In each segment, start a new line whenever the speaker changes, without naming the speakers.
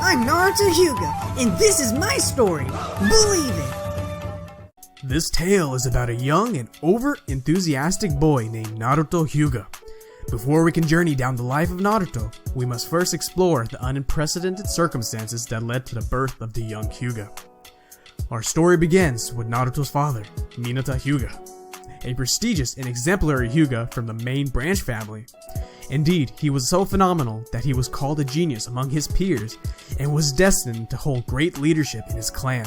I'm Naruto Hyuga, and this is my story. Believe it!
This tale is about a young and over-enthusiastic boy named Naruto Hyuga. Before we can journey down the life of Naruto, we must first explore the unprecedented circumstances that led to the birth of the young Hyuga. Our story begins with Naruto's father, Minato Hyuga, a prestigious and exemplary Hyuga from the main branch family. Indeed, he was so phenomenal that he was called a genius among his peers and was destined to hold great leadership in his clan.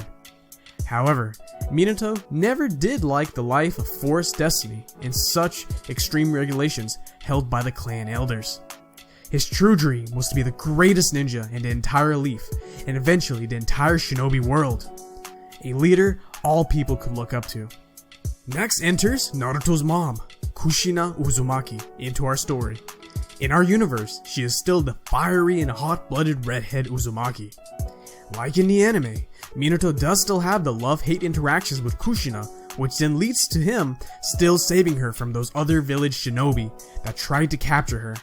However, Minato never did like the life of forced destiny and such extreme regulations held by the clan elders. His true dream was to be the greatest ninja in the entire Leaf and eventually the entire shinobi world. A leader all people could look up to. Next enters Naruto's mom, Kushina Uzumaki, into our story. In our universe, she is still the fiery and hot-blooded redhead Uzumaki. Like in the anime, Minato does still have the love-hate interactions with Kushina, which then leads to him still saving her from those other village shinobi that tried to capture her.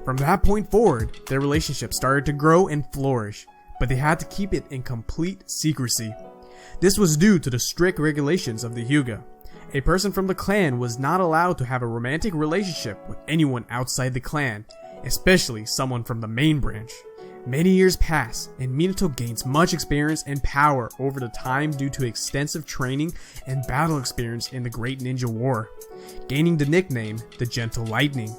From that point forward, their relationship started to grow and flourish, but they had to keep it in complete secrecy. This was due to the strict regulations of the Hyuga. A person from the clan was not allowed to have a romantic relationship with anyone outside the clan, especially someone from the main branch. Many years pass, and Minato gains much experience and power over the time due to extensive training and battle experience in the Great Ninja War, gaining the nickname the Gentle Lightning.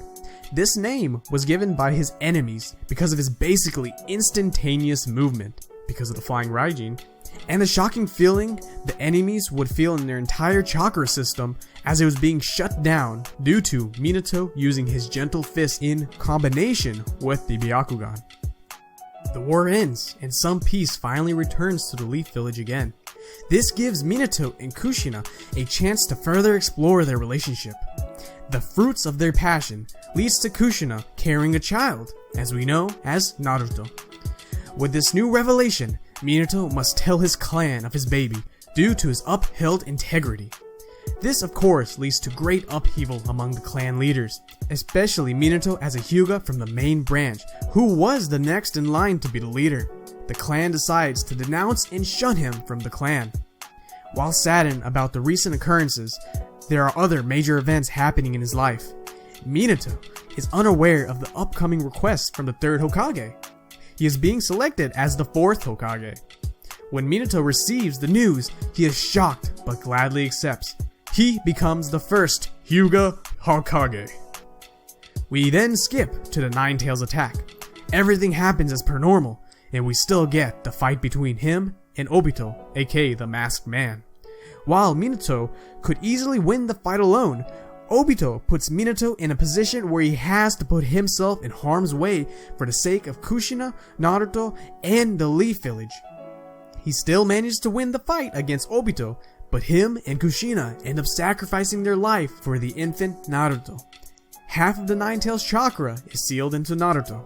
This name was given by his enemies because of his basically instantaneous movement, because of the Flying Raijin, and the shocking feeling the enemies would feel in their entire chakra system as it was being shut down due to Minato using his gentle fist in combination with the Byakugan. The war ends, and some peace finally returns to the Leaf Village again. This gives Minato and Kushina a chance to further explore their relationship. The fruits of their passion leads to Kushina carrying a child, as we know as Naruto. With this new revelation, Minato must tell his clan of his baby due to his upheld integrity. This of course leads to great upheaval among the clan leaders, especially Minato as a Hyuga from the main branch, who was the next in line to be the leader. The clan decides to denounce and shun him from the clan. While saddened about the recent occurrences, there are other major events happening in his life. Minato is unaware of the upcoming request from the 3rd Hokage. He is being selected as the 4th Hokage. When Minato receives the news, he is shocked but gladly accepts. He becomes the first Hyuga Hokage. We then skip to the Nine Tails attack. Everything happens as per normal, and we still get the fight between him and Obito, aka the Masked Man. While Minato could easily win the fight alone, Obito puts Minato in a position where he has to put himself in harm's way for the sake of Kushina, Naruto, and the Leaf Village. He still manages to win the fight against Obito, but him and Kushina end up sacrificing their life for the infant Naruto. Half of the Nine Tails chakra is sealed into Naruto.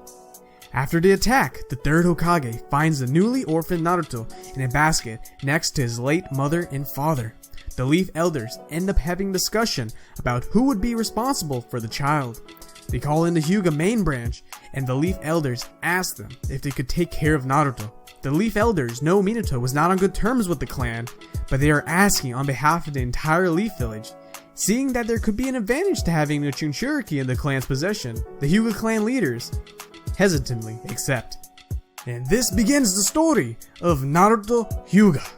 After the attack, the 3rd Hokage finds the newly orphaned Naruto in a basket next to his late mother and father. The Leaf Elders end up having discussion about who would be responsible for the child. They call in the Hyuga main branch, and the Leaf Elders ask them if they could take care of Naruto. The Leaf Elders know Minato was not on good terms with the clan, but they are asking on behalf of the entire Leaf Village. Seeing that there could be an advantage to having the Jinchuriki in the clan's possession, the Hyuga clan leaders hesitantly accept. And this begins the story of Naruto Hyuga.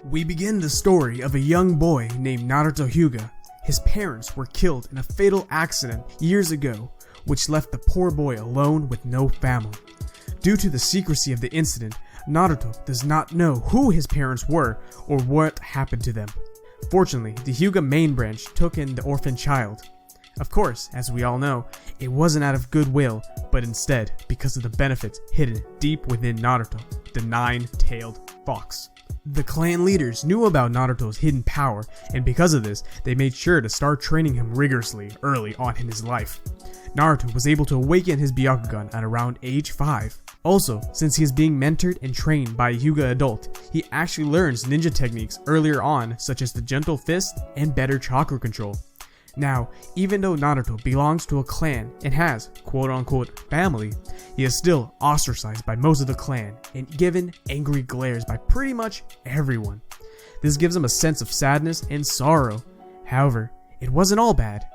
We begin the story of a young boy named Naruto Hyuga. His parents were killed in a fatal accident years ago, which left the poor boy alone with no family. Due to the secrecy of the incident, Naruto does not know who his parents were or what happened to them. Fortunately, the Hyuga main branch took in the orphan child. Of course, as we all know, it wasn't out of goodwill, but instead because of the benefits hidden deep within Naruto, the nine-tailed fox. The clan leaders knew about Naruto's hidden power, and because of this, they made sure to start training him rigorously early on in his life. Naruto was able to awaken his Byakugan at around age 5. Also, since he is being mentored and trained by a Hyuga adult, he actually learns ninja techniques earlier on, such as the gentle fist and better chakra control. Now, even though Naruto belongs to a clan and has quote-unquote family, he is still ostracized by most of the clan and given angry glares by pretty much everyone. This gives him a sense of sadness and sorrow. However, it wasn't all bad.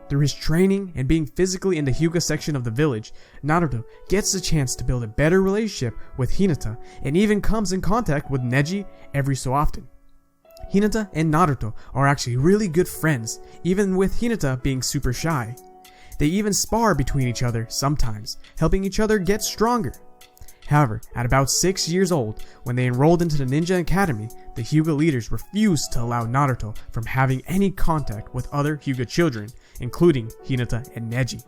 Through his training and being physically in the Hyuga section of the village, Naruto gets the chance to build a better relationship with Hinata and even comes in contact with Neji every so often. Hinata and Naruto are actually really good friends, even with Hinata being super shy. They even spar between each other sometimes, helping each other get stronger. However, at about 6 years old, when they enrolled into the Ninja Academy, the Hyuga leaders refused to allow Naruto from having any contact with other Hyuga children, including Hinata and Neji.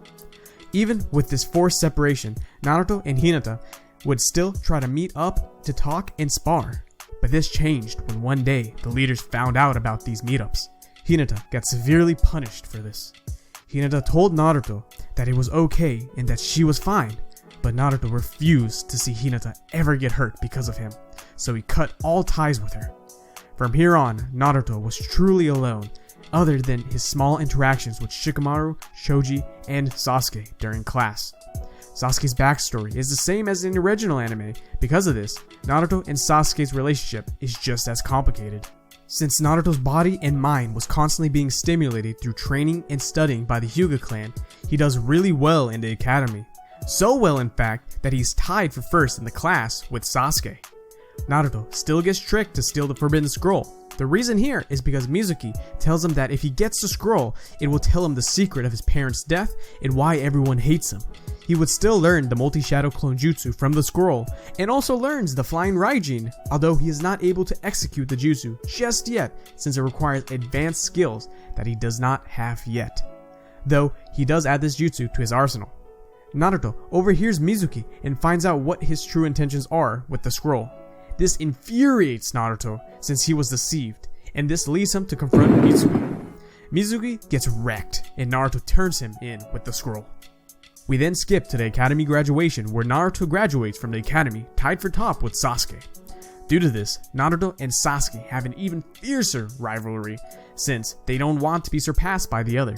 Even with this forced separation, Naruto and Hinata would still try to meet up to talk and spar. But this changed when one day the leaders found out about these meetups. Hinata got severely punished for this. Hinata told Naruto that it was okay and that she was fine, but Naruto refused to see Hinata ever get hurt because of him, so he cut all ties with her. From here on, Naruto was truly alone, other than his small interactions with Shikamaru, Shoji, and Sasuke during class. Sasuke's backstory is the same as in the original anime. Because of this, Naruto and Sasuke's relationship is just as complicated. Since Naruto's body and mind was constantly being stimulated through training and studying by the Hyuga clan, he does really well in the academy. So well in fact that he's tied for first in the class with Sasuke. Naruto still gets tricked to steal the Forbidden Scroll. The reason here is because Mizuki tells him that if he gets the scroll, it will tell him the secret of his parents' death and why everyone hates him. He would still learn the multi-shadow clone jutsu from the scroll, and also learns the flying Raijin, although he is not able to execute the jutsu just yet since it requires advanced skills that he does not have yet. Though he does add this jutsu to his arsenal. Naruto overhears Mizuki and finds out what his true intentions are with the scroll. This infuriates Naruto since he was deceived, and this leads him to confront Mizuki. Mizuki gets wrecked, and Naruto turns him in with the scroll. We then skip to the academy graduation where Naruto graduates from the academy tied for top with Sasuke. Due to this, Naruto and Sasuke have an even fiercer rivalry since they don't want to be surpassed by the other.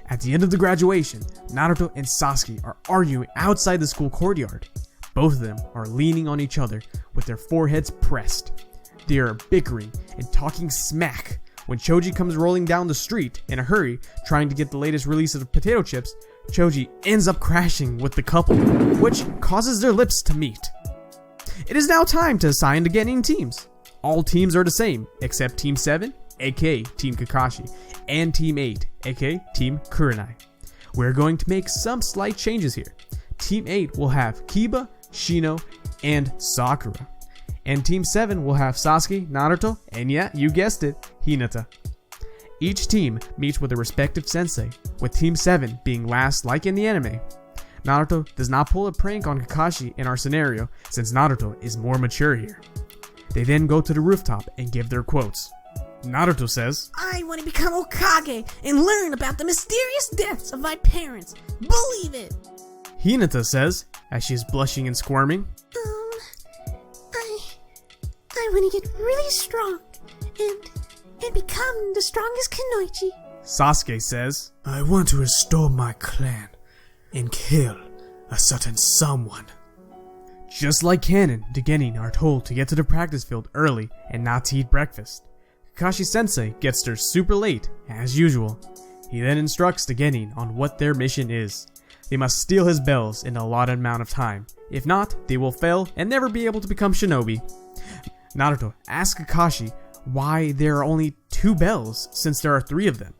At the end of the graduation, Naruto and Sasuke are arguing outside the school courtyard. Both of them are leaning on each other with their foreheads pressed. They are bickering and talking smack when Choji comes rolling down the street in a hurry trying to get the latest release of the potato chips. Choji ends up crashing with the couple, which causes their lips to meet. It is now time to assign the Genin teams. All teams are the same, except Team 7, aka Team Kakashi, and Team 8, aka Team Kurenai. We're going to make some slight changes here. Team 8 will have Kiba, Shino, and Sakura. And Team 7 will have Sasuke, Naruto, and yeah, you guessed it, Hinata. Each team meets with a respective sensei, with Team 7 being last like in the anime. Naruto does not pull a prank on Kakashi in our scenario since Naruto is more mature here. They then go to the rooftop and give their quotes. Naruto says,
I want to become Hokage and learn about the mysterious deaths of my parents. Believe it!
Hinata says, as she is blushing and squirming,
I want to get really strong and become the strongest Kunoichi.
Sasuke says,
I want to restore my clan and kill a certain someone.
Just like canon, the Genin are told to get to the practice field early and not to eat breakfast. Kakashi Sensei gets there super late, as usual. He then instructs the Genin on what their mission is. They must steal his bells in the allotted amount of time. If not, they will fail and never be able to become shinobi. Naruto asks Kakashi why there are only 2 bells since there are 3 of them.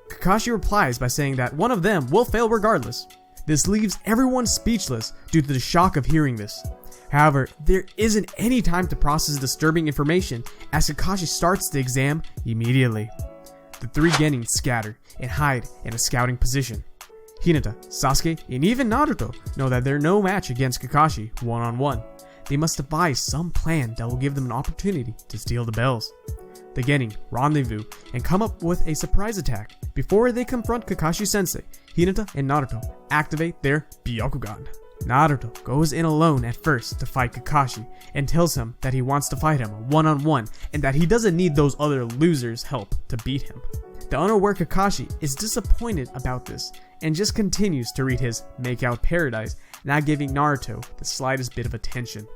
Kakashi replies by saying that one of them will fail regardless. This leaves everyone speechless due to the shock of hearing this. However, there isn't any time to process disturbing information as Kakashi starts the exam immediately. The 3 Genin scatter and hide in a scouting position. Hinata, Sasuke, and even Naruto know that they're no match against Kakashi one-on-one. They must devise some plan that will give them an opportunity to steal the bells. The Genin rendezvous and come up with a surprise attack. Before they confront Kakashi Sensei, Hinata and Naruto activate their Byakugan. Naruto goes in alone at first to fight Kakashi and tells him that he wants to fight him one-on-one and that he doesn't need those other losers' help to beat him. The unaware Kakashi is disappointed about this and just continues to read his Make Out Paradise, not giving Naruto the slightest bit of attention.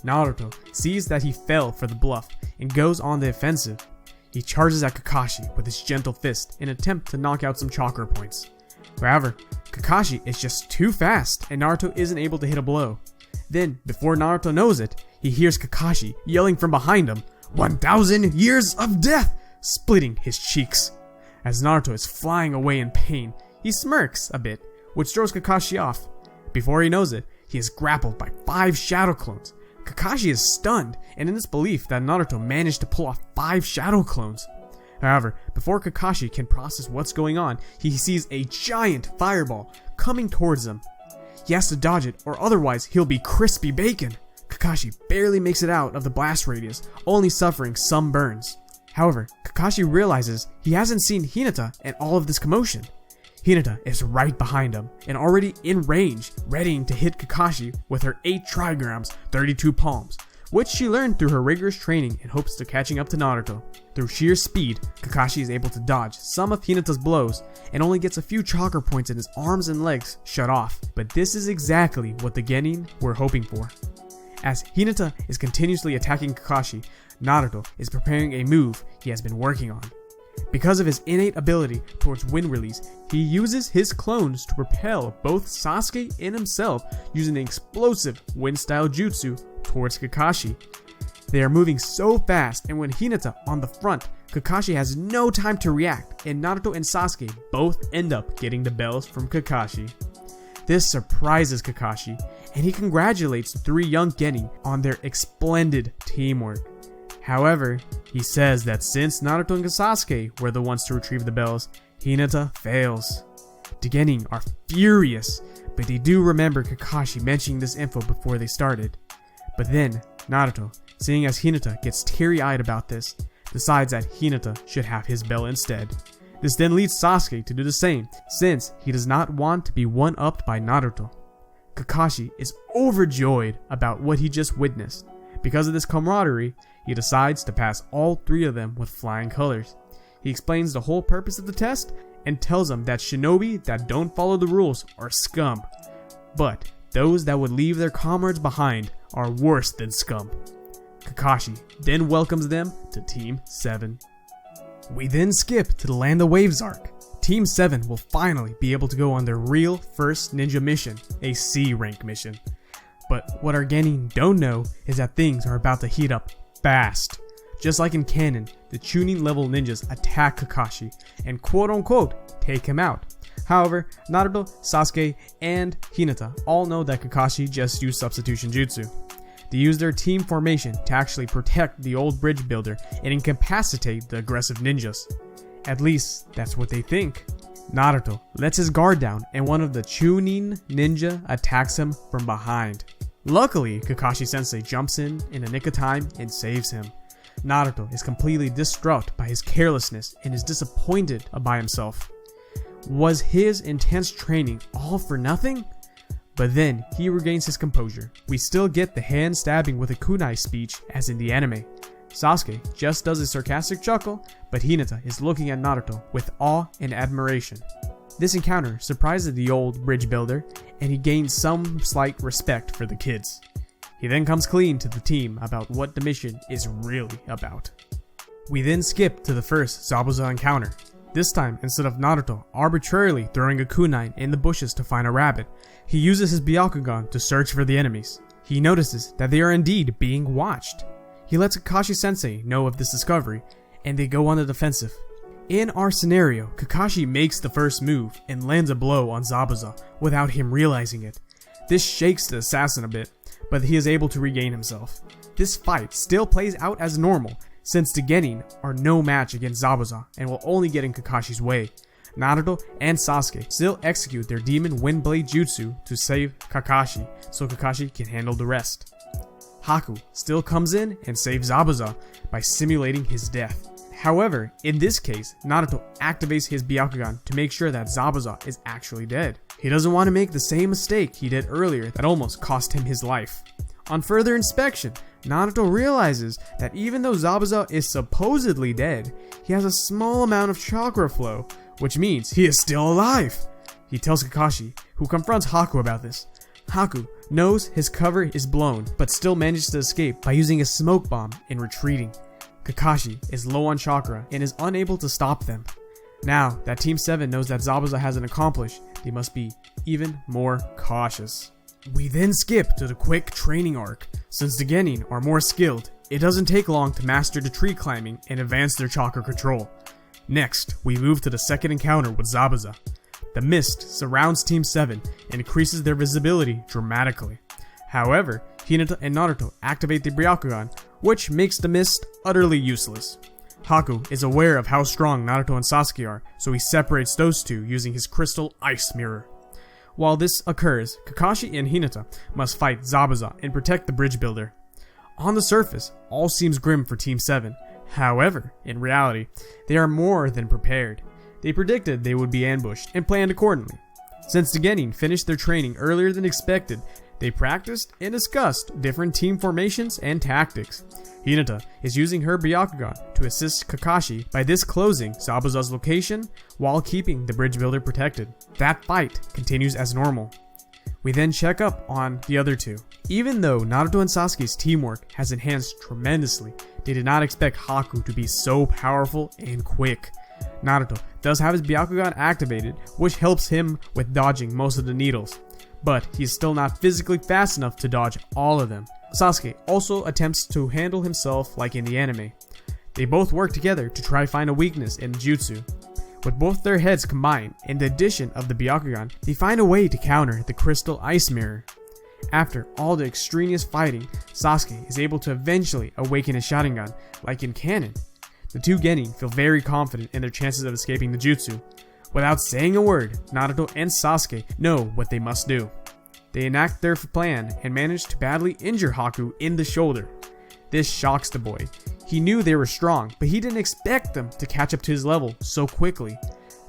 Naruto sees that he fell for the bluff and goes on the offensive. He charges at Kakashi with his gentle fist in an attempt to knock out some chakra points. However, Kakashi is just too fast and Naruto isn't able to hit a blow. Then, before Naruto knows it, he hears Kakashi yelling from behind him, 1,000 years of death, splitting his cheeks. As Naruto is flying away in pain, he smirks a bit, which throws Kakashi off. Before he knows it, he is grappled by 5 shadow clones. Kakashi is stunned and in disbelief that Naruto managed to pull off 5 shadow clones. However, before Kakashi can process what's going on, he sees a giant fireball coming towards him. He has to dodge it or otherwise he'll be crispy bacon. Kakashi barely makes it out of the blast radius, only suffering some burns. However, Kakashi realizes he hasn't seen Hinata and all of this commotion. Hinata is right behind him and already in range, readying to hit Kakashi with her 8 trigrams, 32 palms, which she learned through her rigorous training in hopes of catching up to Naruto. Through sheer speed, Kakashi is able to dodge some of Hinata's blows and only gets a few chakra points in his arms and legs shut off. But this is exactly what the Genin were hoping for. As Hinata is continuously attacking Kakashi, Naruto is preparing a move he has been working on. Because of his innate ability towards wind release, he uses his clones to propel both Sasuke and himself using an explosive wind-style jutsu towards Kakashi. They are moving so fast, and when Hinata on the front, Kakashi has no time to react, and Naruto and Sasuke both end up getting the bells from Kakashi. This surprises Kakashi, and he congratulates the 3 young Genin on their splendid teamwork. However, he says that since Naruto and Sasuke were the ones to retrieve the bells, Hinata fails. The Genin are furious, but they do remember Kakashi mentioning this info before they started. But then, Naruto, seeing as Hinata gets teary-eyed about this, decides that Hinata should have his bell instead. This then leads Sasuke to do the same, since he does not want to be one-upped by Naruto. Kakashi is overjoyed about what he just witnessed. Because of this camaraderie, he decides to pass all 3 of them with flying colors. He explains the whole purpose of the test and tells them that shinobi that don't follow the rules are scum, but those that would leave their comrades behind are worse than scum. Kakashi then welcomes them to Team 7. We then skip to the Land of Waves arc. Team 7 will finally be able to go on their real first ninja mission, a C rank mission. But what our Genin don't know is that things are about to heat up fast. Just like in canon, the Chunin level ninjas attack Kakashi and quote unquote take him out. However, Naruto, Sasuke, and Hinata all know that Kakashi just used substitution jutsu. They use their team formation to actually protect the old bridge builder and incapacitate the aggressive ninjas. At least, that's what they think. Naruto lets his guard down and one of the Chunin ninja attacks him from behind. Luckily, Kakashi-sensei jumps in the nick of time and saves him. Naruto is completely distraught by his carelessness and is disappointed by himself. Was his intense training all for nothing? But then he regains his composure. We still get the hand stabbing with a kunai speech as in the anime. Sasuke just does a sarcastic chuckle, but Hinata is looking at Naruto with awe and admiration. This encounter surprises the old bridge builder, and he gains some slight respect for the kids. He then comes clean to the team about what the mission is really about. We then skip to the first Zabuza encounter. This time, instead of Naruto arbitrarily throwing a kunai in the bushes to find a rabbit, he uses his Byakugan to search for the enemies. He notices that they are indeed being watched. He lets Kakashi-sensei know of this discovery, and they go on the defensive. In our scenario, Kakashi makes the first move and lands a blow on Zabuza without him realizing it. This shakes the assassin a bit, but he is able to regain himself. This fight still plays out as normal, since the Genin are no match against Zabuza and will only get in Kakashi's way. Naruto and Sasuke still execute their Demon Windblade Jutsu to save Kakashi, so Kakashi can handle the rest. Haku still comes in and saves Zabuza by simulating his death. However, in this case, Naruto activates his Byakugan to make sure that Zabuza is actually dead. He doesn't want to make the same mistake he did earlier that almost cost him his life. On further inspection, Naruto realizes that even though Zabuza is supposedly dead, he has a small amount of chakra flow, which means he is still alive. He tells Kakashi, who confronts Haku about this. Haku knows his cover is blown, but still manages to escape by using a smoke bomb and retreating. Kakashi is low on chakra and is unable to stop them. Now that Team 7 knows that Zabuza hasn't accomplished, they must be even more cautious. We then skip to the quick training arc. Since the Genin are more skilled, it doesn't take long to master the tree climbing and advance their chakra control. Next, we move to the second encounter with Zabuza. The mist surrounds Team 7 and increases their visibility dramatically. However, Hinata and Naruto activate the Byakugan, which makes the mist utterly useless. Haku is aware of how strong Naruto and Sasuke are, so he separates those two using his crystal ice mirror. While this occurs, Kakashi and Hinata must fight Zabuza and protect the bridge builder. On the surface, all seems grim for Team 7. However, in reality, they are more than prepared. They predicted they would be ambushed and planned accordingly. Since the Genin finished their training earlier than expected, they practiced and discussed different team formations and tactics. Hinata is using her Byakugan to assist Kakashi by disclosing Zabuza's location while keeping the bridge builder protected. That fight continues as normal. We then check up on the other two. Even though Naruto and Sasuke's teamwork has enhanced tremendously, they did not expect Haku to be so powerful and quick. Naruto does have his Byakugan activated, which helps him with dodging most of the needles, but he is still not physically fast enough to dodge all of them. Sasuke also attempts to handle himself like in the anime. They both work together to try find a weakness in jutsu. With both their heads combined and the addition of the Byakugan, they find a way to counter the crystal ice mirror. After all the extraneous fighting, Sasuke is able to eventually awaken his Sharingan, like in canon. The two Genin feel very confident in their chances of escaping the jutsu. Without saying a word, Naruto and Sasuke know what they must do. They enact their plan and manage to badly injure Haku in the shoulder. This shocks the boy. He knew they were strong, but he didn't expect them to catch up to his level so quickly.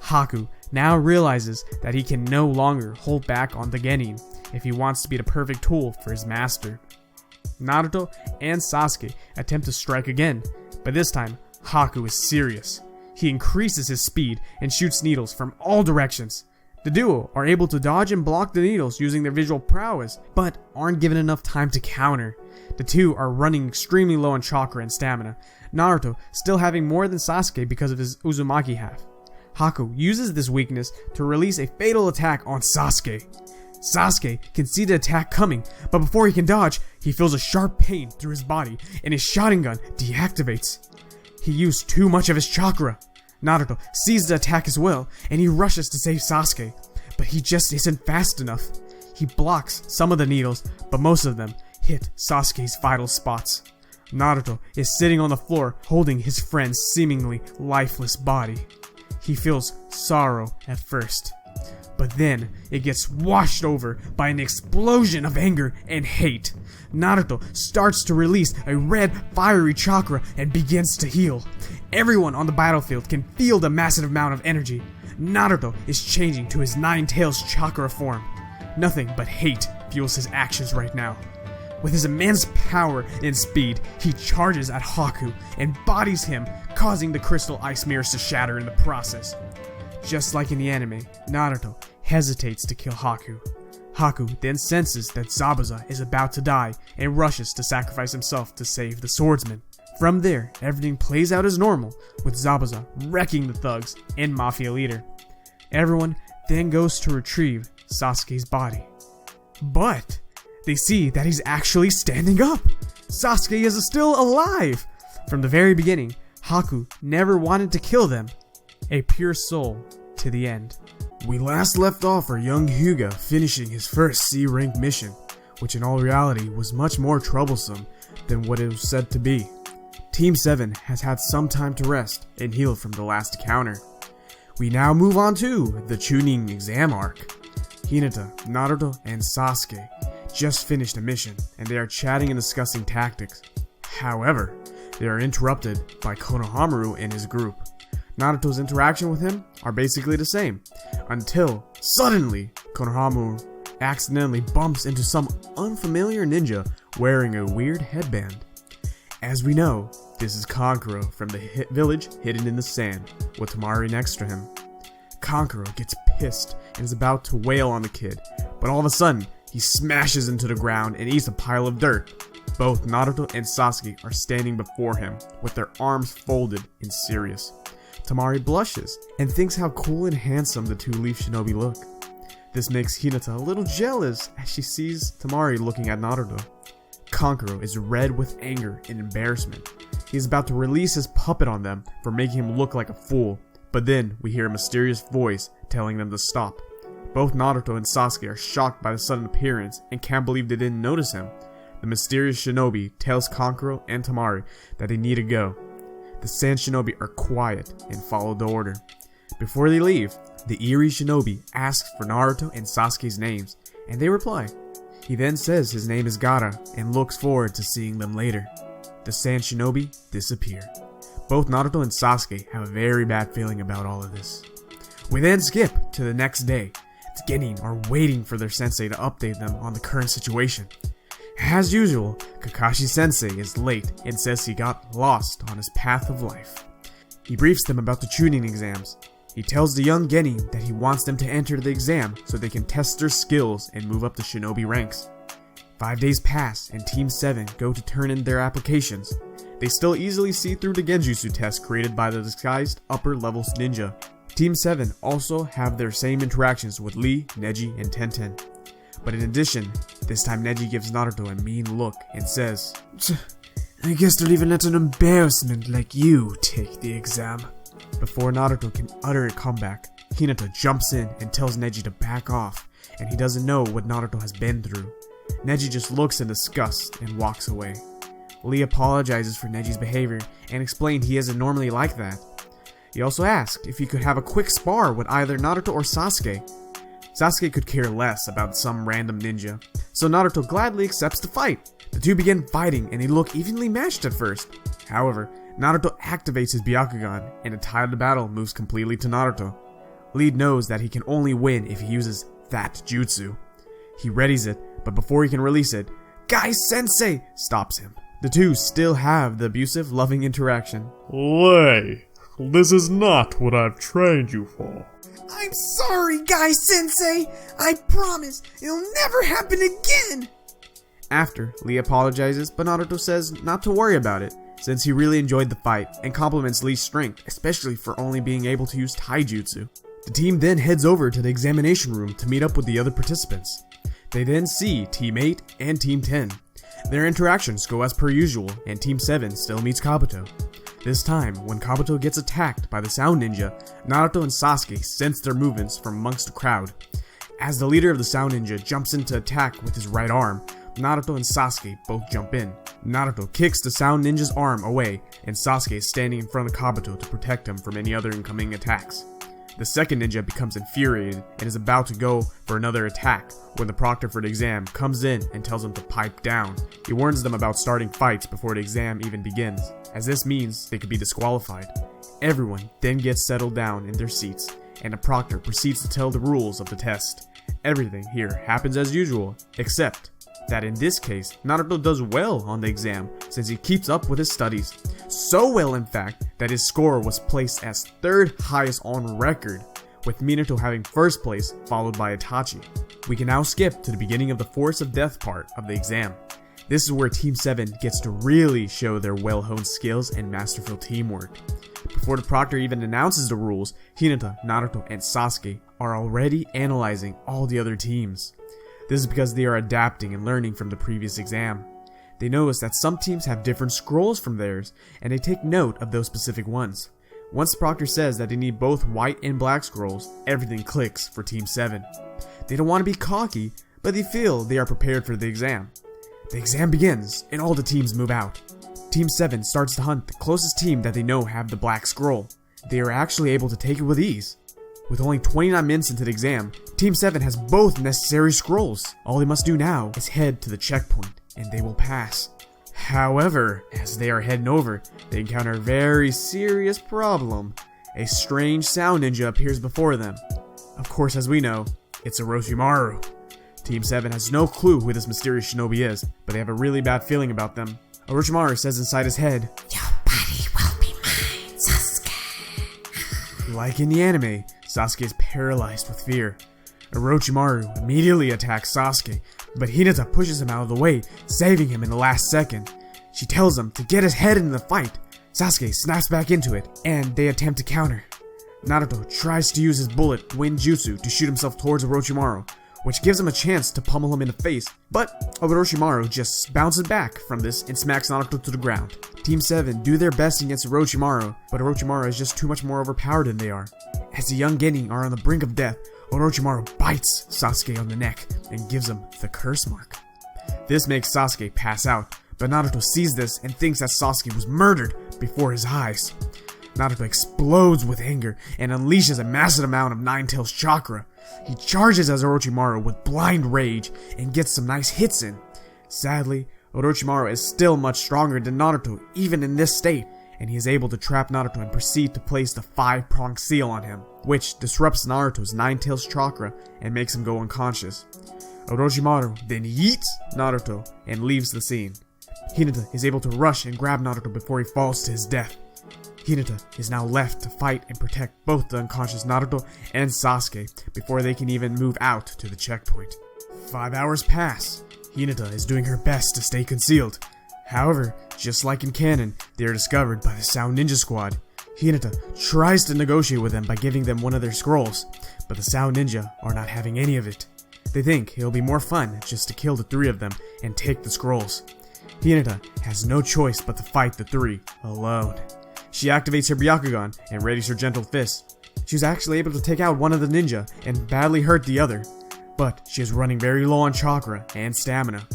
Haku now realizes that he can no longer hold back on the Genin if he wants to be the perfect tool for his master. Naruto and Sasuke attempt to strike again, but this time Haku is serious. He increases his speed and shoots needles from all directions. The duo are able to dodge and block the needles using their visual prowess, but aren't given enough time to counter. The two are running extremely low on chakra and stamina, Naruto still having more than Sasuke because of his Uzumaki half. Haku uses this weakness to release a fatal attack on Sasuke. Sasuke can see the attack coming, but before he can dodge, he feels a sharp pain through his body and his Sharingan deactivates. He used too much of his chakra. Naruto sees the attack as well, and he rushes to save Sasuke, but he just isn't fast enough. He blocks some of the needles, but most of them hit Sasuke's vital spots. Naruto is sitting on the floor holding his friend's seemingly lifeless body. He feels sorrow at first, but then it gets washed over by an explosion of anger and hate. Naruto starts to release a red fiery chakra and begins to heal. Everyone on the battlefield can feel the massive amount of energy. Naruto is changing to his Nine Tails chakra form. Nothing but hate fuels his actions right now. With his immense power and speed, he charges at Haku and bodies him, causing the crystal ice mirrors to shatter in the process. Just like in the anime, Naruto hesitates to kill Haku. Haku then senses that Zabuza is about to die and rushes to sacrifice himself to save the swordsman. From there, everything plays out as normal, with Zabuza wrecking the thugs and mafia leader. Everyone then goes to retrieve Sasuke's body. But they see that he's actually standing up. Sasuke is still alive. From the very beginning, Haku never wanted to kill them. A pure soul to the end.
We last left off our young Hyuga finishing his first C-rank mission, which in all reality was much more troublesome than what it was said to be. Team 7 has had some time to rest and heal from the last encounter. We now move on to the Chunin exam arc. Hinata, Naruto, and Sasuke just finished a mission, and they are chatting and discussing tactics. However, they are interrupted by Konohamaru and his group. Naruto's interaction with him are basically the same, until suddenly Konohamaru accidentally bumps into some unfamiliar ninja wearing a weird headband. As we know, this is Kankuro from the village hidden in the sand, with Temari next to him. Kankuro gets pissed and is about to wail on the kid, but all of a sudden, he smashes into the ground and eats a pile of dirt. Both Naruto and Sasuke are standing before him, with their arms folded and serious. Temari blushes and thinks how cool and handsome the two-leaf shinobi look. This makes Hinata a little jealous as she sees Temari looking at Naruto. Kankuro is red with anger and embarrassment. He is about to release his puppet on them for making him look like a fool, but then we hear a mysterious voice telling them to stop. Both Naruto and Sasuke are shocked by the sudden appearance and can't believe they didn't notice him. The mysterious shinobi tells Kankuro and Temari that they need to go. The sand shinobi are quiet and follow the order. Before they leave, the eerie shinobi asks for Naruto and Sasuke's names, and they reply. He then says his name is Gaara and looks forward to seeing them later. The sand shinobi disappear. Both Naruto and Sasuke have a very bad feeling about all of this. We then skip to the next day. The Genin are waiting for their sensei to update them on the current situation. As usual, Kakashi Sensei is late and says he got lost on his path of life. He briefs them about the Chunin exams. He tells the young Genin that he wants them to enter the exam so they can test their skills and move up the shinobi ranks. 5 days pass and Team 7 go to turn in their applications. They still easily see through the genjutsu test created by the disguised upper levels ninja. Team 7 also have their same interactions with Lee, Neji, and Tenten. But in addition, this time Neji gives Naruto a mean look and says, "I guess they'll even let an embarrassment like you take the exam." Before Naruto can utter a comeback, Hinata jumps in and tells Neji to back off, and he doesn't know what Naruto has been through. Neji just looks in disgust and walks away. Lee apologizes for Neji's behavior and explained he isn't normally like that. He also asked if he could have a quick spar with either Naruto or Sasuke. Sasuke could care less about some random ninja, so Naruto gladly accepts the fight. The two begin fighting and they look evenly matched at first. However, Naruto activates his Byakugan and the tide of the battle moves completely to Naruto. Lee knows that he can only win if he uses that jutsu. He readies it, but before he can release it, Gai Sensei stops him. The two still have the abusive, loving interaction.
Lei, this is not what I've trained you for.
I'm sorry, Gai Sensei. I promise it'll never happen again.
After, Lee apologizes, but Naruto says not to worry about it, since he really enjoyed the fight and compliments Lee's strength, especially for only being able to use taijutsu. The team then heads over to the examination room to meet up with the other participants. They then see Team 8 and Team 10. Their interactions go as per usual, and Team 7 still meets Kabuto. This time, when Kabuto gets attacked by the Sound Ninja, Naruto and Sasuke sense their movements from amongst the crowd. As the leader of the Sound Ninja jumps into attack with his right arm, Naruto and Sasuke both jump in. Naruto kicks the Sound Ninja's arm away, and Sasuke is standing in front of Kabuto to protect him from any other incoming attacks. The second ninja becomes infuriated and is about to go for another attack when the proctor for the exam comes in and tells him to pipe down. He warns them about starting fights before the exam even begins, as this means they could be disqualified. Everyone then gets settled down in their seats, and the proctor proceeds to tell the rules of the test. Everything here happens as usual, except that in this case, Naruto does well on the exam since he keeps up with his studies. So well, in fact, that his score was placed as third highest on record, with Minato having first place, followed by Itachi. We can now skip to the beginning of the Force of Death part of the exam. This is where Team 7 gets to really show their well-honed skills and masterful teamwork. Before the proctor even announces the rules, Hinata, Naruto, and Sasuke are already analyzing all the other teams. This is because they are adapting and learning from the previous exam. They notice that some teams have different scrolls from theirs, and they take note of those specific ones. Once the proctor says that they need both white and black scrolls, everything clicks for Team 7. They don't want to be cocky, but they feel they are prepared for the exam. The exam begins, and all the teams move out. Team 7 starts to hunt the closest team that they know have the black scroll. They are actually able to take it with ease. With only 29 minutes into the exam, Team 7 has both necessary scrolls. All they must do now is head to the checkpoint, and they will pass. However, as they are heading over, they encounter a very serious problem. A strange sound ninja appears before them. Of course, as we know, it's Orochimaru. Team 7 has no clue who this mysterious shinobi is, but they have a really bad feeling about them. Orochimaru says inside his head,
Your body will be mine, Sasuke.
like in the anime, Sasuke is paralyzed with fear. Orochimaru immediately attacks Sasuke, but Hinata pushes him out of the way, saving him in the last second. She tells him to get his head into the fight. Sasuke snaps back into it, and they attempt to counter. Naruto tries to use his bullet wind jutsu to shoot himself towards Orochimaru, which gives him a chance to pummel him in the face, but Orochimaru just bounces back from this and smacks Naruto to the ground. Team 7 do their best against Orochimaru, but Orochimaru is just too much more overpowered than they are. As the young genin are on the brink of death, Orochimaru bites Sasuke on the neck and gives him the curse mark. This makes Sasuke pass out, but Naruto sees this and thinks that Sasuke was murdered before his eyes. Naruto explodes with anger and unleashes a massive amount of Nine-Tails chakra. He charges as Orochimaru with blind rage and gets some nice hits in. Sadly, Orochimaru is still much stronger than Naruto even in this state, and he is able to trap Naruto and proceed to place the 5-pronged seal on him, which disrupts Naruto's Nine-Tails chakra and makes him go unconscious. Orochimaru then yeets Naruto and leaves the scene. Hinata is able to rush and grab Naruto before he falls to his death. Hinata is now left to fight and protect both the unconscious Naruto and Sasuke before they can even move out to the checkpoint. 5 hours pass. Hinata is doing her best to stay concealed. However, just like in canon, they are discovered by the Sound Ninja Squad. Hinata tries to negotiate with them by giving them one of their scrolls, but the Sound Ninja are not having any of it. They think it'll be more fun just to kill the 3 of them and take the scrolls. Hinata has no choice but to fight the 3 alone. She activates her Byakugan and readies her gentle fist. She was actually able to take out one of the ninja and badly hurt the other, but she is running very low on chakra and stamina.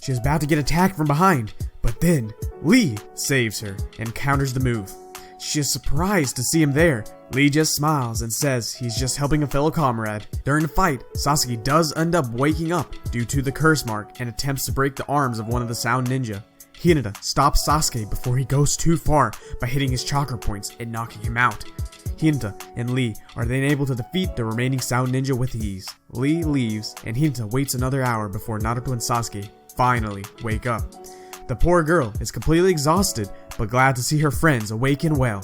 She is about to get attacked from behind, but then Lee saves her and counters the move. She is surprised to see him there. Lee just smiles and says he's just helping a fellow comrade. During the fight, Sasuke does end up waking up due to the curse mark and attempts to break the arms of one of the Sound Ninja. Hinata stops Sasuke before he goes too far by hitting his chakra points and knocking him out. Hinata and Lee are then able to defeat the remaining Sound Ninja with ease. Lee leaves and Hinata waits another hour before Naruto and Sasuke finally wake up. The poor girl is completely exhausted but glad to see her friends awake and well.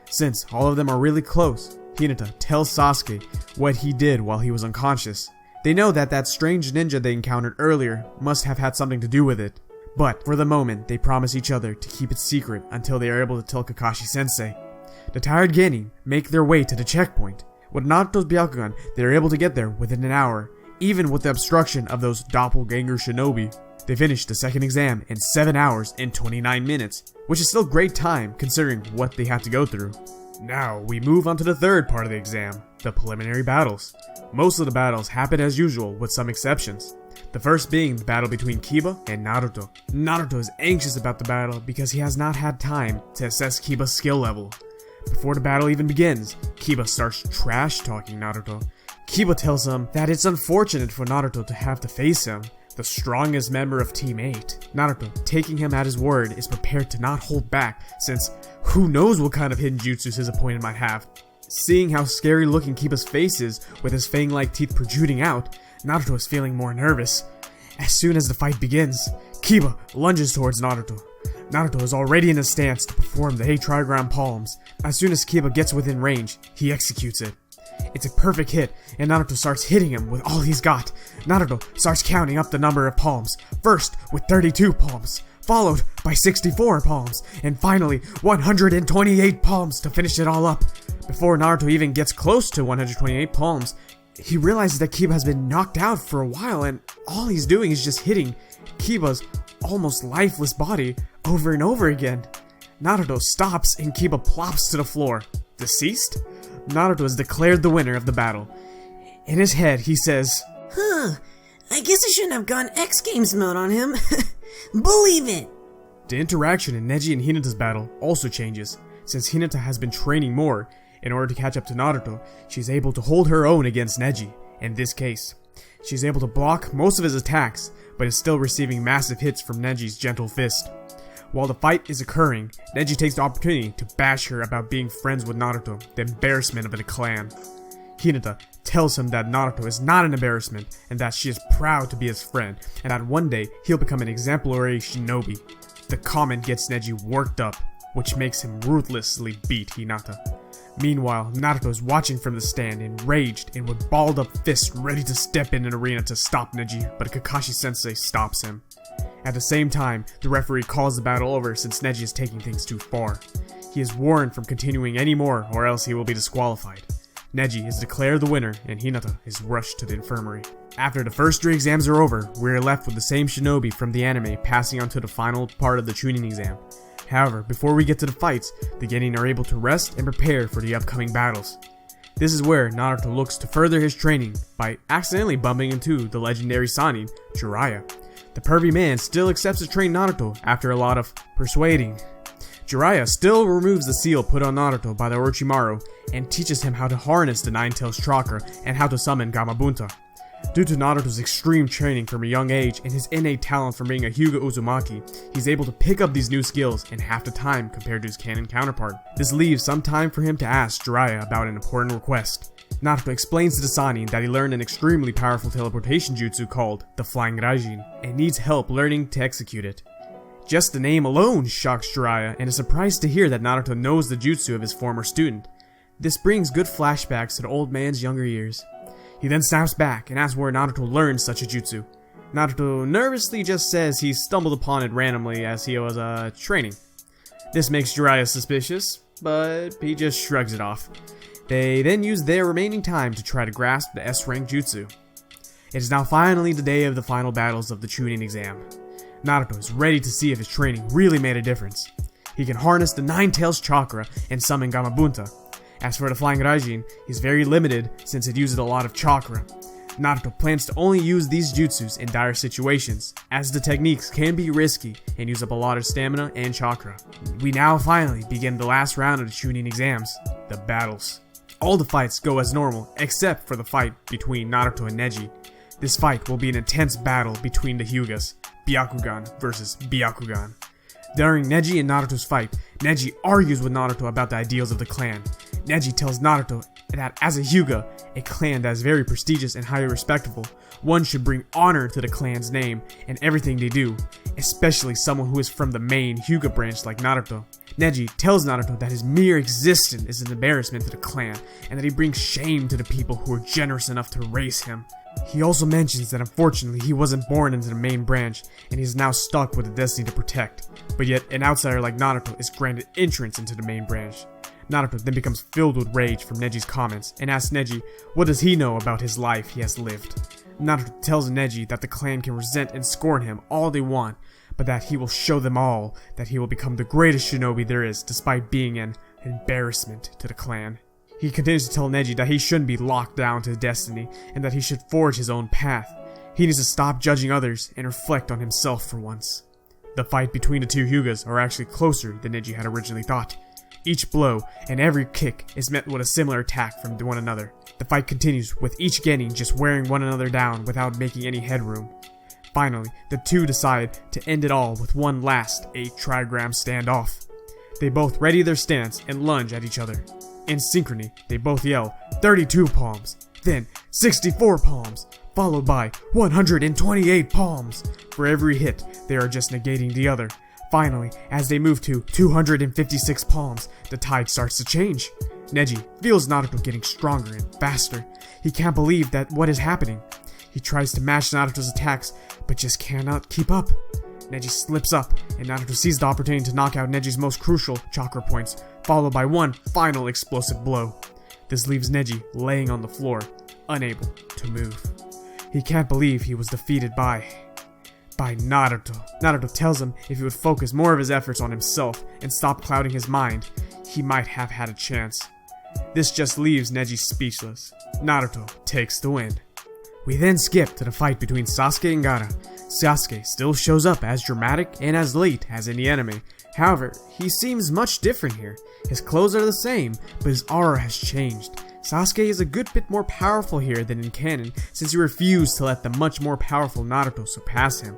Since all of them are really close, Hinata tells Sasuke what he did while he was unconscious. They know that that strange ninja they encountered earlier must have had something to do with it. But for the moment, they promise each other to keep it secret until they are able to tell Kakashi-sensei. The tired genin make their way to the checkpoint. With Naruto's Byakugan, they are able to get there within an hour, even with the obstruction of those doppelganger shinobi. They finished the second exam in 7 hours and 29 minutes, which is still great time considering what they had to go through. Now, we move on to the third part of the exam, the preliminary battles. Most of the battles happen as usual with some exceptions. The first being the battle between Kiba and Naruto. Naruto is anxious about the battle because he has not had time to assess Kiba's skill level. Before the battle even begins, Kiba starts trash-talking Naruto. Kiba tells him that it's unfortunate for Naruto to have to face him, the strongest member of Team 8. Naruto, taking him at his word, is prepared to not hold back since who knows what kind of hidden jutsus his opponent might have. Seeing how scary looking Kiba's face is with his fang-like teeth protruding out, Naruto is feeling more nervous. As soon as the fight begins, Kiba lunges towards Naruto. Naruto is already in a stance to perform the 8 trigram palms. As soon as Kiba gets within range, he executes it. It's a perfect hit, and Naruto starts hitting him with all he's got. Naruto starts counting up the number of palms, first with 32 palms, followed by 64 palms, and finally 128 palms to finish it all up. Before Naruto even gets close to 128 palms, he realizes that Kiba has been knocked out for a while and all he's doing is just hitting Kiba's almost lifeless body over and over again. Naruto stops and Kiba plops to the floor. Deceased? Naruto is declared the winner of the battle. In his head, he says,
I guess I shouldn't have gone X Games mode on him. Believe it!
The interaction in Neji and Hinata's battle also changes. Since Hinata has been training more, in order to catch up to Naruto, she's able to hold her own against Neji. In this case, she's able to block most of his attacks, but is still receiving massive hits from Neji's gentle fist. While the fight is occurring, Neji takes the opportunity to bash her about being friends with Naruto, the embarrassment of the clan. Hinata tells him that Naruto is not an embarrassment and that she is proud to be his friend and that one day he'll become an exemplary shinobi. The comment gets Neji worked up, which makes him ruthlessly beat Hinata. Meanwhile, Naruto is watching from the stand, enraged and with balled up fists ready to step in an arena to stop Neji, but Kakashi-sensei stops him. At the same time, the referee calls the battle over since Neji is taking things too far. He is warned from continuing anymore or else he will be disqualified. Neji is declared the winner and Hinata is rushed to the infirmary. After the first 3 exams are over, we are left with the same shinobi from the anime passing on to the final part of the Chunin exam. However, before we get to the fights, the genin are able to rest and prepare for the upcoming battles. This is where Naruto looks to further his training by accidentally bumping into the legendary Sannin, Jiraiya. The pervy man still accepts to train Naruto after a lot of persuading. Jiraiya still removes the seal put on Naruto by the Orochimaru and teaches him how to harness the Nine-Tails chakra and how to summon Gamabunta. Due to Naruto's extreme training from a young age and his innate talent from being a Hyuga Uzumaki, he's able to pick up these new skills in half the time compared to his canon counterpart. This leaves some time for him to ask Jiraiya about an important request. Naruto explains to the Sannin that he learned an extremely powerful teleportation jutsu called the Flying Raijin and needs help learning to execute it. Just the name alone shocks Jiraiya and is surprised to hear that Naruto knows the jutsu of his former student. This brings good flashbacks to the old man's younger years. He then snaps back and asks where Naruto learned such a jutsu. Naruto nervously just says he stumbled upon it randomly as he was training. This makes Jiraiya suspicious, but he just shrugs it off. They then use their remaining time to try to grasp the S-rank jutsu. It is now finally the day of the final battles of the Chunin exam. Naruto is ready to see if his training really made a difference. He can harness the Nine-Tails chakra and summon Gamabunta. As for the Flying Raijin, he's very limited since it uses a lot of chakra. Naruto plans to only use these jutsus in dire situations, as the techniques can be risky and use up a lot of stamina and chakra. We now finally begin the last round of the Chunin exams, the battles. All the fights go as normal, except for the fight between Naruto and Neji. This fight will be an intense battle between the Hyugas, Byakugan versus Byakugan. During Neji and Naruto's fight, Neji argues with Naruto about the ideals of the clan. Neji tells Naruto that as a Hyuga, a clan that is very prestigious and highly respectable, one should bring honor to the clan's name and everything they do, especially someone who is from the main Hyuga branch like Naruto. Neji tells Naruto that his mere existence is an embarrassment to the clan, and that he brings shame to the people who are generous enough to raise him. He also mentions that unfortunately he wasn't born into the main branch, and he is now stuck with the destiny to protect, but yet an outsider like Naruto is granted entrance into the main branch. Naruto then becomes filled with rage from Neji's comments, and asks Neji what does he know about his life he has lived. Naruto tells Neji that the clan can resent and scorn him all they want, but that he will show them all that he will become the greatest shinobi there is despite being an embarrassment to the clan. He continues to tell Neji that he shouldn't be locked down to his destiny and that he should forge his own path. He needs to stop judging others and reflect on himself for once. The fight between the two Hyugas are actually closer than Neji had originally thought. Each blow and every kick is met with a similar attack from one another. The fight continues with each genin just wearing one another down without making any headroom. Finally, the two decide to end it all with one last 8 trigram standoff. They both ready their stance and lunge at each other. In synchrony, they both yell 32 palms, then 64 palms, followed by 128 palms. For every hit, they are just negating the other. Finally, as they move to 256 palms, the tide starts to change. Neji feels Naruto getting stronger and faster. He can't believe that what is happening. He tries to match Naruto's attacks, but just cannot keep up. Neji slips up, and Naruto sees the opportunity to knock out Neji's most crucial chakra points, followed by one final explosive blow. This leaves Neji laying on the floor, unable to move. He can't believe he was defeated by Naruto. Naruto tells him if he would focus more of his efforts on himself and stop clouding his mind, he might have had a chance. This just leaves Neji speechless. Naruto takes the win. We then skip to the fight between Sasuke and Gaara. Sasuke still shows up as dramatic and as late as in the anime. However, he seems much different here. His clothes are the same, but his aura has changed. Sasuke is a good bit more powerful here than in canon, since he refused to let the much more powerful Naruto surpass him.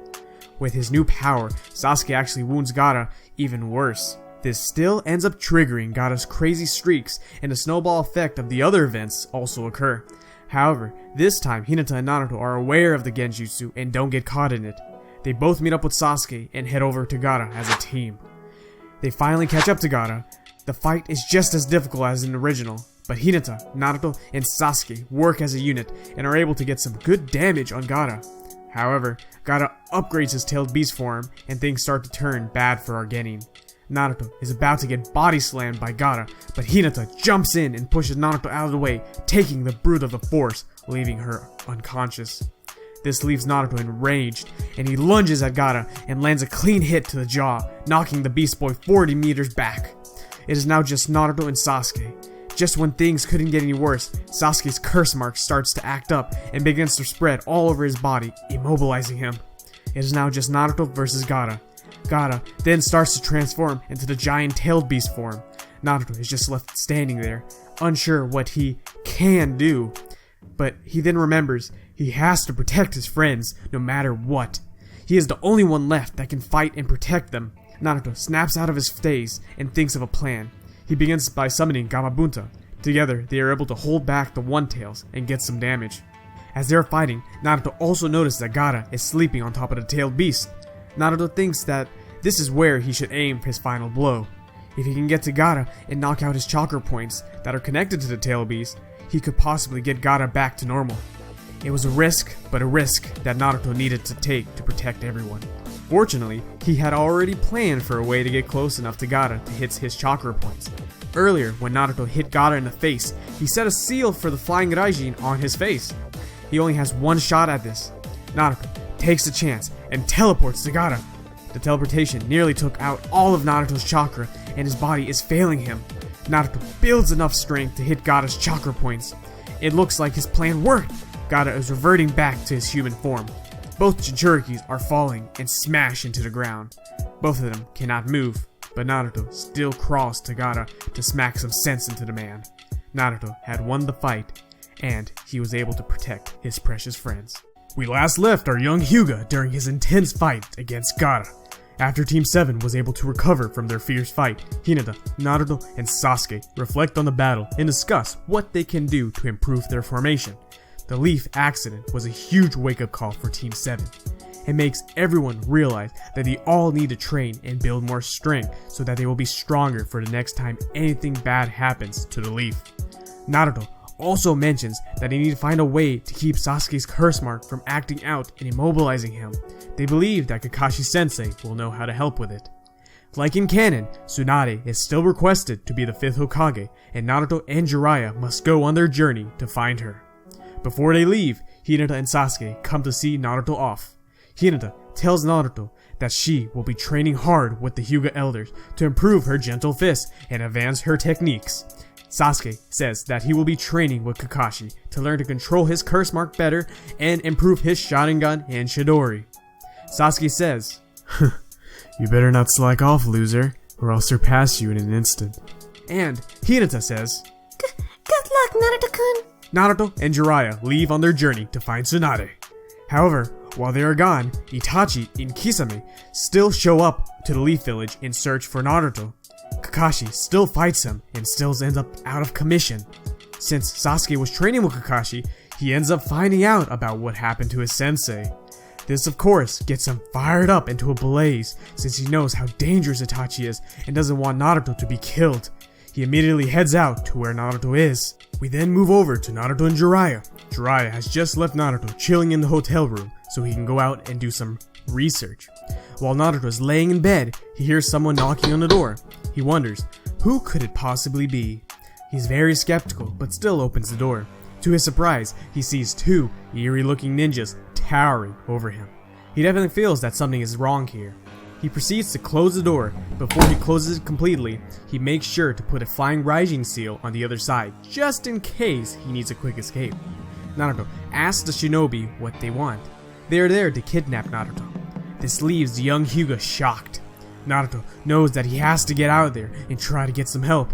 With his new power, Sasuke actually wounds Gaara even worse. This still ends up triggering Gaara's crazy streaks, and the snowball effect of the other events also occur. However, this time Hinata and Naruto are aware of the Genjutsu and don't get caught in it.
they both meet up with Sasuke and head over to Gaara as a team. They finally catch up to Gaara. The fight is just as difficult as in the original, but Hinata, Naruto, and Sasuke work as a unit and are able to get some good damage on Gaara. However, Gaara upgrades his tailed beast form and things start to turn bad for Argenin. Naruto is about to get body slammed by Gaara, but Hinata jumps in and pushes Naruto out of the way, taking the brute of the force, leaving her unconscious. This leaves Naruto enraged, and he lunges at Gaara and lands a clean hit to the jaw, knocking the Beast Boy 40 meters back. It is now just Naruto and Sasuke. Just when things couldn't get any worse, Sasuke's curse mark starts to act up and begins to spread all over his body, immobilizing him. It is now just Naruto versus Gaara. Gaara then starts to transform into the giant tailed beast form. Naruto is just left standing there, unsure what he can do. But he then remembers he has to protect his friends no matter what. He is the only one left that can fight and protect them. Naruto snaps out of his phase and thinks of a plan. He begins by summoning Gamabunta. Together, they are able to hold back the One-Tails and get some damage. As they are fighting, Naruto also notices that Gaara is sleeping on top of the tailed beast. Naruto thinks that this is where he should aim his final blow. If he can get to Gaara and knock out his chakra points that are connected to the tailed beast, he could possibly get Gaara back to normal. It was a risk, but a risk that Naruto needed to take to protect everyone. Fortunately, he had already planned for a way to get close enough to Gaara to hit his chakra points. Earlier, when Naruto hit Gaara in the face, he set a seal for the Flying Raijin on his face. He only has one shot at this. Naruto takes the chance and teleports to Gaara. The teleportation nearly took out all of Naruto's chakra and his body is failing him. Naruto builds enough strength to hit Gaara's chakra points. It looks like his plan worked. Gaara is reverting back to his human form. Both Jinchurikis are falling and smash into the ground. Both of them cannot move, but Naruto still crawls to Gaara to smack some sense into the man. Naruto had won the fight, and he was able to protect his precious friends. We last left our young Hyuga during his intense fight against Gaara. After Team 7 was able to recover from their fierce fight, Hinata, Naruto, and Sasuke reflect on the battle and discuss what they can do to improve their formation. The leaf accident was a huge wake-up call for Team 7. It makes everyone realize that they all need to train and build more strength so that they will be stronger for the next time anything bad happens to the leaf. Naruto also mentions that they need to find a way to keep Sasuke's curse mark from acting out and immobilizing him. They believe that Kakashi-sensei will know how to help with it. Like in canon, Tsunade is still requested to be the 5th Hokage, and Naruto and Jiraiya must go on their journey to find her. Before they leave, Hinata and Sasuke come to see Naruto off. Hinata tells Naruto that she will be training hard with the Hyuga elders to improve her gentle fist and advance her techniques. Sasuke says that he will be training with Kakashi to learn to control his curse mark better and improve his Sharingan and Chidori. Sasuke says,
You better not slack off, loser, or I'll surpass you in an instant.
And Hinata says,
Good luck, Naruto-kun.
Naruto and Jiraiya leave on their journey to find Tsunade. However, while they are gone, Itachi and Kisame still show up to the Leaf Village in search for Naruto. Kakashi still fights him and still ends up out of commission. Since Sasuke was training with Kakashi, he ends up finding out about what happened to his sensei. This of course gets him fired up into a blaze since he knows how dangerous Itachi is and doesn't want Naruto to be killed. He immediately heads out to where Naruto is. We then move over to Naruto and Jiraiya. Jiraiya has just left Naruto chilling in the hotel room so he can go out and do some research. While Naruto is laying in bed, he hears someone knocking on the door. He wonders, who could it possibly be? He's very skeptical, but still opens the door. To his surprise, he sees two eerie-looking ninjas towering over him. He definitely feels that something is wrong here. He proceeds to close the door. Before he closes it completely, he makes sure to put a Flying Raijin seal on the other side, just in case he needs a quick escape. Naruto asks the shinobi what they want. They are there to kidnap Naruto. This leaves the young Hyuga shocked. Naruto knows that he has to get out of there and try to get some help.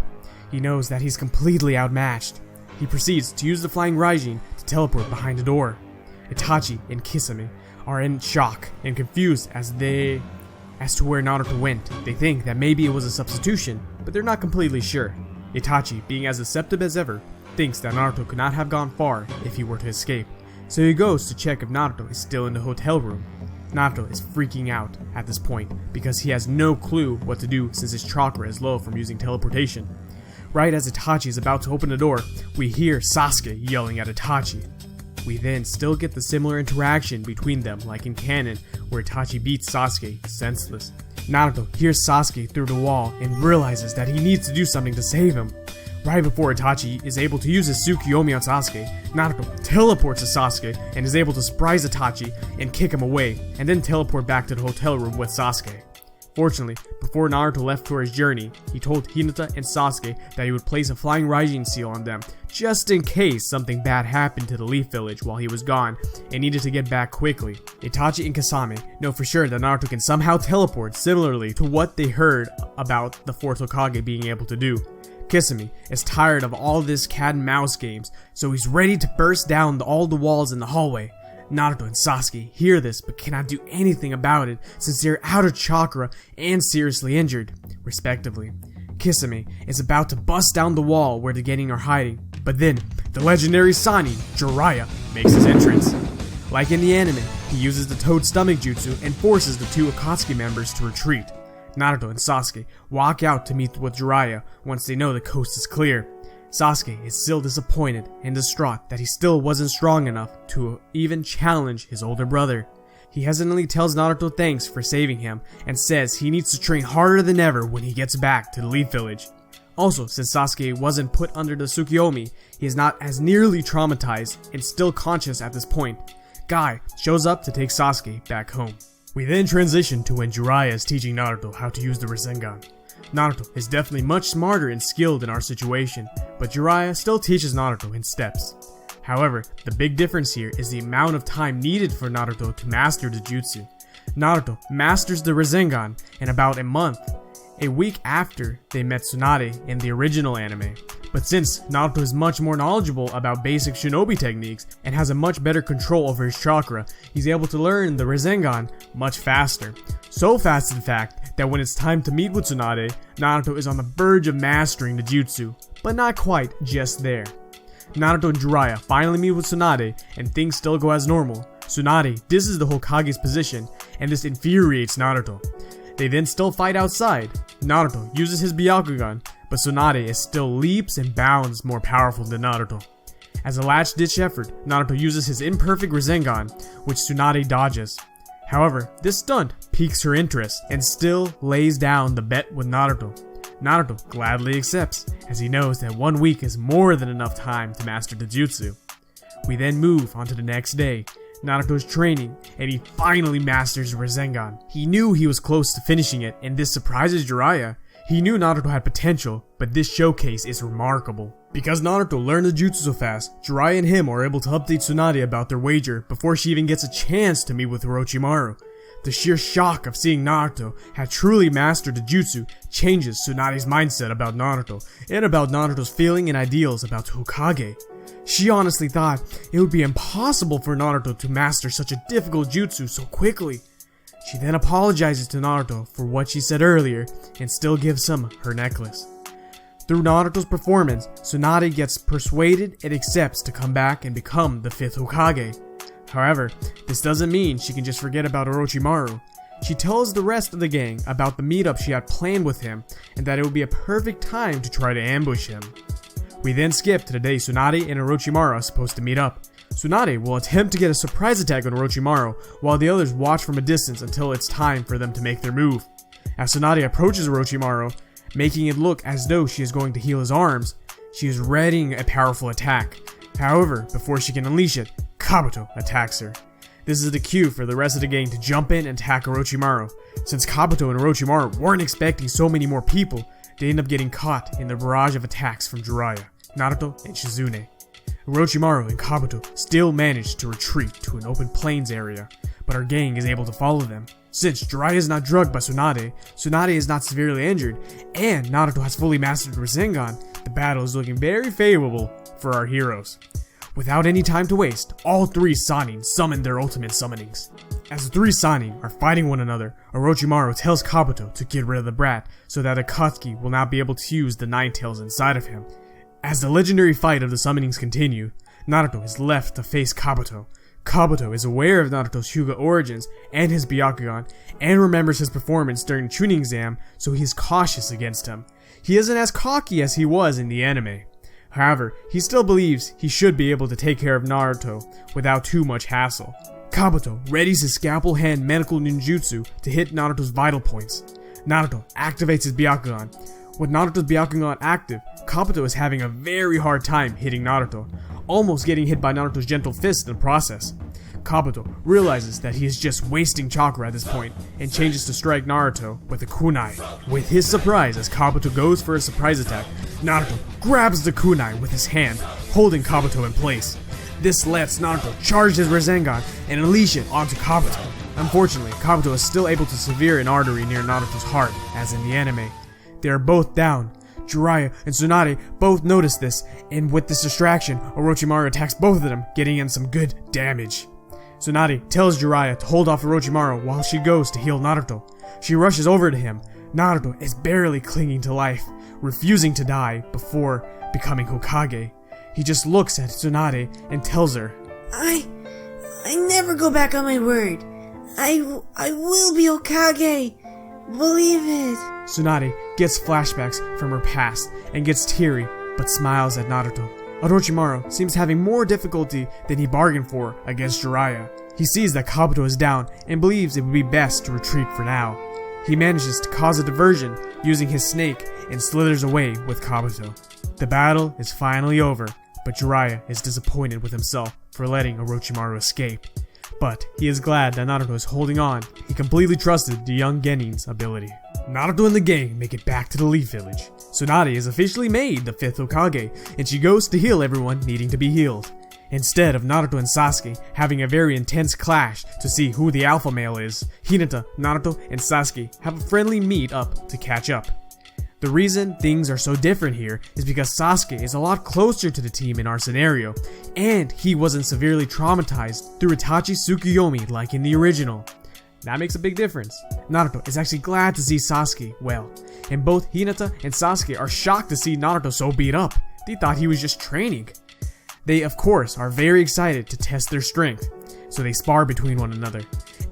He knows that he's completely outmatched. He proceeds to use the Flying Raijin to teleport behind the door. Itachi and Kisame are in shock and confused as to where Naruto went. They think that maybe it was a substitution, but they're not completely sure. Itachi, being as deceptive as ever, thinks that Naruto could not have gone far if he were to escape, so he goes to check if Naruto is still in the hotel room. Naruto is freaking out at this point because he has no clue what to do since his chakra is low from using teleportation. Right as Itachi is about to open the door, we hear Sasuke yelling at Itachi. We then still get the similar interaction between them like in canon where Itachi beats Sasuke senseless. Naruto hears Sasuke through the wall and realizes that he needs to do something to save him. Right before Itachi is able to use his Tsukiyomi on Sasuke, Naruto teleports to Sasuke and is able to surprise Itachi and kick him away, and then teleport back to the hotel room with Sasuke. Fortunately, before Naruto left for his journey, he told Hinata and Sasuke that he would place a flying rising seal on them, just in case something bad happened to the Leaf Village while he was gone and needed to get back quickly. Itachi and Kisame know for sure that Naruto can somehow teleport similarly to what they heard about the 4th Hokage being able to do. Kisame is tired of all this cat and mouse games, so he's ready to burst down all the walls in the hallway. Naruto and Sasuke hear this but cannot do anything about it since they're out of chakra and seriously injured, respectively. Kisame is about to bust down the wall where the Genin are hiding, but then the legendary Sannin, Jiraiya, makes his entrance. Like in the anime, he uses the Toad Stomach Jutsu and forces the 2 Akatsuki members to retreat. Naruto and Sasuke walk out to meet with Jiraiya once they know the coast is clear. Sasuke is still disappointed and distraught that he still wasn't strong enough to even challenge his older brother. He hesitantly tells Naruto thanks for saving him and says he needs to train harder than ever when he gets back to the Leaf Village. Also, since Sasuke wasn't put under the Tsukiyomi, he is not as nearly traumatized and still conscious at this point. Guy shows up to take Sasuke back home. We then transition to when Jiraiya is teaching Naruto how to use the Rasengan. Naruto is definitely much smarter and skilled in our situation, but Jiraiya still teaches Naruto in steps. However, the big difference here is the amount of time needed for Naruto to master the jutsu. Naruto masters the Rasengan in about a month, a week after they met Tsunade in the original anime. But since Naruto is much more knowledgeable about basic shinobi techniques and has a much better control over his chakra, he's able to learn the Rasengan much faster. So fast in fact that when it's time to meet with Tsunade, Naruto is on the verge of mastering the jutsu, but not quite just there. Naruto and Jiraiya finally meet with Tsunade and things still go as normal. Tsunade disses the Hokage's position and this infuriates Naruto. They then still fight outside. Naruto uses his Byakugan, but Tsunade is still leaps and bounds more powerful than Naruto. As a last-ditch effort, Naruto uses his imperfect Rasengan, which Tsunade dodges. However, this stunt piques her interest and still lays down the bet with Naruto. Naruto gladly accepts, as he knows that 1 week is more than enough time to master the jutsu. We then move on to the next day. Naruto's training, and he finally masters Rasengan. He knew he was close to finishing it, and this surprises Jiraiya. He knew Naruto had potential, but this showcase is remarkable. Because Naruto learned the jutsu so fast, Jiraiya and him are able to update Tsunade about their wager before she even gets a chance to meet with Orochimaru. The sheer shock of seeing Naruto had truly mastered the jutsu changes Tsunade's mindset about Naruto, and about Naruto's feeling and ideals about Hokage. She honestly thought it would be impossible for Naruto to master such a difficult jutsu so quickly. She then apologizes to Naruto for what she said earlier and still gives him her necklace. Through Naruto's performance, Tsunade gets persuaded and accepts to come back and become the 5th Hokage. However, this doesn't mean she can just forget about Orochimaru. She tells the rest of the gang about the meetup she had planned with him and that it would be a perfect time to try to ambush him. We then skip to the day Tsunade and Orochimaru are supposed to meet up. Tsunade will attempt to get a surprise attack on Orochimaru while the others watch from a distance until it's time for them to make their move. As Tsunade approaches Orochimaru, making it look as though she is going to heal his arms, she is readying a powerful attack. However, before she can unleash it, Kabuto attacks her. This is the cue for the rest of the gang to jump in and attack Orochimaru. Since Kabuto and Orochimaru weren't expecting so many more people, they end up getting caught in the barrage of attacks from Jiraiya, Naruto, and Shizune. Orochimaru and Kabuto still manage to retreat to an open plains area, but our gang is able to follow them. Since Jiraiya is not drugged by Tsunade, Tsunade is not severely injured, and Naruto has fully mastered Rasengan, the battle is looking very favorable for our heroes. Without any time to waste, all 3 Sannin summon their ultimate summonings. As the 3 Sannin are fighting one another, Orochimaru tells Kabuto to get rid of the brat so that Akatsuki will not be able to use the Nine Tails inside of him. As the legendary fight of the summonings continue, Naruto is left to face Kabuto. Kabuto is aware of Naruto's Hyuga origins and his Byakugan, and remembers his performance during the Chunin exam, so he is cautious against him. He isn't as cocky as he was in the anime. However, he still believes he should be able to take care of Naruto without too much hassle. Kabuto readies his scalpel hand medical ninjutsu to hit Naruto's vital points. Naruto activates his Byakugan. With Naruto's Byakugan active, Kabuto is having a very hard time hitting Naruto, almost getting hit by Naruto's gentle fist in the process. Kabuto realizes that he is just wasting chakra at this point, and changes to strike Naruto with a kunai. With his surprise as Kabuto goes for a surprise attack, Naruto grabs the kunai with his hand, holding Kabuto in place. This lets Naruto charge his Rasengan and unleash it onto Kabuto. Unfortunately, Kabuto is still able to sever an artery near Naruto's heart, as in the anime. They are both down. Jiraiya and Tsunade both notice this, and with this distraction, Orochimaru attacks both of them, getting in some good damage. Tsunade tells Jiraiya to hold off Orochimaru while she goes to heal Naruto. She rushes over to him. Naruto is barely clinging to life, refusing to die before becoming Hokage. He just looks at Tsunade and tells her,
I never go back on my word. I will be Hokage. Believe it.
Tsunade gets flashbacks from her past and gets teary, but smiles at Naruto. Orochimaru seems having more difficulty than he bargained for against Jiraiya. He sees that Kabuto is down and believes it would be best to retreat for now. He manages to cause a diversion using his snake and slithers away with Kabuto. The battle is finally over, but Jiraiya is disappointed with himself for letting Orochimaru escape. But he is glad that Naruto is holding on. He completely trusted the young Genin's ability. Naruto and the gang make it back to the Leaf Village. Tsunade is officially made the 5th Hokage, and she goes to heal everyone needing to be healed. Instead of Naruto and Sasuke having a very intense clash to see who the alpha male is, Hinata, Naruto, and Sasuke have a friendly meet up to catch up. The reason things are so different here is because Sasuke is a lot closer to the team in our scenario, and he wasn't severely traumatized through Itachi's Tsukuyomi like in the original. That makes a big difference. Naruto is actually glad to see Sasuke well, and both Hinata and Sasuke are shocked to see Naruto so beat up. They thought he was just training. They of course are very excited to test their strength, so they spar between one another.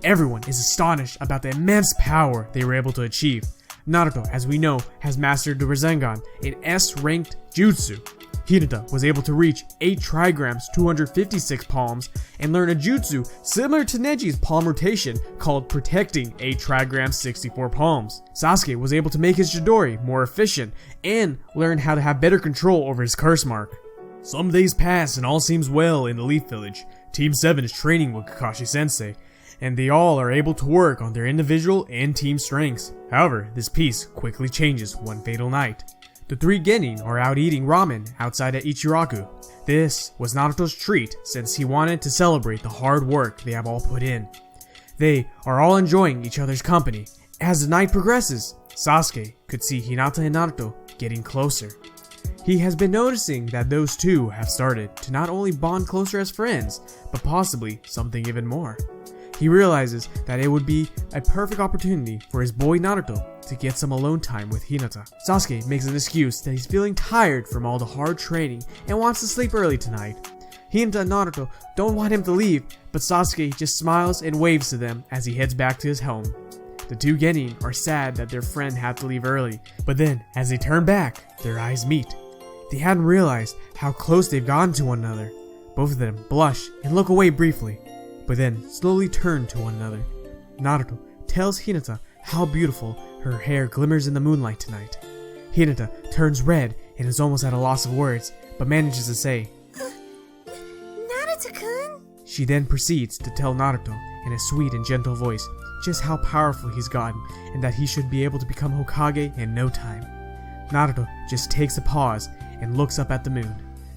Everyone is astonished about the immense power they were able to achieve. Naruto, as we know, has mastered the Rasengan, an S-ranked jutsu. Hinata was able to reach 8 trigrams 256 palms and learn a jutsu similar to Neji's palm rotation called Protecting 8 trigrams 64 palms. Sasuke was able to make his Chidori more efficient and learn how to have better control over his curse mark. Some days pass and all seems well in the Leaf Village. Team 7 is training with Kakashi-sensei, and they all are able to work on their individual and team strengths. However, this piece quickly changes one fatal night. The 3 Genin are out eating ramen outside at Ichiraku. This was Naruto's treat since he wanted to celebrate the hard work they have all put in. They are all enjoying each other's company. As the night progresses, Sasuke could see Hinata and Naruto getting closer. He has been noticing that those two have started to not only bond closer as friends, but possibly something even more. He realizes that it would be a perfect opportunity for his boy Naruto to get some alone time with Hinata. Sasuke makes an excuse that he's feeling tired from all the hard training and wants to sleep early tonight. Hinata and Naruto don't want him to leave, but Sasuke just smiles and waves to them as he heads back to his home. The 2 Genin are sad that their friend had to leave early, but then as they turn back, their eyes meet. They hadn't realized how close they've gotten to one another. Both of them blush and look away briefly, but then slowly turn to one another. Naruto tells Hinata how beautiful her hair glimmers in the moonlight tonight. Hinata turns red and is almost at a loss of words, but manages to say,
Naruto-kun?
She then proceeds to tell Naruto in a sweet and gentle voice just how powerful he's gotten and that he should be able to become Hokage in no time. Naruto just takes a pause and looks up at the moon,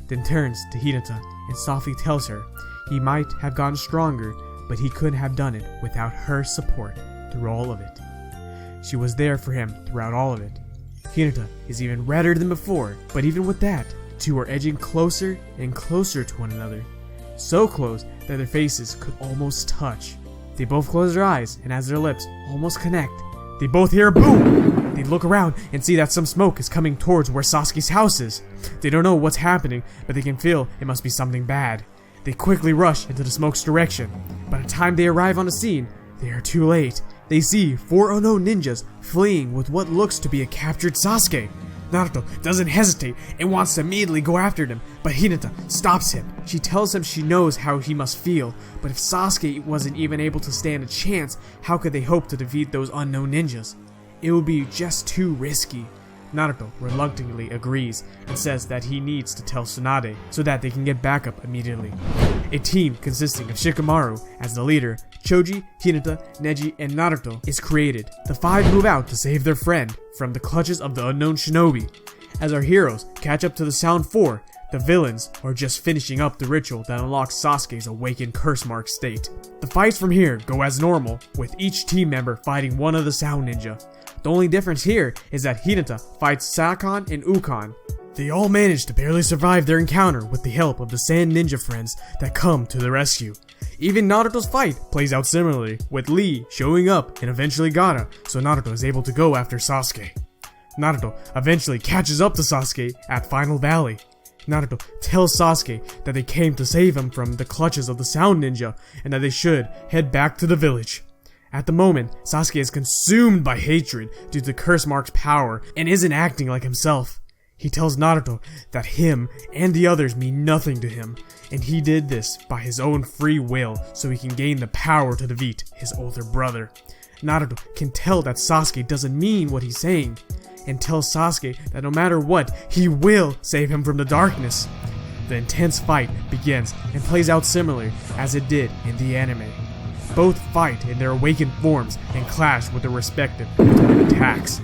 then turns to Hinata and softly tells her he might have gotten stronger, but he couldn't have done it without her support through all of it. She was there for him throughout all of it. Hinata is even redder than before, but even with that, the two are edging closer and closer to one another. So close that their faces could almost touch. They both close their eyes, and as their lips almost connect, they both hear a boom! They look around and see that some smoke is coming towards where Sasuke's house is. They don't know what's happening, but they can feel it must be something bad. They quickly rush into the smoke's direction. By the time they arrive on the scene, they are too late. They see 4 unknown ninjas fleeing with what looks to be a captured Sasuke. Naruto doesn't hesitate and wants to immediately go after them, but Hinata stops him. She tells him she knows how he must feel, but if Sasuke wasn't even able to stand a chance, how could they hope to defeat those unknown ninjas? It would be just too risky. Naruto reluctantly agrees and says that he needs to tell Tsunade so that they can get backup immediately. A team consisting of Shikamaru as the leader, Choji, Hinata, Neji, and Naruto is created. The 5 move out to save their friend from the clutches of the unknown shinobi. As our heroes catch up to the Sound 4, the villains are just finishing up the ritual that unlocks Sasuke's awakened curse mark state. The fights from here go as normal, with each team member fighting one of the Sound Ninja. The only difference here is that Hinata fights Sakon and Ukon. They all manage to barely survive their encounter with the help of the Sand Ninja friends that come to the rescue. Even Naruto's fight plays out similarly, with Lee showing up and eventually Gaara, so Naruto is able to go after Sasuke. Naruto eventually catches up to Sasuke at Final Valley. Naruto tells Sasuke that they came to save him from the clutches of the Sound Ninja and that they should head back to the village. At the moment, Sasuke is consumed by hatred due to Curse Mark's power and isn't acting like himself. He tells Naruto that him and the others mean nothing to him, and he did this by his own free will so he can gain the power to defeat his older brother. Naruto can tell that Sasuke doesn't mean what he's saying, and tells Sasuke that no matter what, he will save him from the darkness. The intense fight begins and plays out similarly as it did in the anime. Both fight in their awakened forms and clash with their respective ultimate attacks.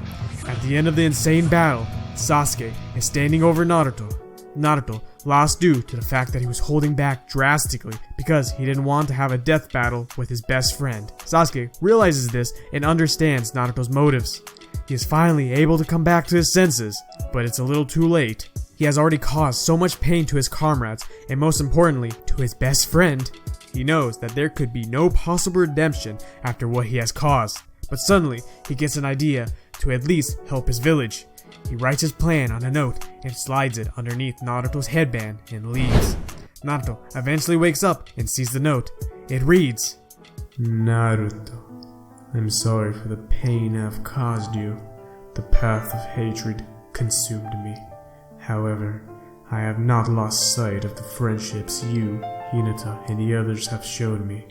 At the end of the insane battle, Sasuke is standing over Naruto. Naruto lost due to the fact that he was holding back drastically because he didn't want to have a death battle with his best friend. Sasuke realizes this and understands Naruto's motives. He is finally able to come back to his senses, but it's a little too late. He has already caused so much pain to his comrades, and most importantly, to his best friend. He knows that there could be no possible redemption after what he has caused, but suddenly he gets an idea to at least help his village. He writes his plan on a note and slides it underneath Naruto's headband and leaves. Naruto eventually wakes up and sees the note. It reads,
Naruto, I'm sorry for the pain I've caused you. The path of hatred consumed me. However, I have not lost sight of the friendships you, Hinata, and the others have shown me.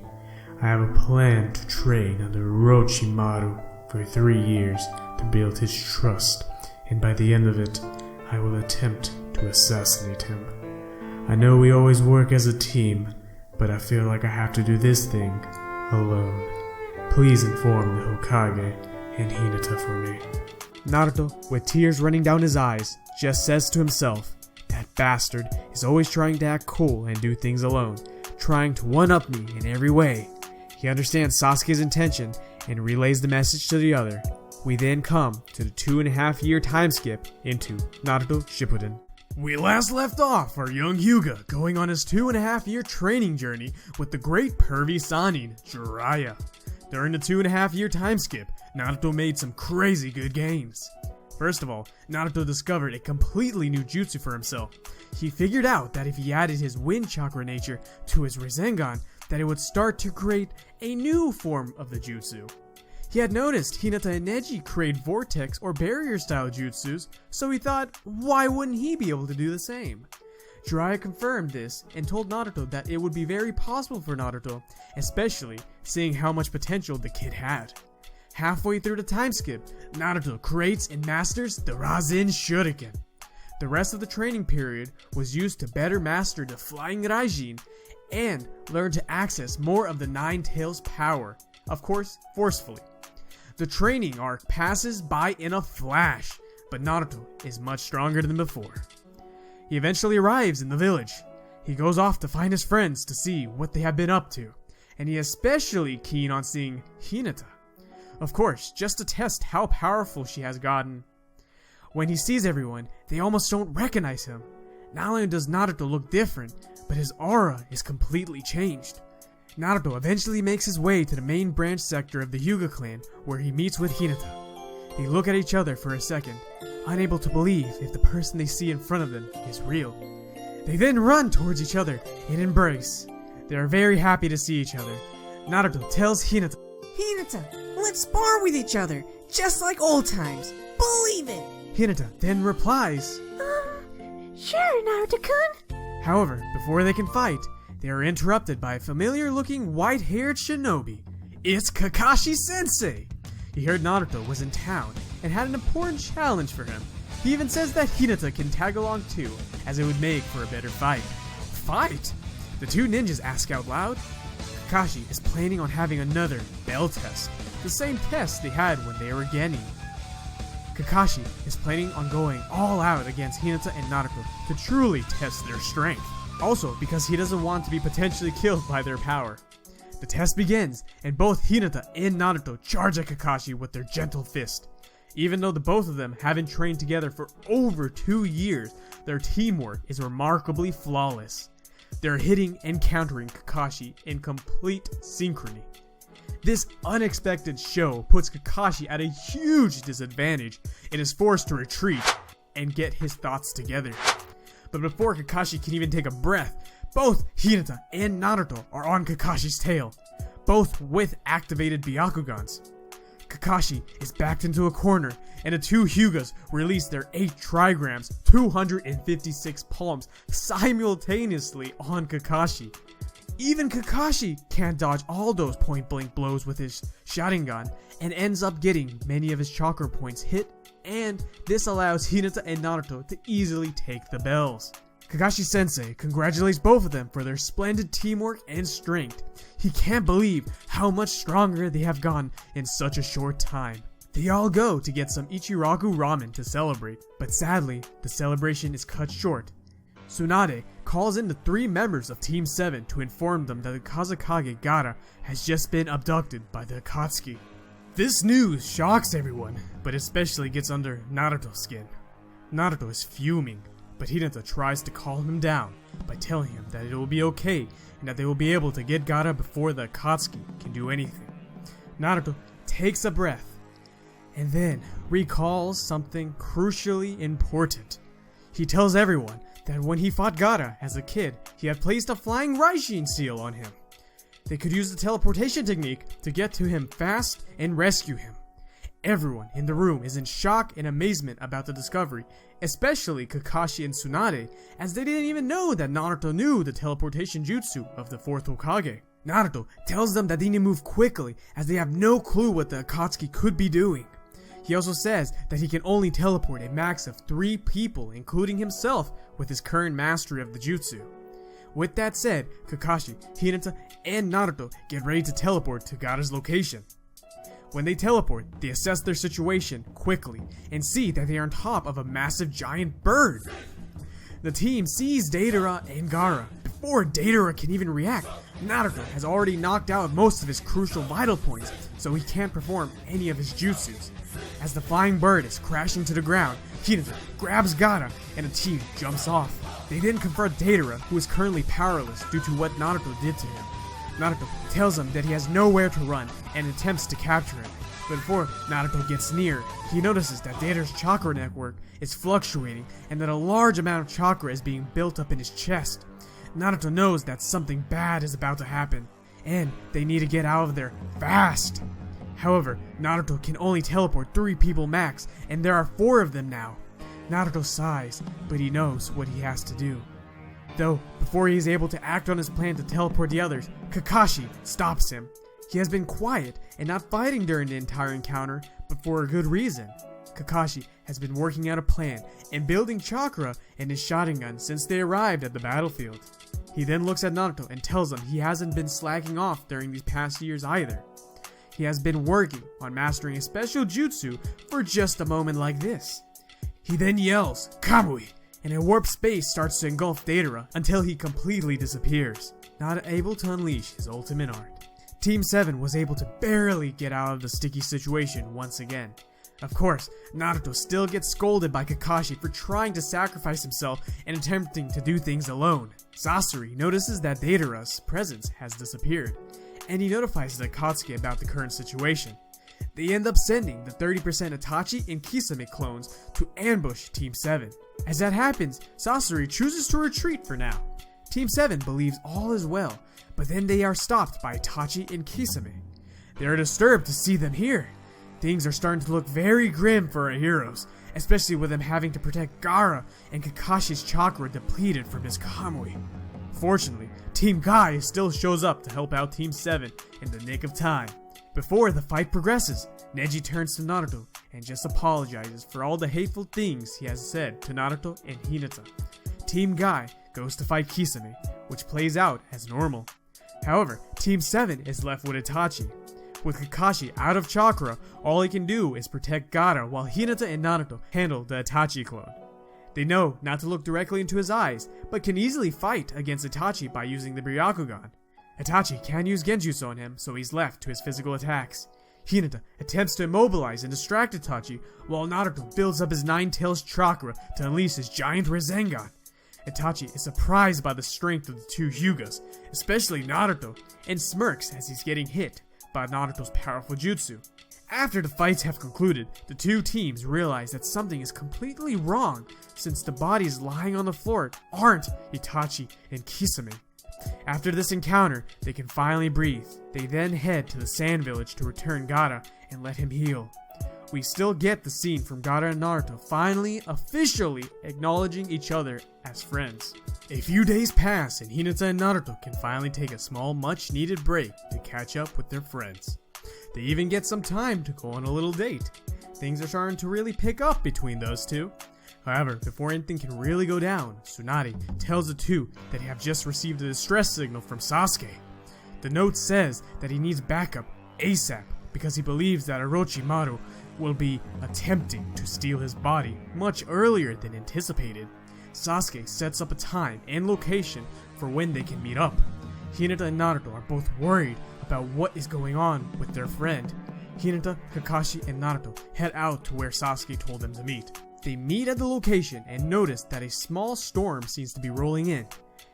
I have a plan to train under Orochimaru for 3 years to build his trust, and by the end of it, I will attempt to assassinate him. I know we always work as a team, but I feel like I have to do this thing alone. Please inform the Hokage and Hinata for me.
Naruto, with tears running down his eyes, just says to himself, that bastard is always trying to act cool and do things alone, trying to one-up me in every way. He understands Sasuke's intention and relays the message to the other. We then come to the 2.5-year time skip into Naruto Shippuden. We last left off our young Hyuga going on his 2.5-year training journey with the great pervy Sannin, Jiraiya. During the 2.5-year time skip, Naruto made some crazy good gains. First of all, Naruto discovered a completely new jutsu for himself. He figured out that if he added his wind chakra nature to his Rasengan, that it would start to create a new form of the jutsu. He had noticed Hinata and Neji create vortex or barrier style jutsus, so he thought, why wouldn't he be able to do the same? Jiraiya confirmed this and told Naruto that it would be very possible for Naruto, especially seeing how much potential the kid had. Halfway through the time skip, Naruto creates and masters the Rasen Shuriken. The rest of the training period was used to better master the Flying Raijin and learn to access more of the Nine Tails power, of course, forcefully. The training arc passes by in a flash, but Naruto is much stronger than before. He eventually arrives in the village. He goes off to find his friends to see what they have been up to, and he is especially keen on seeing Hinata. Of course, just to test how powerful she has gotten. When he sees everyone, they almost don't recognize him. Not only does Naruto look different, but his aura is completely changed. Naruto eventually makes his way to the main branch sector of the Hyuga clan, where he meets with Hinata. They look at each other for a second, unable to believe if the person they see in front of them is real. They then run towards each other and embrace. They are very happy to see each other. Naruto tells Hinata,
Hinata, let's spar with each other, just like old times. Believe it!
Hinata then replies,
Sure, Naruto-kun.
However, before they can fight, they are interrupted by a familiar-looking white-haired shinobi. It's Kakashi-sensei! He heard Naruto was in town and had an important challenge for him. He even says that Hinata can tag along too, as it would make for a better fight. Fight? The two ninjas ask out loud. Kakashi is planning on having another bell test, the same test they had when they were Genin. Kakashi is planning on going all out against Hinata and Naruto to truly test their strength. Also, because he doesn't want to be potentially killed by their power. The test begins, and both Hinata and Naruto charge at Kakashi with their gentle fist. Even though the both of them haven't trained together for over 2 years, their teamwork is remarkably flawless. They're hitting and countering Kakashi in complete synchrony. This unexpected show puts Kakashi at a huge disadvantage and is forced to retreat and get his thoughts together. But before Kakashi can even take a breath, both Hinata and Naruto are on Kakashi's tail, both with activated Byakugans. Kakashi is backed into a corner, and the two Hyugas release their 8 trigrams, 256 palms simultaneously on Kakashi. Even Kakashi can't dodge all those point-blank blows with his Sharingan, and ends up getting many of his chakra points hit, and this allows Hinata and Naruto to easily take the bells. Kakashi-sensei congratulates both of them for their splendid teamwork and strength. He can't believe how much stronger they have gotten in such a short time. They all go to get some Ichiraku ramen to celebrate, but sadly, the celebration is cut short. Tsunade calls in the 3 members of Team 7 to inform them that the Kazekage Gaara has just been abducted by the Akatsuki. This news shocks everyone, but especially gets under Naruto's skin. Naruto is fuming, but Hinata tries to calm him down by telling him that it will be okay and that they will be able to get Gaara before the Akatsuki can do anything. Naruto takes a breath and then recalls something crucially important. He tells everyone that when he fought Gaara as a kid, he had placed a flying Raishin seal on him. They could use the teleportation technique to get to him fast and rescue him. Everyone in the room is in shock and amazement about the discovery, especially Kakashi and Tsunade, as they didn't even know that Naruto knew the teleportation jutsu of the 4th Hokage. Naruto tells them that they need to move quickly, as they have no clue what the Akatsuki could be doing. He also says that he can only teleport a max of 3 people, including himself, with his current mastery of the jutsu. With that said, Kakashi, Hinata, and Naruto get ready to teleport to Gaara's location. When they teleport, they assess their situation quickly and see that they are on top of a massive giant bird. The team sees Deidara and Gaara. Before Deidara can even react, Naruto has already knocked out most of his crucial vital points, so he can't perform any of his jutsus. As the flying bird is crashing to the ground, Hinata grabs Gaara and the team jumps off. They then confront Deidara, who is currently powerless due to what Naruto did to him. Naruto tells him that he has nowhere to run and attempts to capture him. But before Naruto gets near, he notices that Deidara's chakra network is fluctuating and that a large amount of chakra is being built up in his chest. Naruto knows that something bad is about to happen, and they need to get out of there fast. However, Naruto can only teleport 3 people max, and there are 4 of them now. Naruto sighs, but he knows what he has to do. Though, before he is able to act on his plan to teleport the others, Kakashi stops him. He has been quiet and not fighting during the entire encounter, but for a good reason. Kakashi has been working out a plan and building chakra in his Sharingan since they arrived at the battlefield. He then looks at Naruto and tells him he hasn't been slacking off during these past years either. He has been working on mastering a special jutsu for just a moment like this. He then yells, "Kamui!" and a warp space starts to engulf Deidara until he completely disappears, not able to unleash his ultimate art. Team 7 was able to barely get out of the sticky situation once again. Of course, Naruto still gets scolded by Kakashi for trying to sacrifice himself and attempting to do things alone. Sasori notices that Deidara's presence has disappeared, and he notifies the Akatsuki about the current situation. They end up sending the 30% Itachi and Kisame clones to ambush Team 7. As that happens, Sasori chooses to retreat for now. Team 7 believes all is well, but then they are stopped by Itachi and Kisame. They are disturbed to see them here. Things are starting to look very grim for our heroes, especially with them having to protect Gaara and Kakashi's chakra depleted from his Kamui. Fortunately, Team Guy still shows up to help out Team 7 in the nick of time. Before the fight progresses, Neji turns to Naruto and just apologizes for all the hateful things he has said to Naruto and Hinata. Team Guy goes to fight Kisame, which plays out as normal. However, Team 7 is left with Itachi. With Kakashi out of chakra, all he can do is protect Gaara while Hinata and Naruto handle the Itachi clone. They know not to look directly into his eyes, but can easily fight against Itachi by using the Byakugan. Itachi can use Genjutsu on him, so he's left to his physical attacks. Hinata attempts to immobilize and distract Itachi, while Naruto builds up his Nine Tails chakra to unleash his giant Rasengan. Itachi is surprised by the strength of the two Hyugas, especially Naruto, and smirks as he's getting hit by Naruto's powerful jutsu. After the fights have concluded, the two teams realize that something is completely wrong, since the bodies lying on the floor aren't Itachi and Kisame. After this encounter, they can finally breathe. They then head to the Sand Village to return Gaara and let him heal. We still get the scene from Gaara and Naruto finally, officially acknowledging each other as friends. A few days pass and Hinata and Naruto can finally take a small, much-needed break to catch up with their friends. They even get some time to go on a little date. Things are starting to really pick up between those two. However, before anything can really go down, Tsunade tells the two that they have just received a distress signal from Sasuke. The note says that he needs backup ASAP because he believes that Orochimaru will be attempting to steal his body much earlier than anticipated. Sasuke sets up a time and location for when they can meet up. Hinata and Naruto are both worried about what is going on with their friend. Hinata, Kakashi, and Naruto head out to where Sasuke told them to meet. They meet at the location and notice that a small storm seems to be rolling in.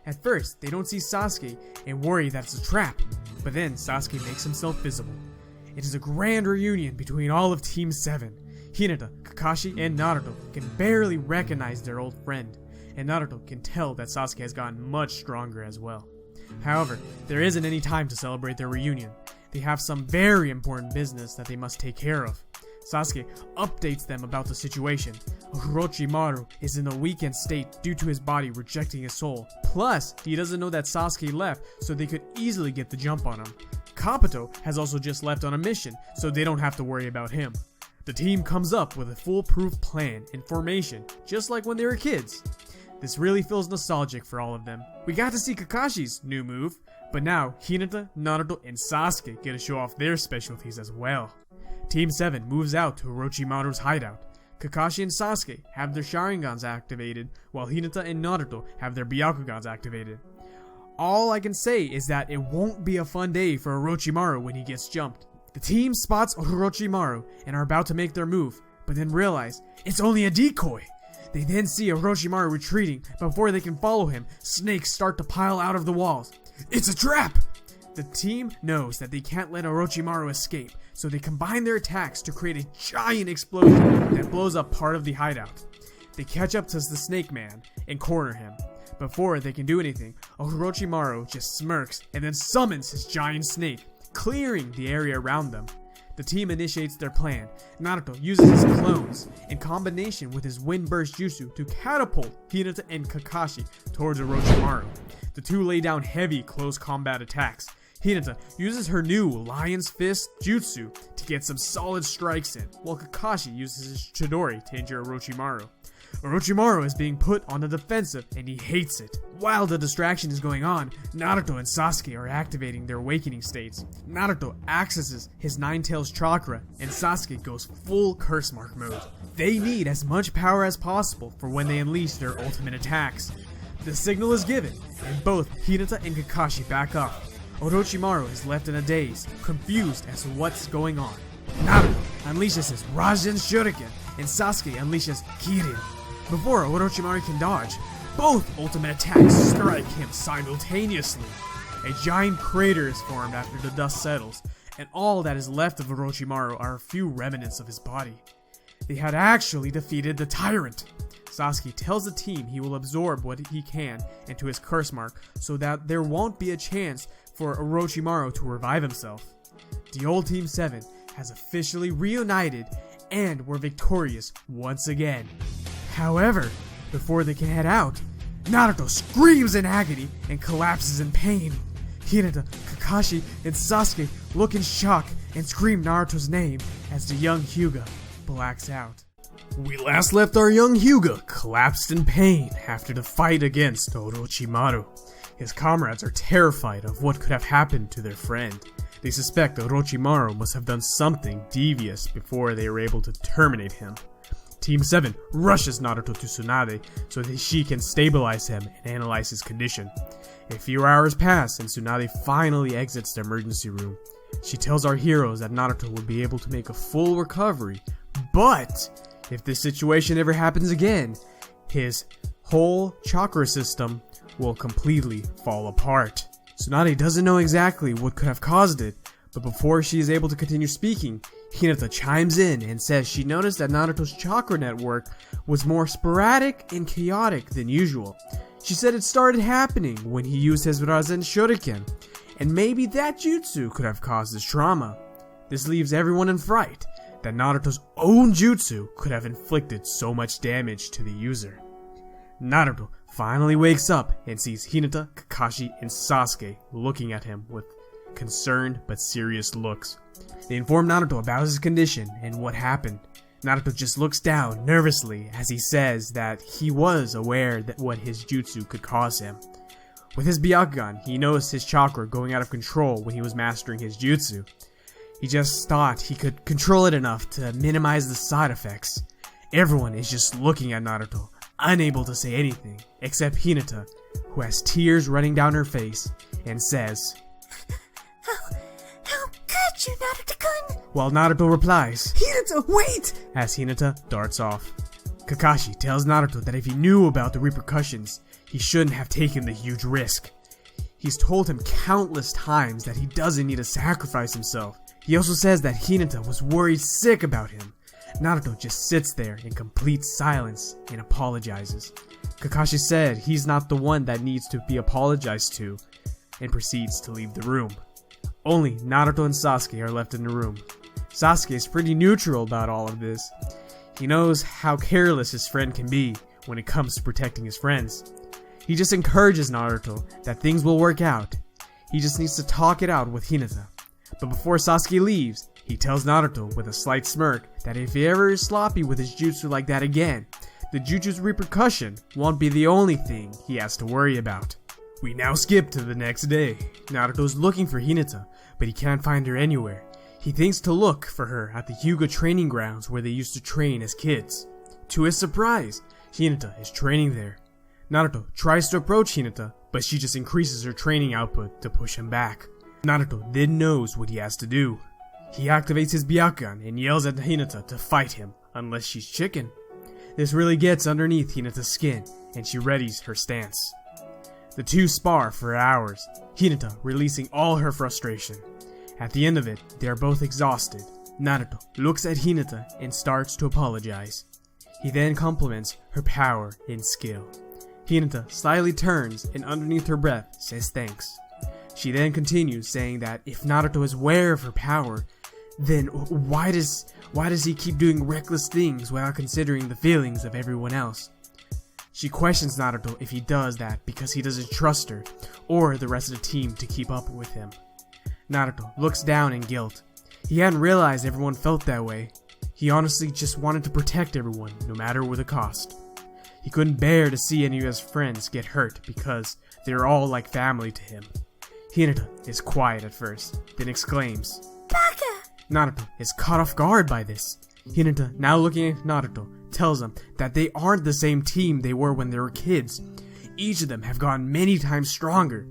At first, they don't see Sasuke and worry that it's a trap, but then Sasuke makes himself visible. It is a grand reunion between all of Team 7. Hinata, Kakashi, and Naruto can barely recognize their old friend, and Naruto can tell that Sasuke has gotten much stronger as well. However, there isn't any time to celebrate their reunion. They have some very important business that they must take care of. Sasuke updates them about the situation. Orochimaru is in a weakened state due to his body rejecting his soul. Plus, he doesn't know that Sasuke left, so they could easily get the jump on him. Kabuto has also just left on a mission, so they don't have to worry about him. The team comes up with a foolproof plan and formation, just like when they were kids. This really feels nostalgic for all of them. We got to see Kakashi's new move, but now Hinata, Naruto, and Sasuke get to show off their specialties as well. Team 7 moves out to Orochimaru's hideout. Kakashi and Sasuke have their Sharingans activated, while Hinata and Naruto have their Byakugans activated. All I can say is that it won't be a fun day for Orochimaru when he gets jumped. The team spots Orochimaru and are about to make their move, but then realize it's only a decoy. They then see Orochimaru retreating, but before they can follow him, snakes start to pile out of the walls. It's a trap! The team knows that they can't let Orochimaru escape, so they combine their attacks to create a giant explosion that blows up part of the hideout. They catch up to the Snake Man and corner him. Before they can do anything, Orochimaru just smirks and then summons his giant snake, clearing the area around them. The team initiates their plan. Naruto uses his clones in combination with his Wind Burst Jutsu to catapult Hinata and Kakashi towards Orochimaru. The two lay down heavy close combat attacks. Hinata uses her new Lion's Fist Jutsu to get some solid strikes in, while Kakashi uses his Chidori to injure Orochimaru. Orochimaru is being put on the defensive and he hates it. While the distraction is going on, Naruto and Sasuke are activating their awakening states. Naruto accesses his Nine Tails chakra and Sasuke goes full curse mark mode. They need as much power as possible for when they unleash their ultimate attacks. The signal is given and both Hinata and Kakashi back up. Orochimaru is left in a daze, confused as to what's going on. Naruto unleashes his Rasen Shuriken and Sasuke unleashes Kirin. Before Orochimaru can dodge, both ultimate attacks strike him simultaneously. A giant crater is formed after the dust settles, and all that is left of Orochimaru are a few remnants of his body. They had actually defeated the tyrant. Sasuke tells the team he will absorb what he can into his curse mark so that there won't be a chance for Orochimaru to revive himself. The old Team 7 has officially reunited and were victorious once again. However, before they can head out, Naruto screams in agony and collapses in pain. Hinata, Kakashi, and Sasuke look in shock and scream Naruto's name as the young Hyuga blacks out. We last left our young Hyuga collapsed in pain after the fight against Orochimaru. His comrades are terrified of what could have happened to their friend. They suspect Orochimaru must have done something devious before they were able to terminate him. Team 7 rushes Naruto to Tsunade so that she can stabilize him and analyze his condition. A few hours pass and Tsunade finally exits the emergency room. She tells our heroes that Naruto will be able to make a full recovery, but if this situation ever happens again, his whole chakra system will completely fall apart. Tsunade doesn't know exactly what could have caused it, but before she is able to continue speaking, Hinata chimes in and says she noticed that Naruto's chakra network was more sporadic and chaotic than usual. She said it started happening when he used his Rasen Shuriken, and maybe that jutsu could have caused this trauma. This leaves everyone in fright that Naruto's own jutsu could have inflicted so much damage to the user. Naruto finally wakes up and sees Hinata, Kakashi, and Sasuke looking at him with concerned but serious looks. They inform Naruto about his condition and what happened. Naruto just looks down nervously as he says that he was aware that what his jutsu could cause him. With his Byakugan, he noticed his chakra going out of control when he was mastering his jutsu. He just thought he could control it enough to minimize the side effects. Everyone is just looking at Naruto, unable to say anything, except Hinata, who has tears running down her face, and says,
How could you, Naruto-kun?
While Naruto replies,
Hinata, wait!
As Hinata darts off. Kakashi tells Naruto that if he knew about the repercussions, he shouldn't have taken the huge risk. He's told him countless times that he doesn't need to sacrifice himself. He also says that Hinata was worried sick about him. Naruto just sits there in complete silence and apologizes. Kakashi said he's not the one that needs to be apologized to, and proceeds to leave the room. Only Naruto and Sasuke are left in the room. Sasuke is pretty neutral about all of this. He knows how careless his friend can be when it comes to protecting his friends. He just encourages Naruto that things will work out. He just needs to talk it out with Hinata. But before Sasuke leaves, he tells Naruto with a slight smirk that if he ever is sloppy with his jutsu like that again, the jutsu's repercussion won't be the only thing he has to worry about. We now skip to the next day. Naruto's looking for Hinata, but he can't find her anywhere. He thinks to look for her at the Hyuga training grounds where they used to train as kids. To his surprise, Hinata is training there. Naruto tries to approach Hinata, but she just increases her training output to push him back. Naruto then knows what he has to do. He activates his Byakugan and yells at Hinata to fight him, unless she's chicken. This really gets underneath Hinata's skin, and she readies her stance. The two spar for hours, Hinata releasing all her frustration. At the end of it, they are both exhausted. Naruto looks at Hinata and starts to apologize. He then compliments her power and skill. Hinata slyly turns and underneath her breath says thanks. She then continues saying that if Naruto is aware of her power, then why does he keep doing reckless things without considering the feelings of everyone else? She questions Naruto if he does that because he doesn't trust her or the rest of the team to keep up with him. Naruto looks down in guilt. He hadn't realized everyone felt that way. He honestly just wanted to protect everyone, no matter what the cost. He couldn't bear to see any of his friends get hurt because they're all like family to him. Hinata is quiet at first, then exclaims,
Baka!
Naruto is caught off guard by this. Hinata, now looking at Naruto, tells him that they aren't the same team they were when they were kids. Each of them have gotten many times stronger,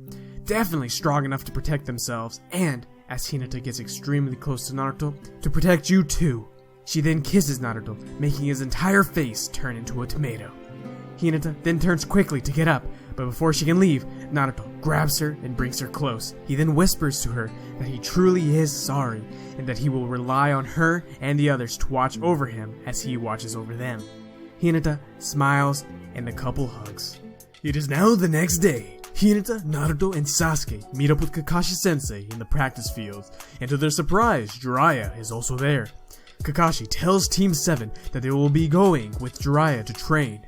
definitely strong enough to protect themselves, and, as Hinata gets extremely close to Naruto, to protect you too. She then kisses Naruto, making his entire face turn into a tomato. Hinata then turns quickly to get up, but before she can leave, Naruto grabs her and brings her close. He then whispers to her that he truly is sorry, and that he will rely on her and the others to watch over him as he watches over them. Hinata smiles, and the couple hugs. It is now the next day. Hinata, Naruto, and Sasuke meet up with Kakashi-sensei in the practice fields, and to their surprise, Jiraiya is also there. Kakashi tells Team 7 that they will be going with Jiraiya to train.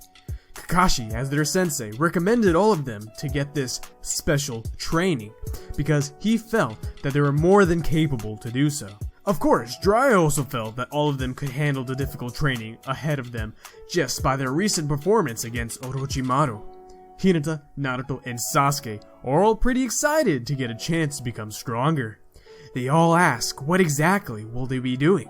Kakashi, as their sensei, recommended all of them to get this special training because he felt that they were more than capable to do so. Of course, Jiraiya also felt that all of them could handle the difficult training ahead of them just by their recent performance against Orochimaru. Hinata, Naruto, and Sasuke are all pretty excited to get a chance to become stronger. They all ask what exactly will they be doing.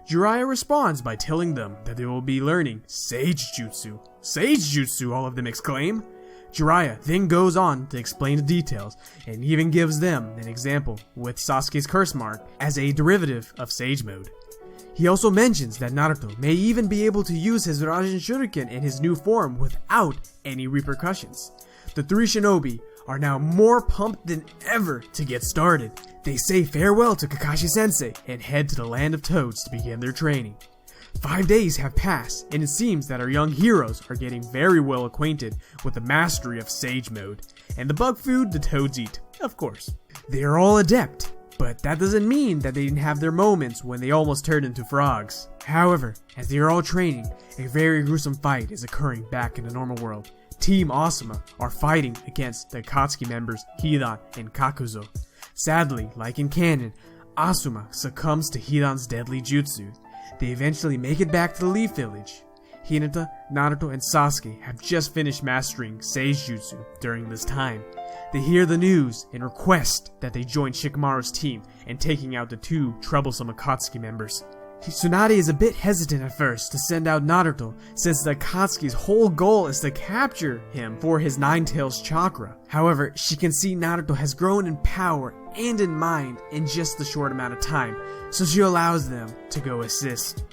Jiraiya responds by telling them that they will be learning Sage Jutsu. Sage Jutsu, all of them exclaim. Jiraiya then goes on to explain the details and even gives them an example with Sasuke's curse mark as a derivative of Sage Mode. He also mentions that Naruto may even be able to use his Rasen Shuriken in his new form without any repercussions. The three shinobi are now more pumped than ever to get started. They say farewell to Kakashi-sensei and head to the Land of Toads to begin their training. 5 days have passed, and it seems that our young heroes are getting very well acquainted with the mastery of Sage Mode, and the bug food the toads eat, of course. They are all adept, but that doesn't mean that they didn't have their moments when they almost turned into frogs. However, as they are all training, a very gruesome fight is occurring back in the normal world. Team Asuma are fighting against the Akatsuki members Hidan and Kakuzu. Sadly, like in canon, Asuma succumbs to Hidan's deadly jutsu. They eventually make it back to the Leaf Village. Hinata, Naruto, and Sasuke have just finished mastering Sage Jutsu during this time. They hear the news and request that they join Shikamaru's team in taking out the two troublesome Akatsuki members. Tsunade is a bit hesitant at first to send out Naruto, since the Akatsuki's whole goal is to capture him for his Nine-Tails chakra. However, she can see Naruto has grown in power and in mind in just a short amount of time, so she allows them to go assist.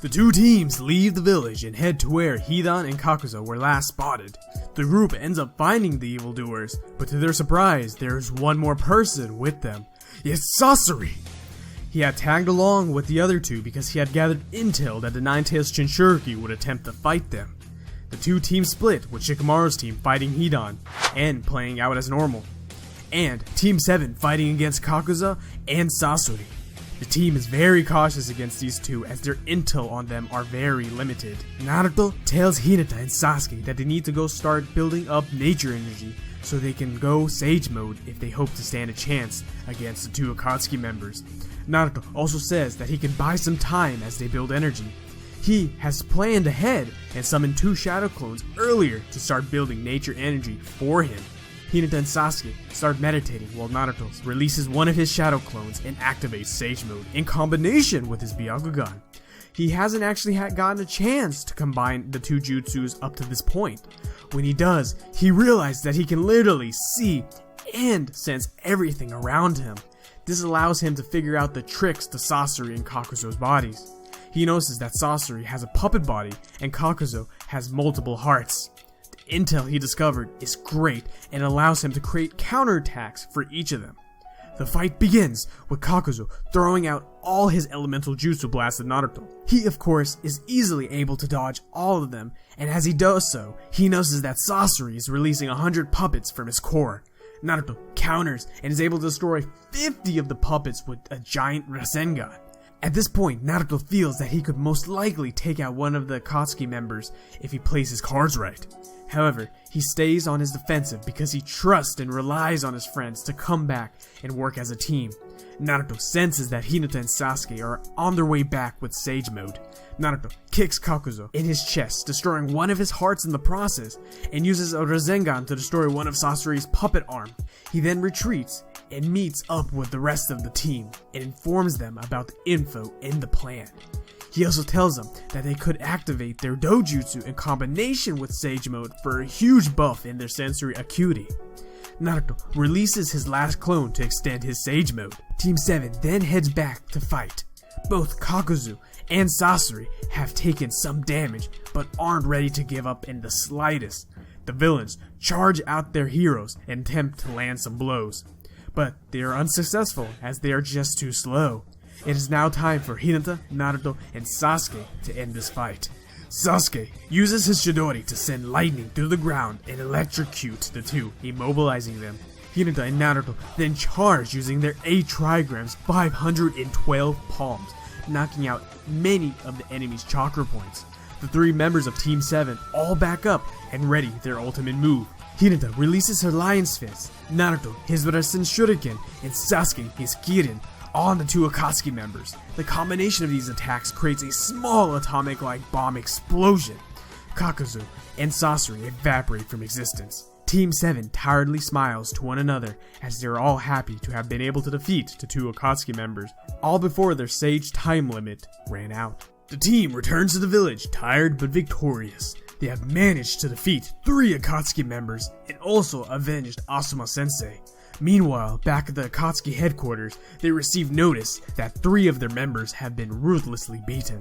The two teams leave the village and head to where Hidan and Kakuzu were last spotted. The group ends up finding the evildoers, but to their surprise, there's one more person with them. It's Sasori! He had tagged along with the other two because he had gathered intel that the Nine-Tails Jinchuriki would attempt to fight them. The two teams split, with Shikamaru's team fighting Hidan and playing out as normal, and Team 7 fighting against Kakuzu and Sasori. The team is very cautious against these two as their intel on them are very limited. Naruto tells Hinata and Sasuke that they need to go start building up nature energy so they can go Sage Mode if they hope to stand a chance against the two Akatsuki members. Naruto also says that he can buy some time as they build energy. He has planned ahead and summoned two shadow clones earlier to start building nature energy for him. Hinata and Sasuke start meditating while Naruto releases one of his shadow clones and activates Sage Mode in combination with his Byakugan. He hasn't actually gotten a chance to combine the two jutsus up to this point. When he does, he realizes that he can literally see and sense everything around him. This allows him to figure out the tricks to Sasori and Kakuzu's bodies. He notices that Sasori has a puppet body and Kakuzu has multiple hearts. The intel he discovered is great and allows him to create counterattacks for each of them. The fight begins with Kakuzu throwing out all his elemental jutsu blasts at Naruto. He, of course, is easily able to dodge all of them, and as he does so, he notices that Sasori is releasing 100 puppets from his core. Naruto counters and is able to destroy 50 of the puppets with a giant Rasengan. At this point, Naruto feels that he could most likely take out one of the Akatsuki members if he plays his cards right. However, he stays on his defensive because he trusts and relies on his friends to come back and work as a team. Naruto senses that Hinata and Sasuke are on their way back with Sage Mode. Naruto kicks Kakuzu in his chest, destroying one of his hearts in the process, and uses a Rasengan to destroy one of Sasori's puppet arm. He then retreats and meets up with the rest of the team and informs them about the info in the plan. He also tells them that they could activate their dojutsu in combination with Sage Mode for a huge buff in their sensory acuity. Naruto releases his last clone to extend his Sage Mode. Team 7 then heads back to fight. Both Kakuzu and Sasori have taken some damage, but aren't ready to give up in the slightest. The villains charge out their heroes and attempt to land some blows, but they are unsuccessful as they are just too slow. It is now time for Hinata, Naruto, and Sasuke to end this fight. Sasuke uses his Chidori to send lightning through the ground and electrocute the two, immobilizing them. Hinata and Naruto then charge using their 8 trigrams 512 palms, knocking out many of the enemy's chakra points. The 3 members of Team 7 all back up and ready their ultimate move. Hinata releases her Lion's Fist, Naruto his Rasen Shuriken, and Sasuke his Kirin on the 2 Akatsuki members. The combination of these attacks creates a small atomic-like bomb explosion. Kakuzu and Sasori evaporate from existence. Team 7 tiredly smiles to one another as they are all happy to have been able to defeat the 2 Akatsuki members, all before their sage time limit ran out. The team returns to the village, tired but victorious. They have managed to defeat 3 Akatsuki members and also avenged Asuma Sensei. Meanwhile, back at the Akatsuki headquarters, they receive notice that 3 of their members have been ruthlessly beaten.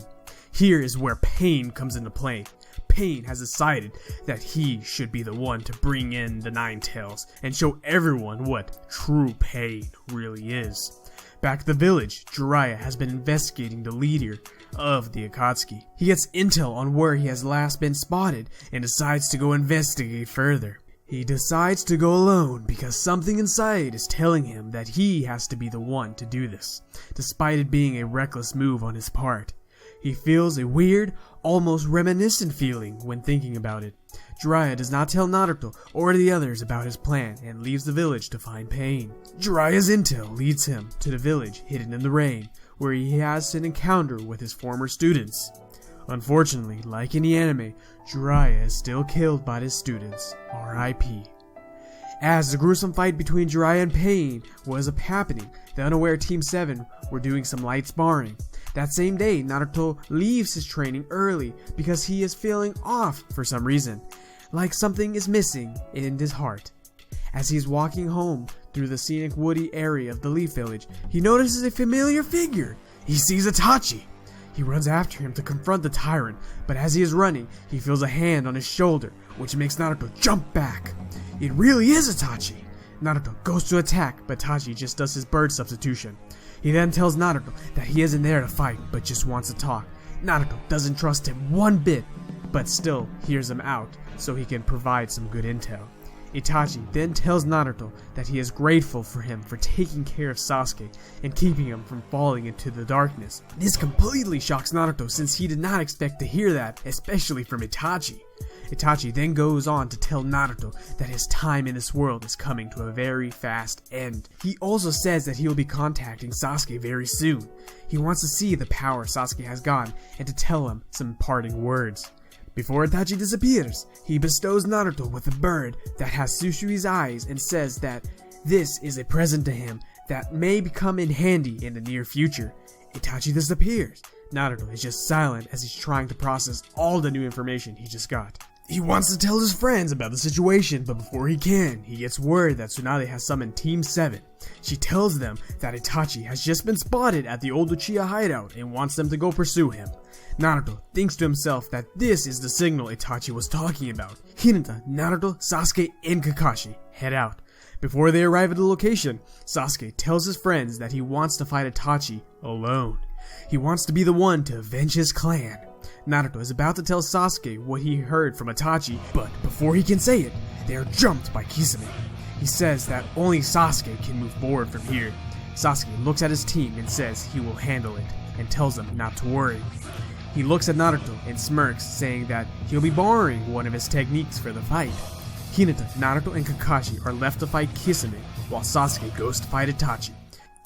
Here is where Pain comes into play. Pain has decided that he should be the one to bring in the 9 Tails and show everyone what true pain really is. Back at the village, Jiraiya has been investigating the leader of the Akatsuki. He gets intel on where he has last been spotted and decides to go investigate further. He decides to go alone because something inside is telling him that he has to be the one to do this, despite it being a reckless move on his part. He feels a weird, almost reminiscent feeling when thinking about it. Jiraiya does not tell Naruto or the others about his plan and leaves the village to find Pain. Jiraiya's intel leads him to the village hidden in the rain, where he has an encounter with his former students. Unfortunately, like in the anime, Jiraiya is still killed by his students, R.I.P. As the gruesome fight between Jiraiya and Pain was happening, the unaware Team 7 were doing some light sparring. That same day, Naruto leaves his training early because he is feeling off for some reason, like something is missing in his heart. As he's walking home through the scenic woody area of the Leaf Village, he notices a familiar figure. He sees Itachi. He runs after him to confront the tyrant, but as he is running, he feels a hand on his shoulder, which makes Naruto jump back. It really is Itachi! Naruto goes to attack, but Itachi just does his bird substitution. He then tells Naruto that he isn't there to fight, but just wants to talk. Naruto doesn't trust him one bit, but still hears him out so he can provide some good intel. Itachi then tells Naruto that he is grateful for him for taking care of Sasuke and keeping him from falling into the darkness. This completely shocks Naruto since he did not expect to hear that, especially from Itachi. Itachi then goes on to tell Naruto that his time in this world is coming to a very fast end. He also says that he will be contacting Sasuke very soon. He wants to see the power Sasuke has gotten and to tell him some parting words. Before Itachi disappears, he bestows Naruto with a bird that has Susui's eyes and says that this is a present to him that may come in handy in the near future. Itachi disappears. Naruto is just silent as he's trying to process all the new information he just got. He wants to tell his friends about the situation, but before he can, he gets word that Tsunade has summoned Team 7. She tells them that Itachi has just been spotted at the old Uchiha hideout and wants them to go pursue him. Naruto thinks to himself that this is the signal Itachi was talking about. Hinata, Naruto, Sasuke, and Kakashi head out. Before they arrive at the location, Sasuke tells his friends that he wants to fight Itachi alone. He wants to be the one to avenge his clan. Naruto is about to tell Sasuke what he heard from Itachi, but before he can say it, they are jumped by Kisame. He says that only Sasuke can move forward from here. Sasuke looks at his team and says he will handle it, and tells them not to worry. He looks at Naruto and smirks, saying that he'll be borrowing one of his techniques for the fight. Hinata, Naruto, and Kakashi are left to fight Kisame, while Sasuke goes to fight Itachi.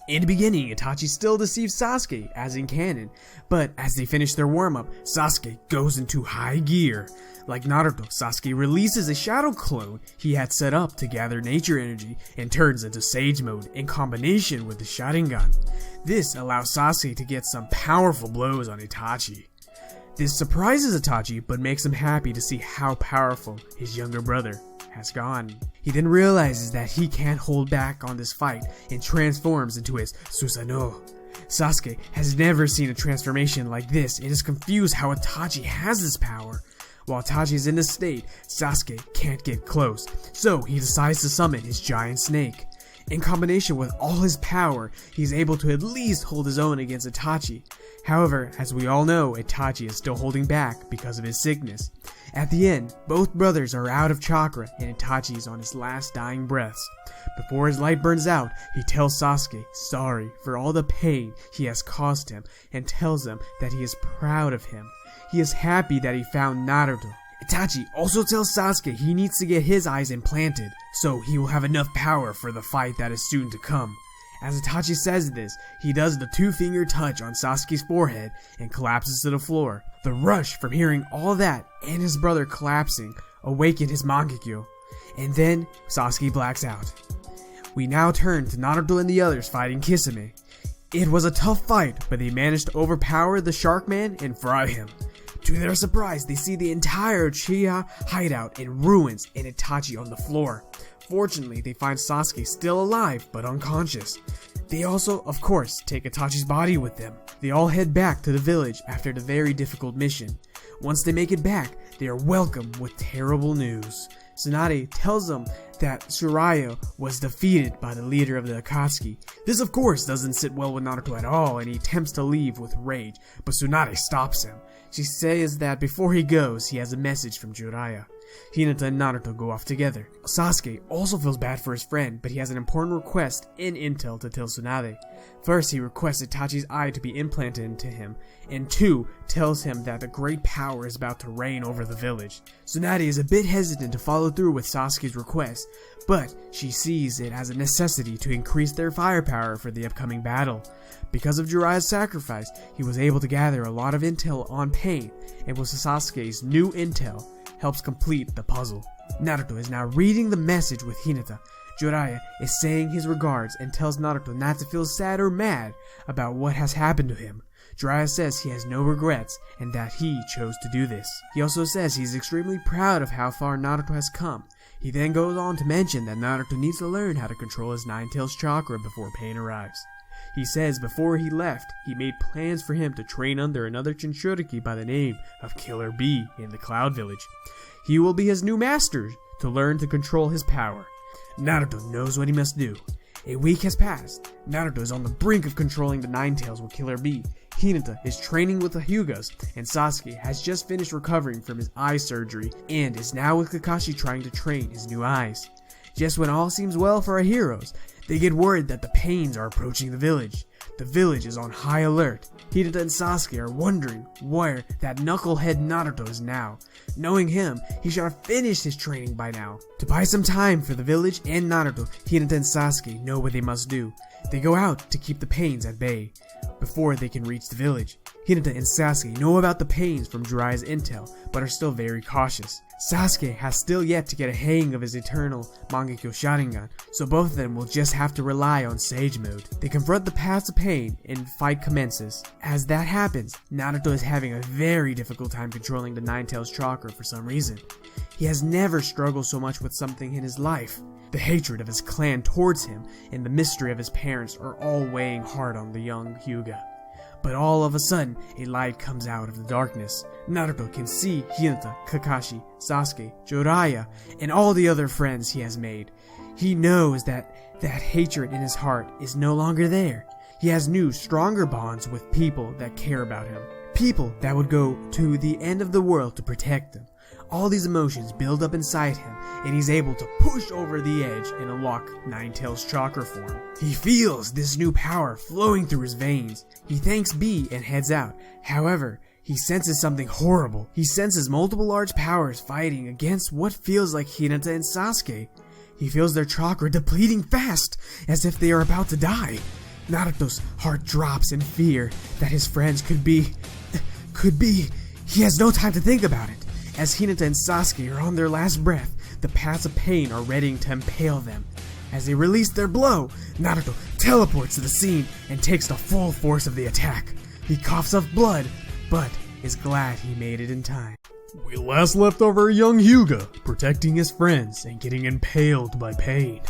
In the beginning, Itachi still deceives Sasuke, as in canon, but as they finish their warm-up, Sasuke goes into high gear. Like Naruto, Sasuke releases a shadow clone he had set up to gather nature energy and turns into Sage mode in combination with the Sharingan. This allows Sasuke to get some powerful blows on Itachi. This surprises Itachi, but makes him happy to see how powerful his younger brother has gone. He then realizes that he can't hold back on this fight and transforms into his Susanoo. Sasuke has never seen a transformation like this and is confused how Itachi has this power. While Itachi is in this state, Sasuke can't get close, so he decides to summon his giant snake. In combination with all his power, he's able to at least hold his own against Itachi. However, as we all know, Itachi is still holding back because of his sickness. At the end, both brothers are out of chakra and Itachi is on his last dying breaths. Before his light burns out, he tells Sasuke sorry for all the pain he has caused him and tells him that he is proud of him. He is happy that he found Naruto. Itachi also tells Sasuke he needs to get his eyes implanted, so he will have enough power for the fight that is soon to come. As Itachi says this, he does the two-finger touch on Sasuke's forehead and collapses to the floor. The rush from hearing all that and his brother collapsing awakened his Mangekyo, and then Sasuke blacks out. We now turn to Naruto and the others fighting Kisame. It was a tough fight, but they managed to overpower the Shark Man and fry him. To their surprise, they see the entire Uchiha hideout in ruins and Itachi on the floor. Fortunately, they find Sasuke still alive but unconscious. They also, of course, take Itachi's body with them. They all head back to the village after the very difficult mission. Once they make it back, they are welcomed with terrible news. Tsunade tells them that Jiraiya was defeated by the leader of the Akatsuki. This of course doesn't sit well with Naruto at all and he attempts to leave with rage, but Tsunade stops him. She says that before he goes, he has a message from Jiraiya. Hinata and Naruto go off together. Sasuke also feels bad for his friend, but he has an important request and intel to tell Tsunade. First, he requests Itachi's eye to be implanted into him, and 2, tells him that a great power is about to reign over the village. Tsunade is a bit hesitant to follow through with Sasuke's request, but she sees it as a necessity to increase their firepower for the upcoming battle. Because of Jiraiya's sacrifice, he was able to gather a lot of intel on Pain, and with Sasuke's new intel, helps complete the puzzle. Naruto is now reading the message with Hinata. Jiraiya is saying his regards and tells Naruto not to feel sad or mad about what has happened to him. Jiraiya says he has no regrets and that he chose to do this. He also says he is extremely proud of how far Naruto has come. He then goes on to mention that Naruto needs to learn how to control his Nine-Tails chakra before Pain arrives. He says before he left, he made plans for him to train under another Jinchuriki by the name of Killer Bee in the Cloud Village. He will be his new master to learn to control his power. Naruto knows what he must do. A week has passed. Naruto is on the brink of controlling the Nine-Tails with Killer Bee. Hinata is training with the Hyugas, and Sasuke has just finished recovering from his eye surgery and is now with Kakashi trying to train his new eyes. Just when all seems well for our heroes, they get word that the Pains are approaching the village. The village is on high alert. Hinata and Sasuke are wondering where that knucklehead Naruto is now. Knowing him, he should have finished his training by now. To buy some time for the village and Naruto, Hinata and Sasuke know what they must do. They go out to keep the Pains at bay before they can reach the village. Hinata and Sasuke know about the Pains from Jiraiya's intel, but are still very cautious. Sasuke has still yet to get a hang of his eternal Mangekyo Sharingan, so both of them will just have to rely on Sage Mode. They confront the paths of Pain and fight commences. As that happens, Naruto is having a very difficult time controlling the Nine-Tails chakra for some reason. He has never struggled so much with something in his life. The hatred of his clan towards him and the mystery of his parents are all weighing hard on the young Hyuga. But all of a sudden, a light comes out of the darkness. Naruto can see Hinata, Kakashi, Sasuke, Jiraiya, and all the other friends he has made. He knows that hatred in his heart is no longer there. He has new, stronger bonds with people that care about him. People that would go to the end of the world to protect him. All these emotions build up inside him, and he's able to push over the edge and unlock Nine-Tails chakra form. He feels this new power flowing through his veins. He thanks Bee and heads out. However, he senses something horrible. He senses multiple large powers fighting against what feels like Hinata and Sasuke. He feels their chakra depleting fast, as if they are about to die. Naruto's heart drops in fear that his friends could be. He has no time to think about it. As Hinata and Sasuke are on their last breath, the paths of Pain are ready to impale them. As they release their blow, Naruto teleports to the scene and takes the full force of the attack. He coughs up blood, but is glad he made it in time. We last left over young Hyuga, protecting his friends and getting impaled by Pain.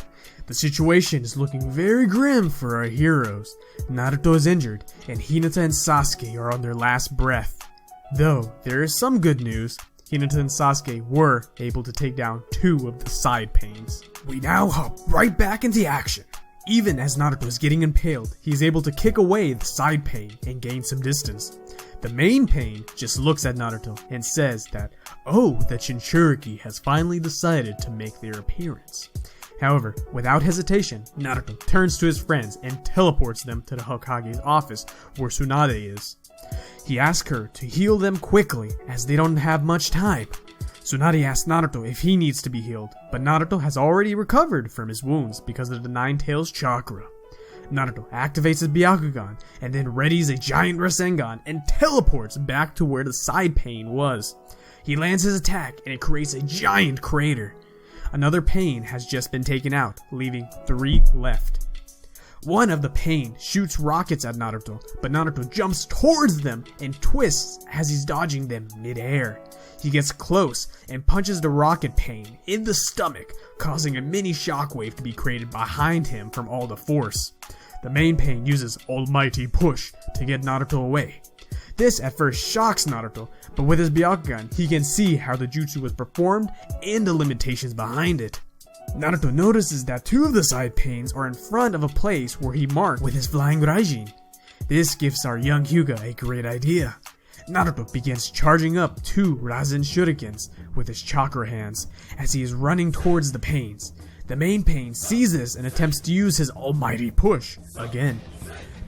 The situation is looking very grim for our heroes. Naruto is injured, and Hinata and Sasuke are on their last breath. Though, there is some good news. Hinata and Sasuke were able to take down 2 of the side pains. We now hop right back into action. Even as Naruto is getting impaled, he is able to kick away the side pain and gain some distance. The main pain just looks at Naruto and says that, oh, the Jinchuriki has finally decided to make their appearance. However, without hesitation, Naruto turns to his friends and teleports them to the Hokage's office where Tsunade is. He asks her to heal them quickly as they don't have much time. Tsunade asks Naruto if he needs to be healed, but Naruto has already recovered from his wounds because of the Nine Tails chakra. Naruto activates his Byakugan and then readies a giant Rasengan and teleports back to where the side pain was. He lands his attack and it creates a giant crater. Another pain has just been taken out, leaving 3 left. One of the pain shoots rockets at Naruto, but Naruto jumps towards them and twists as he's dodging them mid-air. He gets close and punches the rocket pain in the stomach, causing a mini shockwave to be created behind him from all the force. The main pain uses Almighty Push to get Naruto away. This at first shocks Naruto, but with his Byakugan, he can see how the jutsu was performed and the limitations behind it. Naruto notices that 2 of the side pains are in front of a place where he marked with his flying Raijin. This gives our young Hyuga a great idea. Naruto begins charging up 2 Rasen Shurikens with his chakra hands as he is running towards the pains. The main pain sees this and attempts to use his almighty push again.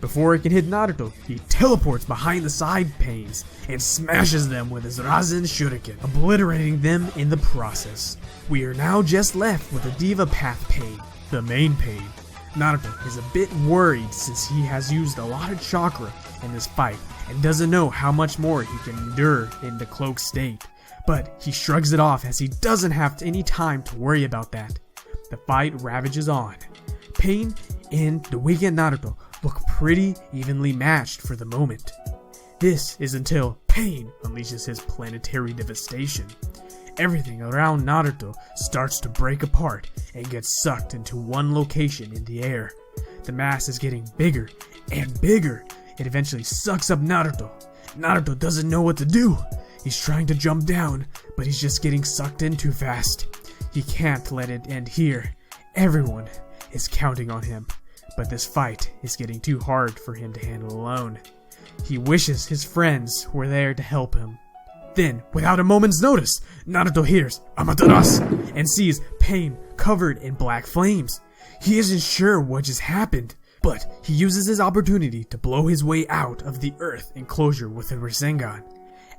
Before it can hit Naruto, he teleports behind the side pains and smashes them with his Rasen Shuriken, obliterating them in the process. We are now just left with the Diva Path pain, the main pain. Naruto is a bit worried since he has used a lot of chakra in this fight and doesn't know how much more he can endure in the cloak state. But he shrugs it off as he doesn't have any time to worry about that. The fight ravages on. Pain and the weakened Naruto look pretty evenly matched for the moment. This is until Pain unleashes his planetary devastation. Everything around Naruto starts to break apart and gets sucked into one location in the air. The mass is getting bigger and bigger. It eventually sucks up Naruto. Naruto doesn't know what to do. He's trying to jump down, but he's just getting sucked in too fast. He can't let it end here. Everyone is counting on him, but this fight is getting too hard for him to handle alone. He wishes his friends were there to help him. Then, without a moment's notice, Naruto hears Amaterasu and sees Pain covered in black flames. He isn't sure what just happened, but he uses his opportunity to blow his way out of the earth enclosure with a Rasengan.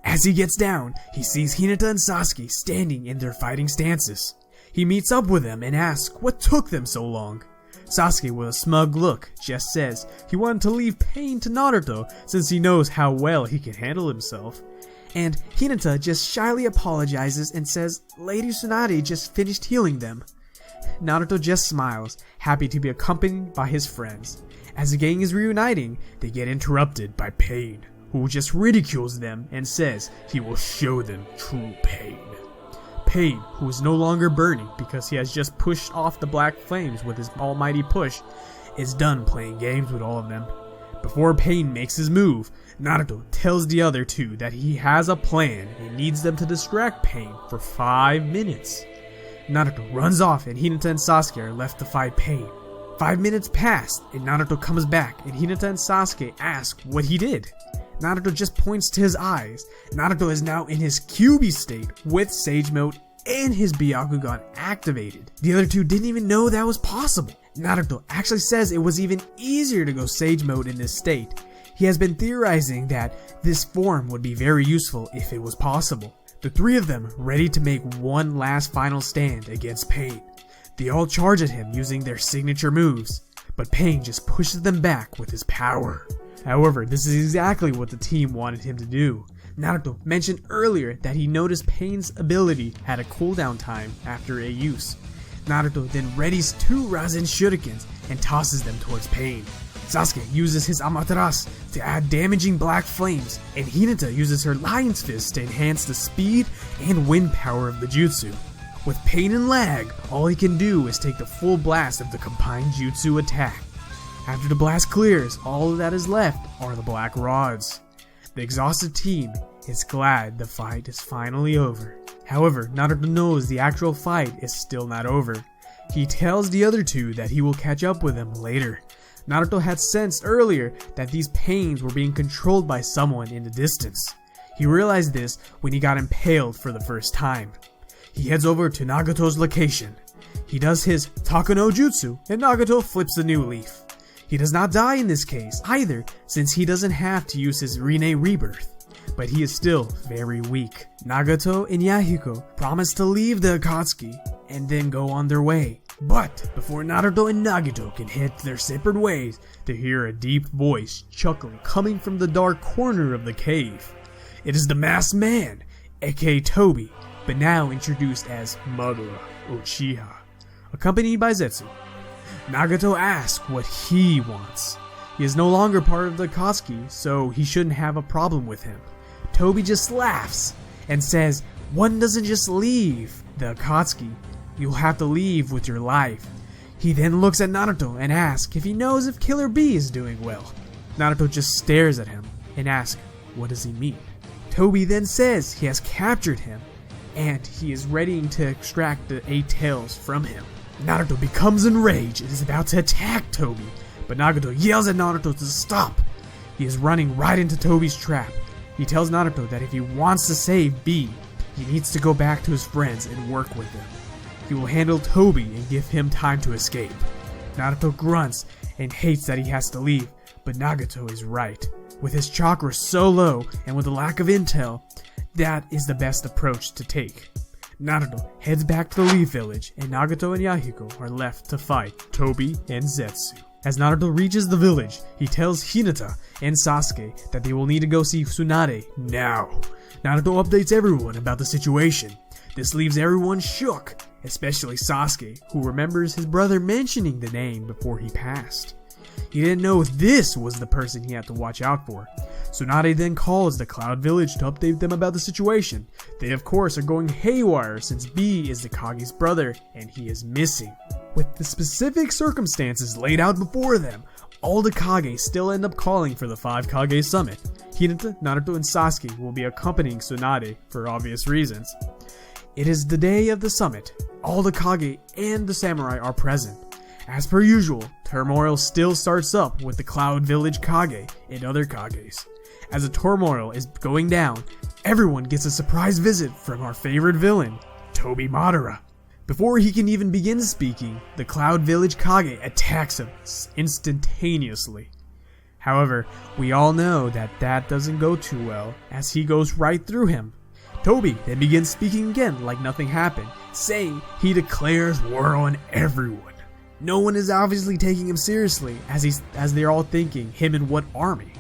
As he gets down, he sees Hinata and Sasuke standing in their fighting stances. He meets up with them and asks what took them so long. Sasuke, with a smug look, just says he wanted to leave Pain to Naruto since he knows how well he can handle himself. And Hinata just shyly apologizes and says Lady Tsunade just finished healing them. Naruto just smiles, happy to be accompanied by his friends. As the gang is reuniting, they get interrupted by Pain, who just ridicules them and says he will show them true pain. Pain, who is no longer burning because he has just pushed off the black flames with his almighty push, is done playing games with all of them. Before Pain makes his move, Naruto tells the other 2 that he has a plan and needs them to distract Pain for 5 minutes. Naruto runs off and Hinata and Sasuke are left to fight Pain. 5 minutes pass and Naruto comes back and Hinata and Sasuke ask what he did. Naruto just points to his eyes. Naruto is now in his QB state with Sage Mode and his Byakugan activated. The other 2 didn't even know that was possible. Naruto actually says it was even easier to go Sage Mode in this state. He has been theorizing that this form would be very useful if it was possible. The 3 of them ready to make one last final stand against Pain. They all charge at him using their signature moves, but Pain just pushes them back with his power. However, this is exactly what the team wanted him to do. Naruto mentioned earlier that he noticed Pain's ability had a cooldown time after a use. Naruto then readies 2 Rasen Shurikens and tosses them towards Pain. Sasuke uses his Amaterasu to add damaging black flames, and Hinata uses her Lion's Fist to enhance the speed and wind power of the jutsu. With pain and lag, all he can do is take the full blast of the combined jutsu attack. After the blast clears, all that is left are the black rods. The exhausted team is glad the fight is finally over. However, Naruto knows the actual fight is still not over. He tells the other two that he will catch up with them later. Naruto had sensed earlier that these pains were being controlled by someone in the distance. He realized this when he got impaled for the first time. He heads over to Nagato's location. He does his Takano Jutsu and Nagato flips a new leaf. He does not die in this case either, since he doesn't have to use his Rinne Rebirth, but he is still very weak. Nagato and Yahiko promise to leave the Akatsuki and then go on their way. But before Naruto and Nagato can head their separate ways, they hear a deep voice chuckling coming from the dark corner of the cave. It is the masked man, aka Tobi, but now introduced as Madara Uchiha, accompanied by Zetsu. Nagato asks what he wants. He is no longer part of the Akatsuki, so he shouldn't have a problem with him. Tobi just laughs and says, "One doesn't just leave the Akatsuki, you'll have to leave with your life." He then looks at Naruto and asks if he knows if Killer Bee is doing well. Naruto just stares at him and asks, what does he mean? Tobi then says he has captured him and he is ready to extract the 8 tails from him. Naruto becomes enraged and is about to attack Tobi, but Nagato yells at Naruto to stop. He is running right into Tobi's trap. He tells Naruto that if he wants to save Bee, he needs to go back to his friends and work with them. He will handle Tobi and give him time to escape. Naruto grunts and hates that he has to leave, but Nagato is right. With his chakra so low and with a lack of intel, that is the best approach to take. Naruto heads back to the Leaf Village, and Nagato and Yahiko are left to fight Tobi and Zetsu. As Naruto reaches the village, he tells Hinata and Sasuke that they will need to go see Tsunade now. Naruto updates everyone about the situation. This leaves everyone shook, especially Sasuke, who remembers his brother mentioning the name before he passed. He didn't know this was the person he had to watch out for. Tsunade then calls the Cloud Village to update them about the situation. They of course are going haywire since B is the Kage's brother and he is missing. With the specific circumstances laid out before them, all the Kage still end up calling for the 5 Kage Summit. Hinata, Naruto, and Sasuke will be accompanying Tsunade for obvious reasons. It is the day of the summit. All the Kage and the samurai are present. As per usual, turmoil still starts up with the Cloud Village Kage and other Kages. As the turmoil is going down, everyone gets a surprise visit from our favorite villain, Tobi Madara. Before he can even begin speaking, the Cloud Village Kage attacks him instantaneously. However, we all know that doesn't go too well, as he goes right through him. Tobi then begins speaking again like nothing happened, saying he declares war on everyone. No one is obviously taking him seriously, as they're all thinking him in what army.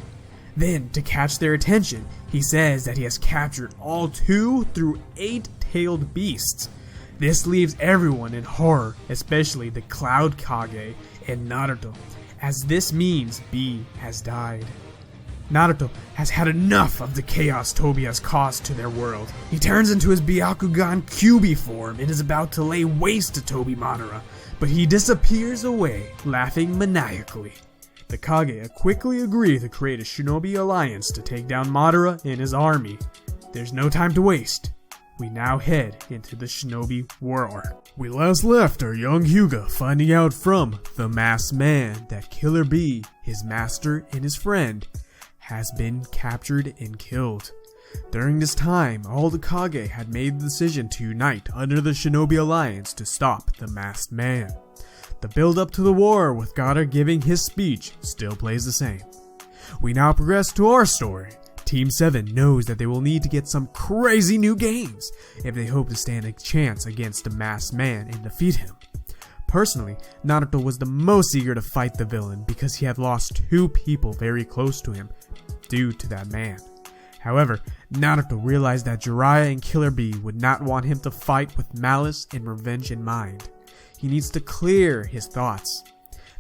Then, to catch their attention, he says that he has captured all 2 through 8-tailed beasts. This leaves everyone in horror, especially the Cloud Kage and Naruto, as this means B has died. Naruto has had enough of the chaos Tobi has caused to their world. He turns into his Byakugan Kyuubi form and is about to lay waste to Tobi Madara, but he disappears away, laughing maniacally. The Kage quickly agree to create a shinobi alliance to take down Madara and his army. There's no time to waste. We now head into the shinobi war arc. We last left our young Hyuga finding out from the masked man that Killer Bee, his master and his friend, has been captured and killed. During this time, all the Kage had made the decision to unite under the shinobi alliance to stop the masked man. The build up to the war with Gaara giving his speech still plays the same. We now progress to our story. Team 7 knows that they will need to get some crazy new games if they hope to stand a chance against the masked man and defeat him. Personally, Naruto was the most eager to fight the villain because he had lost 2 people very close to him due to that man. However, Naruto realized that Jiraiya and Killer Bee would not want him to fight with malice and revenge in mind. He needs to clear his thoughts.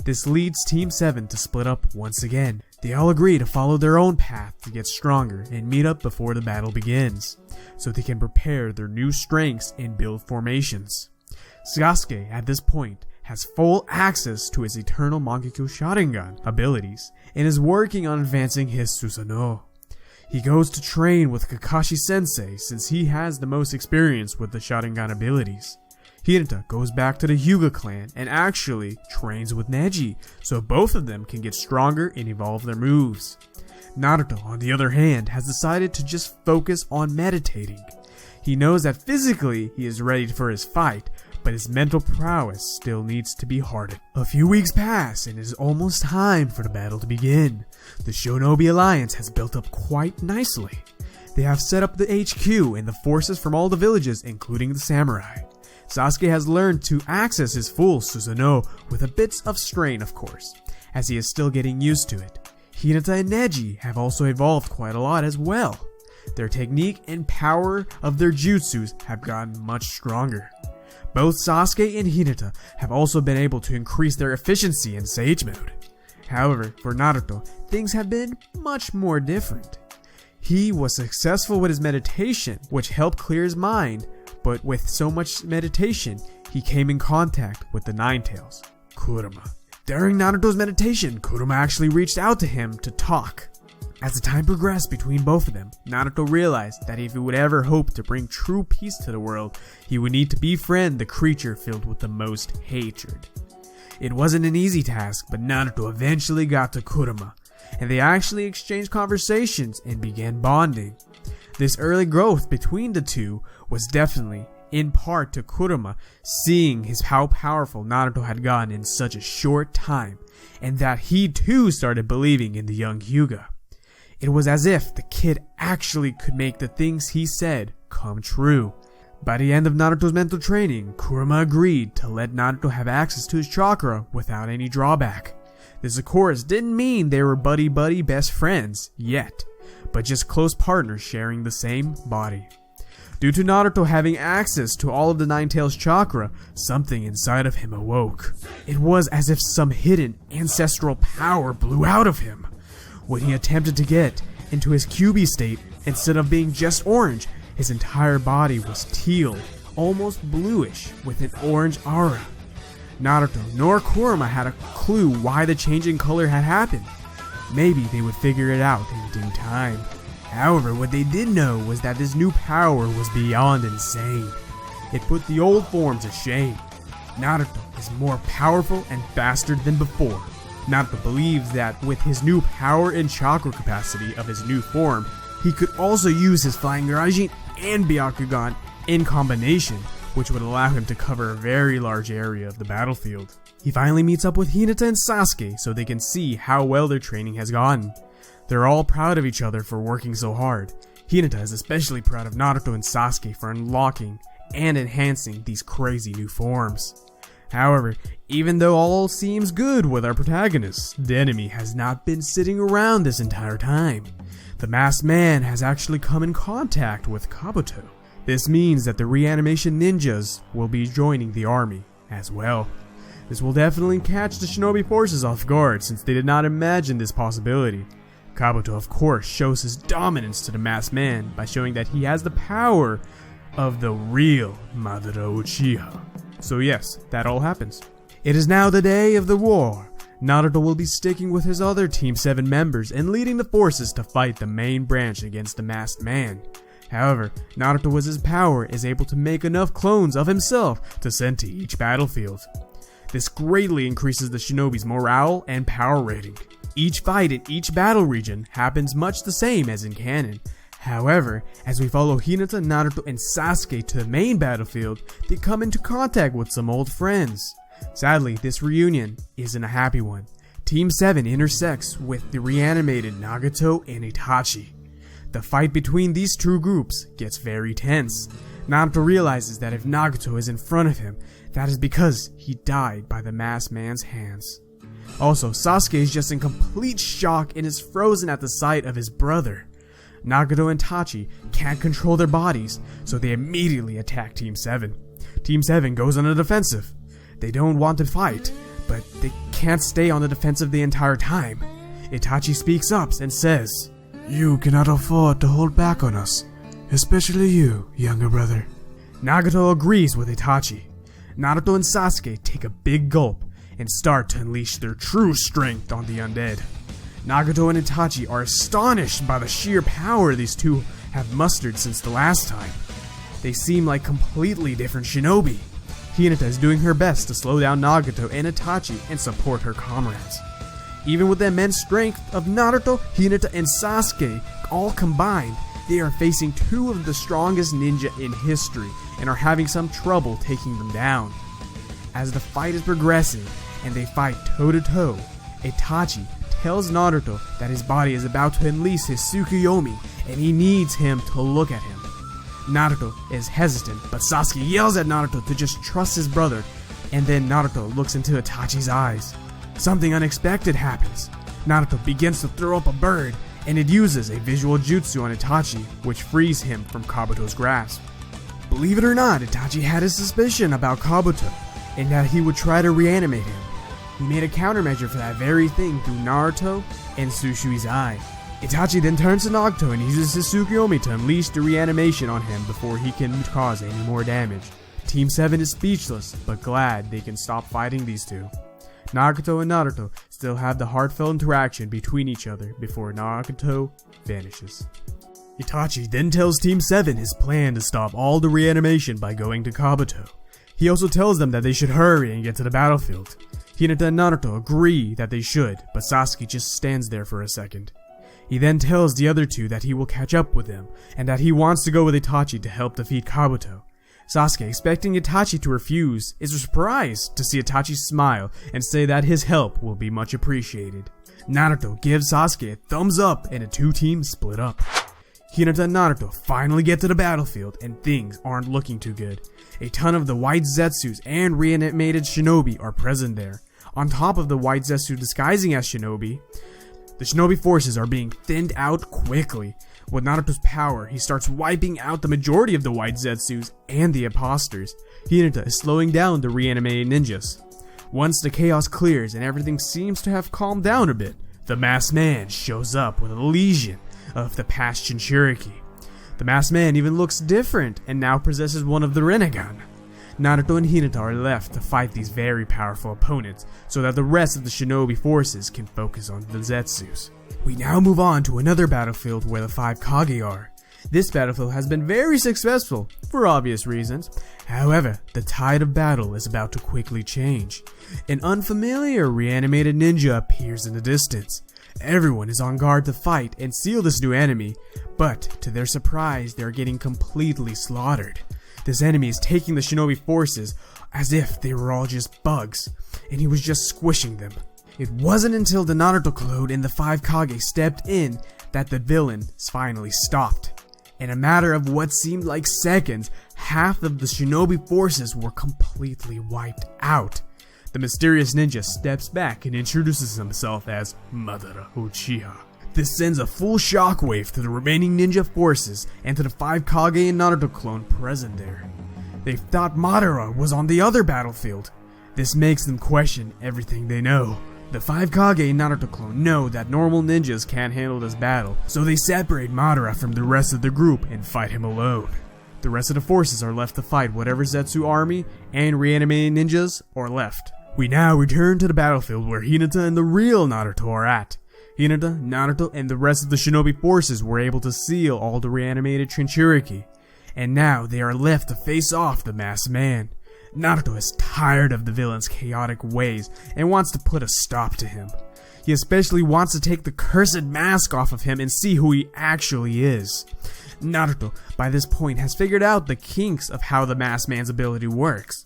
This leads Team 7 to split up once again. They all agree to follow their own path to get stronger and meet up before the battle begins, so they can prepare their new strengths and build formations. Sasuke, at this point, has full access to his eternal Mangekyou Sharingan abilities and is working on advancing his Susanoo. He goes to train with Kakashi Sensei since he has the most experience with the Sharingan abilities. Hinata goes back to the Hyuga clan and actually trains with Neji, so both of them can get stronger and evolve their moves. Naruto, on the other hand, has decided to just focus on meditating. He knows that physically he is ready for his fight, but his mental prowess still needs to be hardened. A few weeks pass and it is almost time for the battle to begin. The Shinobi Alliance has built up quite nicely. They have set up the HQ and the forces from all the villages, including the samurai. Sasuke has learned to access his full Susanoo with a bit of strain, of course, as he is still getting used to it. Hinata and Neji have also evolved quite a lot as well. Their technique and power of their jutsus have gotten much stronger. Both Sasuke and Hinata have also been able to increase their efficiency in Sage Mode. However, for Naruto, things have been much more different. He was successful with his meditation, which helped clear his mind, but with so much meditation, he came in contact with the Ninetales, Kurama. During Naruto's meditation, Kurama actually reached out to him to talk. As the time progressed between both of them, Naruto realized that if he would ever hope to bring true peace to the world, he would need to befriend the creature filled with the most hatred. It wasn't an easy task, but Naruto eventually got to Kurama, and they actually exchanged conversations and began bonding. This early growth between the two was definitely in part to Kurama seeing how powerful Naruto had gotten in such a short time, and that he too started believing in the young Hyuga. It was as if the kid actually could make the things he said come true. By the end of Naruto's mental training, Kurama agreed to let Naruto have access to his chakra without any drawback. This of course didn't mean they were buddy-buddy best friends yet, but just close partners sharing the same body. Due to Naruto having access to all of the Ninetales chakra, something inside of him awoke. It was as if some hidden ancestral power blew out of him. When he attempted to get into his QB state, instead of being just orange, his entire body was teal, almost bluish, with an orange aura. Naruto nor Kurama had a clue why the change in color had happened. Maybe they would figure it out in due time. However, what they did know was that this new power was beyond insane. It put the old form to shame. Naruto is more powerful and faster than before. Naruto believes that with his new power and chakra capacity of his new form, he could also use his Flying Raijin and Byakugan in combination, which would allow him to cover a very large area of the battlefield. He finally meets up with Hinata and Sasuke so they can see how well their training has gone. They're all proud of each other for working so hard. Hinata is especially proud of Naruto and Sasuke for unlocking and enhancing these crazy new forms. However, even though all seems good with our protagonists, the enemy has not been sitting around this entire time. The masked man has actually come in contact with Kabuto. This means that the reanimation ninjas will be joining the army as well. This will definitely catch the shinobi forces off guard since they did not imagine this possibility. Kabuto of course shows his dominance to the masked man by showing that he has the power of the real Madara Uchiha. So yes, that all happens. It is now the day of the war. Naruto will be sticking with his other Team 7 members and leading the forces to fight the main branch against the masked man. However, Naruto with his power is able to make enough clones of himself to send to each battlefield. This greatly increases the shinobi's morale and power rating. Each fight in each battle region happens much the same as in canon. However, as we follow Hinata, Naruto, and Sasuke to the main battlefield, they come into contact with some old friends. Sadly, this reunion isn't a happy one. Team 7 intersects with the reanimated Nagato and Itachi. The fight between these two groups gets very tense. Naruto realizes that if Nagato is in front of him, that is because he died by the masked man's hands. Also, Sasuke is just in complete shock and is frozen at the sight of his brother. Nagato and Itachi can't control their bodies, so they immediately attack Team 7. Team 7 goes on the defensive. They don't want to fight, but they can't stay on the defensive the entire time. Itachi speaks up and says,
"You cannot afford to hold back on us, especially you, younger brother."
Nagato agrees with Itachi. Naruto and Sasuke take a big gulp and start to unleash their true strength on the undead. Nagato and Itachi are astonished by the sheer power these two have mustered since the last time. They seem like completely different shinobi. Hinata is doing her best to slow down Nagato and Itachi and support her comrades. Even with the immense strength of Naruto, Hinata, and Sasuke all combined, they are facing two of the strongest ninja in history and are having some trouble taking them down. As the fight is progressing and they fight toe to toe, Itachi tells Naruto that his body is about to unleash his Tsukuyomi and he needs him to look at him. Naruto is hesitant, but Sasuke yells at Naruto to just trust his brother, and then Naruto looks into Itachi's eyes. Something unexpected happens. Naruto begins to throw up a bird, and it uses a visual jutsu on Itachi, which frees him from Kabuto's grasp. Believe it or not, Itachi had his suspicion about Kabuto, and that he would try to reanimate him. He made a countermeasure for that very thing through Naruto and Sushui's eye. Itachi then turns to Nagato and uses his Tsukuyomi to unleash the reanimation on him before he can cause any more damage. Team 7 is speechless, but glad they can stop fighting these two. Nagato and Naruto still have the heartfelt interaction between each other before Nagato vanishes. Itachi then tells Team 7 his plan to stop all the reanimation by going to Kabuto. He also tells them that they should hurry and get to the battlefield. Hinata and Naruto agree that they should, but Sasuke just stands there for a second. He then tells the other two that he will catch up with them, and that he wants to go with Itachi to help defeat Kabuto. Sasuke, expecting Itachi to refuse, is surprised to see Itachi smile and say that his help will be much appreciated. Naruto gives Sasuke a thumbs up and the two teams split up. Hinata and Naruto finally get to the battlefield and things aren't looking too good. A ton of the white Zetsus and reanimated shinobi are present there. On top of the white Zetsu disguising as shinobi, the shinobi forces are being thinned out quickly. With Naruto's power, he starts wiping out the majority of the white Zetsus and the imposters. Hinata is slowing down the reanimated ninjas. Once the chaos clears and everything seems to have calmed down a bit, the masked man shows up with a legion of the past Jinchuriki. The masked man even looks different and now possesses one of the Rasengan. Naruto and Hinata are left to fight these very powerful opponents so that the rest of the shinobi forces can focus on the Zetsus. We now move on to another battlefield where the 5 Kage are. This battlefield has been very successful, for obvious reasons. However, the tide of battle is about to quickly change. An unfamiliar reanimated ninja appears in the distance. Everyone is on guard to fight and seal this new enemy, but to their surprise, they are getting completely slaughtered. This enemy is taking the shinobi forces as if they were all just bugs, and he was just squishing them. It wasn't until the Naruto clone and the 5 Kage stepped in that the villain finally stopped. In a matter of what seemed like seconds, half of the shinobi forces were completely wiped out. The mysterious ninja steps back and introduces himself as Madara Uchiha. This sends a full shockwave to the remaining ninja forces and to the 5 Kage and Naruto clone present there. They thought Madara was on the other battlefield. This makes them question everything they know. The 5 Kage and Naruto clone know that normal ninjas can't handle this battle, so they separate Madara from the rest of the group and fight him alone. The rest of the forces are left to fight whatever Zetsu army and reanimated ninjas are left. We now return to the battlefield where Hinata and the real Naruto are at. Hinata, Naruto, and the rest of the shinobi forces were able to seal all the reanimated Jinchuriki, and now they are left to face off the masked man. Naruto is tired of the villain's chaotic ways and wants to put a stop to him. He especially wants to take the cursed mask off of him and see who he actually is. Naruto, by this point, has figured out the kinks of how the masked man's ability works.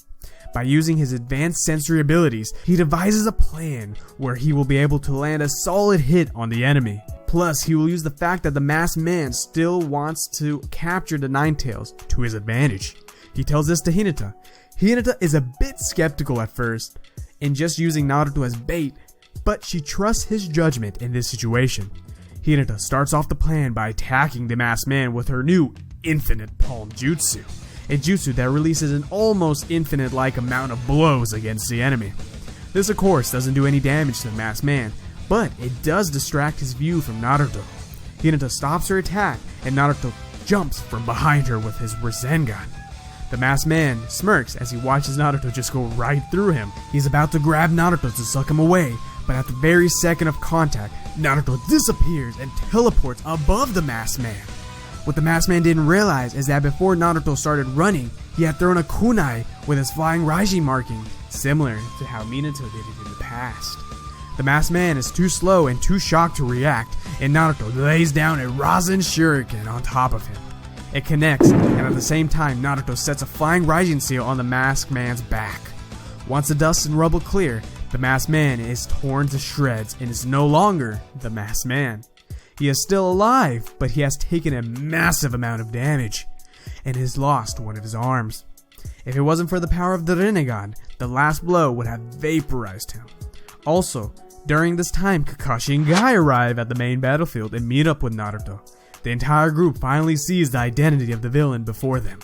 By using his advanced sensory abilities, he devises a plan where he will be able to land a solid hit on the enemy. Plus, he will use the fact that the masked man still wants to capture the Ninetales to his advantage. He tells this to Hinata. Hinata is a bit skeptical at first, in just using Naruto as bait, but she trusts his judgment in this situation. Hinata starts off the plan by attacking the masked man with her new Infinite Palm Jutsu, a jutsu that releases an almost infinite-like amount of blows against the enemy. This of course doesn't do any damage to the masked man, but it does distract his view from Naruto. Hinata stops her attack, and Naruto jumps from behind her with his Rasengan. The masked man smirks as he watches Naruto just go right through him. He's about to grab Naruto to suck him away, but at the very second of contact, Naruto disappears and teleports above the masked man. What the masked man didn't realize is that before Naruto started running, he had thrown a kunai with his flying Raiji marking, similar to how Minato did it in the past. The masked man is too slow and too shocked to react, and Naruto lays down a Rasen Shuriken on top of him. It connects, and at the same time Naruto sets a flying Raijin seal on the masked man's back. Once the dust and rubble clear, the masked man is torn to shreds and is no longer the masked man. He is still alive, but he has taken a massive amount of damage, and has lost one of his arms. If it wasn't for the power of the Rasengan, the last blow would have vaporized him. Also, during this time, Kakashi and Guy arrive at the main battlefield and meet up with Naruto. The entire group finally sees the identity of the villain before them.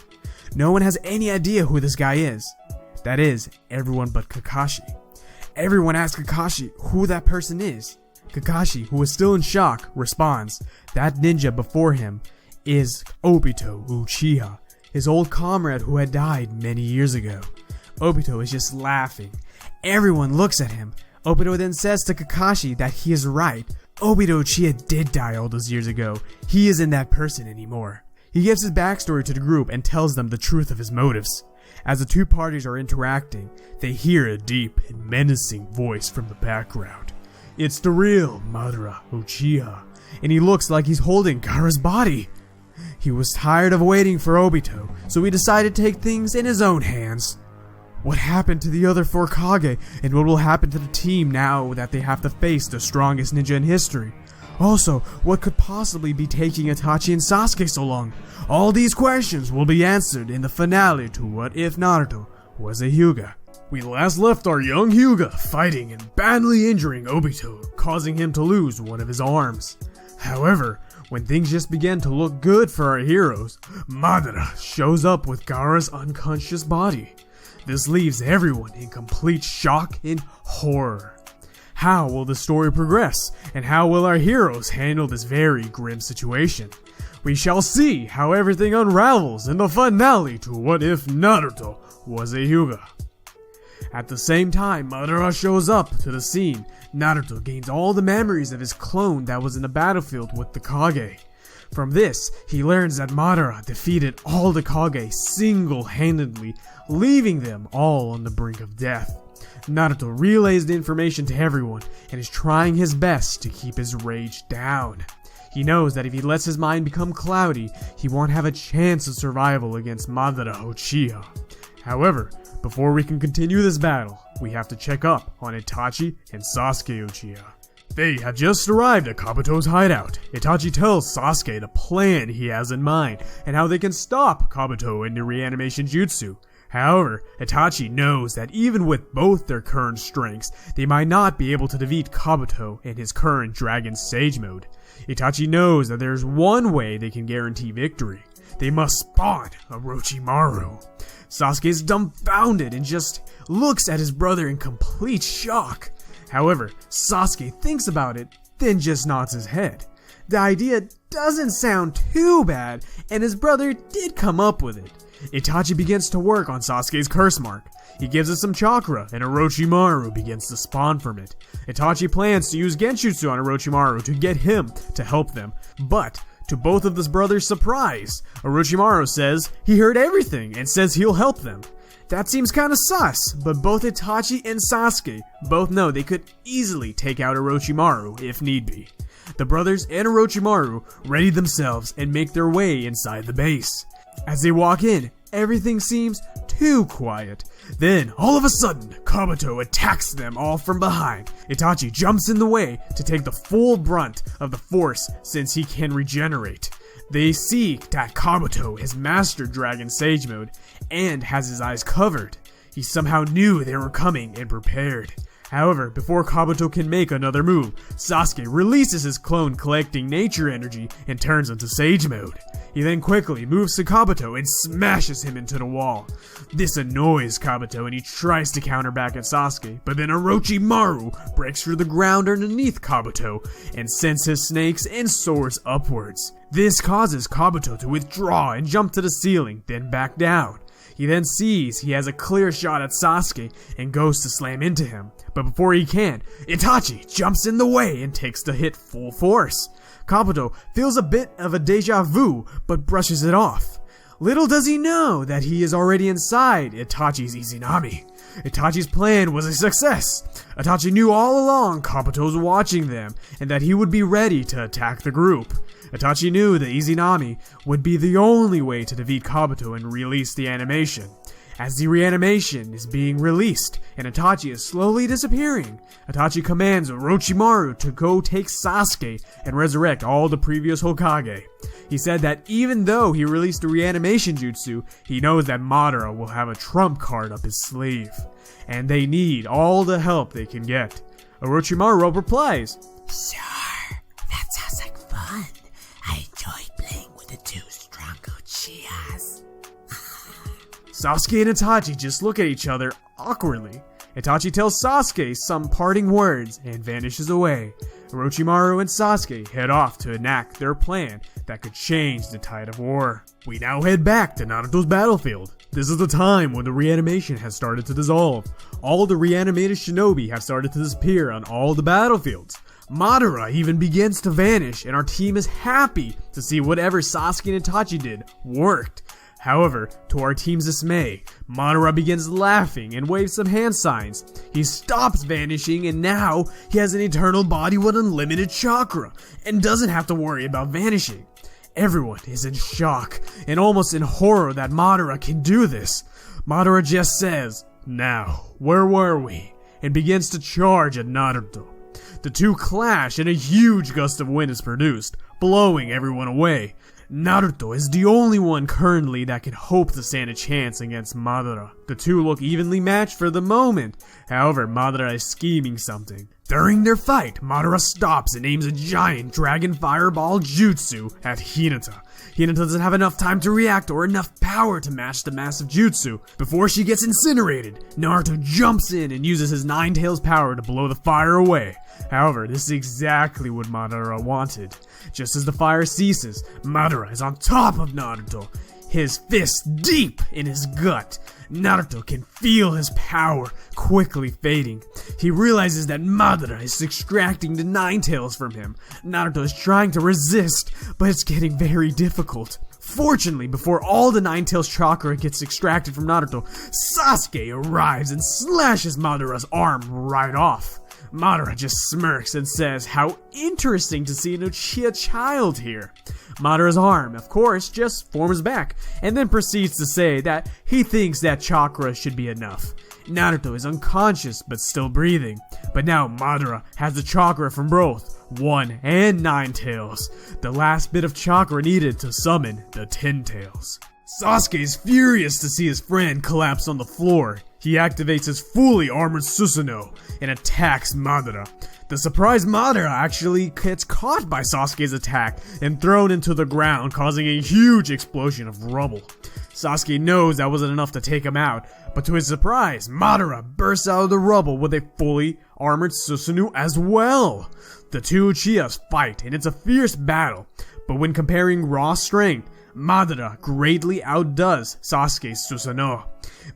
No one has any idea who this guy is. That is, everyone but Kakashi. Everyone asks Kakashi who that person is. Kakashi, who is still in shock, responds that ninja before him is Obito Uchiha, his old comrade who had died many years ago. Obito is just laughing. Everyone looks at him. Obito then says to Kakashi that he is right. Obito Uchiha did die all those years ago. He isn't that person anymore. He gives his backstory to the group and tells them the truth of his motives. As the two parties are interacting, they hear a deep and menacing voice from the background. It's the real Madara Uchiha, and he looks like he's holding Gaara's body. He was tired of waiting for Obito, so he decided to take things in his own hands. What happened to the other four Kage, and what will happen to the team now that they have to face the strongest ninja in history? Also, what could possibly be taking Itachi and Sasuke so long? All these questions will be answered in the finale to What If Naruto Was a Hyuga. We last left our young Hyuga fighting and badly injuring Obito, causing him to lose one of his arms. However, when things just began to look good for our heroes, Madara shows up with Gaara's unconscious body. This leaves everyone in complete shock and horror. How will the story progress, and how will our heroes handle this very grim situation? We shall see how everything unravels in the finale to What If Naruto Was a Hyuga. At the same time Madara shows up to the scene, Naruto gains all the memories of his clone that was in the battlefield with the Kage. From this, he learns that Madara defeated all the Kage single-handedly, leaving them all on the brink of death. Naruto relays the information to everyone and is trying his best to keep his rage down. He knows that if he lets his mind become cloudy, he won't have a chance of survival against Madara Uchiha. However, before we can continue this battle, we have to check up on Itachi and Sasuke Uchiha. They have just arrived at Kabuto's hideout. Itachi tells Sasuke the plan he has in mind and how they can stop Kabuto in the reanimation jutsu. However, Itachi knows that even with both their current strengths, they might not be able to defeat Kabuto in his current Dragon Sage mode. Itachi knows that there's one way they can guarantee victory. They must spawn Orochimaru. Sasuke is dumbfounded and just looks at his brother in complete shock. However, Sasuke thinks about it, then just nods his head. The idea doesn't sound too bad, and his brother did come up with it. Itachi begins to work on Sasuke's curse mark. He gives it some chakra, and Orochimaru begins to spawn from it. Itachi plans to use Genjutsu on Orochimaru to get him to help them, but to both of his brothers' surprise, Orochimaru says he heard everything and says he'll help them. That seems kinda sus, but both Itachi and Sasuke both know they could easily take out Orochimaru if need be. The brothers and Orochimaru ready themselves and make their way inside the base. As they walk in, everything seems too quiet. Then, all of a sudden, Kabuto attacks them all from behind. Itachi jumps in the way to take the full brunt of the force since he can regenerate. They see that Kabuto has mastered Dragon Sage mode and has his eyes covered. He somehow knew they were coming and prepared. However, before Kabuto can make another move, Sasuke releases his clone collecting nature energy and turns into Sage Mode. He then quickly moves to Kabuto and smashes him into the wall. This annoys Kabuto and he tries to counter back at Sasuke, but then Orochimaru breaks through the ground underneath Kabuto and sends his snakes and swords upwards. This causes Kabuto to withdraw and jump to the ceiling, then back down. He then sees he has a clear shot at Sasuke and goes to slam into him, but before he can, Itachi jumps in the way and takes the hit full force. Kabuto feels a bit of a deja vu, but brushes it off. Little does he know that he is already inside Itachi's Izanami. Itachi's plan was a success. Itachi knew all along Kabuto was watching them and that he would be ready to attack the group. Itachi knew the Izanami would be the only way to defeat Kabuto and release the animation. As the reanimation is being released and Itachi is slowly disappearing, Itachi commands Orochimaru to go take Sasuke and resurrect all the previous Hokage. He said that even though he released the reanimation jutsu, he knows that Madara will have a trump card up his sleeve, and they need all the help they can get. Orochimaru replies,
Sure, that sounds like fun. I enjoy playing with the two strong Uchihas.
Sasuke and Itachi just look at each other awkwardly. Itachi tells Sasuke some parting words and vanishes away. Orochimaru and Sasuke head off to enact their plan that could change the tide of war. We now head back to Naruto's battlefield. This is the time when the reanimation has started to dissolve. All the reanimated shinobi have started to disappear on all the battlefields. Madara even begins to vanish, and our team is happy to see whatever Sasuke and Itachi did worked. However, to our team's dismay, Madara begins laughing and waves some hand signs. He stops vanishing and now he has an eternal body with unlimited chakra and doesn't have to worry about vanishing. Everyone is in shock and almost in horror that Madara can do this. Madara just says, "Now, where were we?" and begins to charge at Naruto. The two clash and a huge gust of wind is produced, blowing everyone away. Naruto is the only one currently that can hope to stand a chance against Madara. The two look evenly matched for the moment. However, Madara is scheming something. During their fight, Madara stops and aims a giant dragon fireball jutsu at Hinata. Hinata doesn't have enough time to react or enough power to match the massive jutsu. Before she gets incinerated, Naruto jumps in and uses his Nine Tails power to blow the fire away. However, this is exactly what Madara wanted. Just as the fire ceases, Madara is on top of Naruto, his fist deep in his gut. Naruto can feel his power quickly fading. He realizes that Madara is extracting the Nine Tails from him. Naruto is trying to resist, but it's getting very difficult. Fortunately, before all the Nine Tails chakra gets extracted from Naruto, Sasuke arrives and slashes Madara's arm right off. Madara just smirks and says how interesting to see an Uchiha child here. Madara's arm, of course, just forms back, and then proceeds to say that he thinks that chakra should be enough. Naruto is unconscious but still breathing, but now Madara has the chakra from both One and Nine Tails, the last bit of chakra needed to summon the 10 Tails. Sasuke is furious to see his friend collapse on the floor. He activates his fully armored Susanoo and attacks Madara. The surprised Madara actually gets caught by Sasuke's attack and thrown into the ground, causing a huge explosion of rubble. Sasuke knows that wasn't enough to take him out, but to his surprise, Madara bursts out of the rubble with a fully armored Susanoo as well. The two Uchihas fight, and it's a fierce battle, but when comparing raw strength, Madara greatly outdoes Sasuke's Susanoo.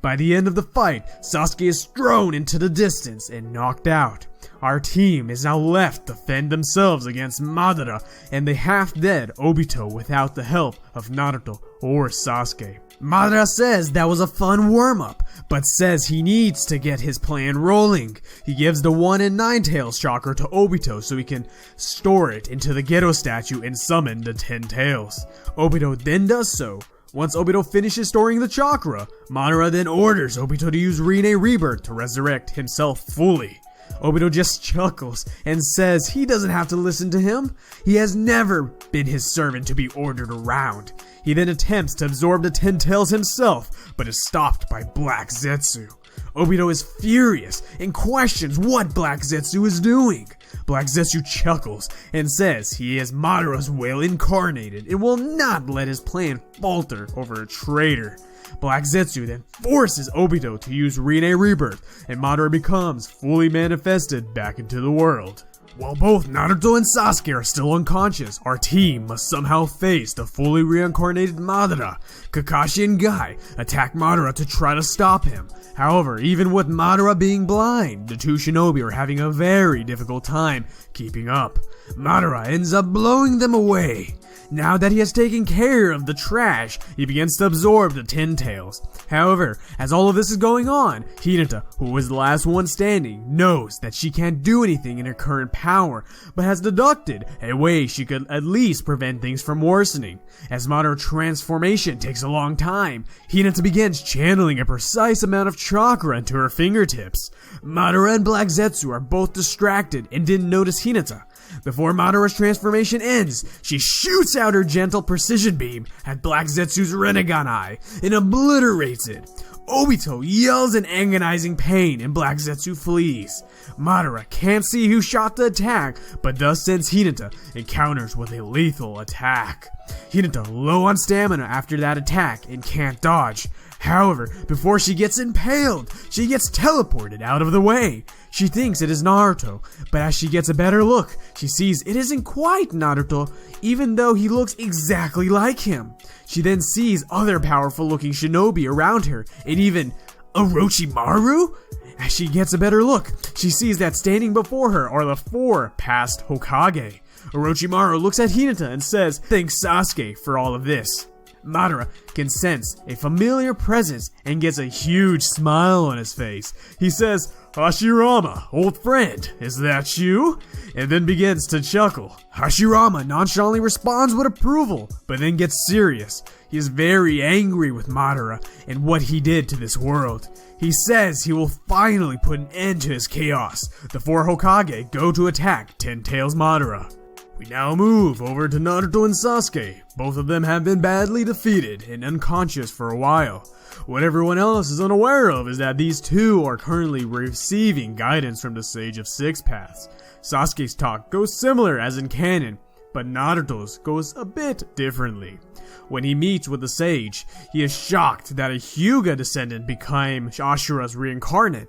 By the end of the fight, Sasuke is thrown into the distance and knocked out. Our team is now left to fend themselves against Madara and the half-dead Obito without the help of Naruto or Sasuke. Madara says that was a fun warm-up, but says he needs to get his plan rolling. He gives the 1 and 9 Tails chakra to Obito so he can store it into the Geto statue and summon the 10 Tails. Obito then does so. Once Obito finishes storing the chakra, Madara then orders Obito to use Rinne Rebirth to resurrect himself fully. Obito just chuckles and says he doesn't have to listen to him. He has never been his servant to be ordered around. He then attempts to absorb the 10 Tails himself, but is stopped by Black Zetsu. Obito is furious and questions what Black Zetsu is doing. Black Zetsu chuckles and says he is Madara's will incarnated and will not let his plan falter over a traitor. Black Zetsu then forces Obito to use Rin Rebirth, and Madara becomes fully manifested back into the world. While both Naruto and Sasuke are still unconscious, our team must somehow face the fully reincarnated Madara. Kakashi and Guy attack Madara to try to stop him. However, even with Madara being blind, the two shinobi are having a very difficult time keeping up. Madara ends up blowing them away. Now that he has taken care of the trash, he begins to absorb the Ten Tails. However, as all of this is going on, Hinata, who was the last one standing, knows that she can't do anything in her current power, but has deducted a way she could at least prevent things from worsening. As Madara transformation takes a long time, Hinata begins channeling a precise amount of chakra into her fingertips. Madara and Black Zetsu are both distracted and didn't notice Hinata. Before Madara's transformation ends, she shoots out her gentle precision beam at Black Zetsu's Rasengan eye and obliterates it. Obito yells in agonizing pain and Black Zetsu flees. Madara can't see who shot the attack, but thus sends Hinata and counters with a lethal attack. Hinata low on stamina after that attack and can't dodge. However, before she gets impaled, she gets teleported out of the way. She thinks it is Naruto, but as she gets a better look, she sees it isn't quite Naruto, even though he looks exactly like him. She then sees other powerful looking shinobi around her, and even Orochimaru? As she gets a better look, she sees that standing before her are the 4 past Hokage. Orochimaru looks at Hinata and says, "Thanks Sasuke for all of this." Madara can sense a familiar presence and gets a huge smile on his face. He says, "Hashirama, old friend, is that you?" And then begins to chuckle. Hashirama nonchalantly responds with approval, but then gets serious. He is very angry with Madara and what he did to this world. He says he will finally put an end to his chaos. The 4 Hokage go to attack Ten Tails Madara. We now move over to Naruto and Sasuke. Both of them have been badly defeated and unconscious for a while. What everyone else is unaware of is that these two are currently receiving guidance from the Sage of Six Paths. Sasuke's talk goes similar as in canon, but Naruto's goes a bit differently. When he meets with the Sage, he is shocked that a Hyuga descendant became Ashura's reincarnate.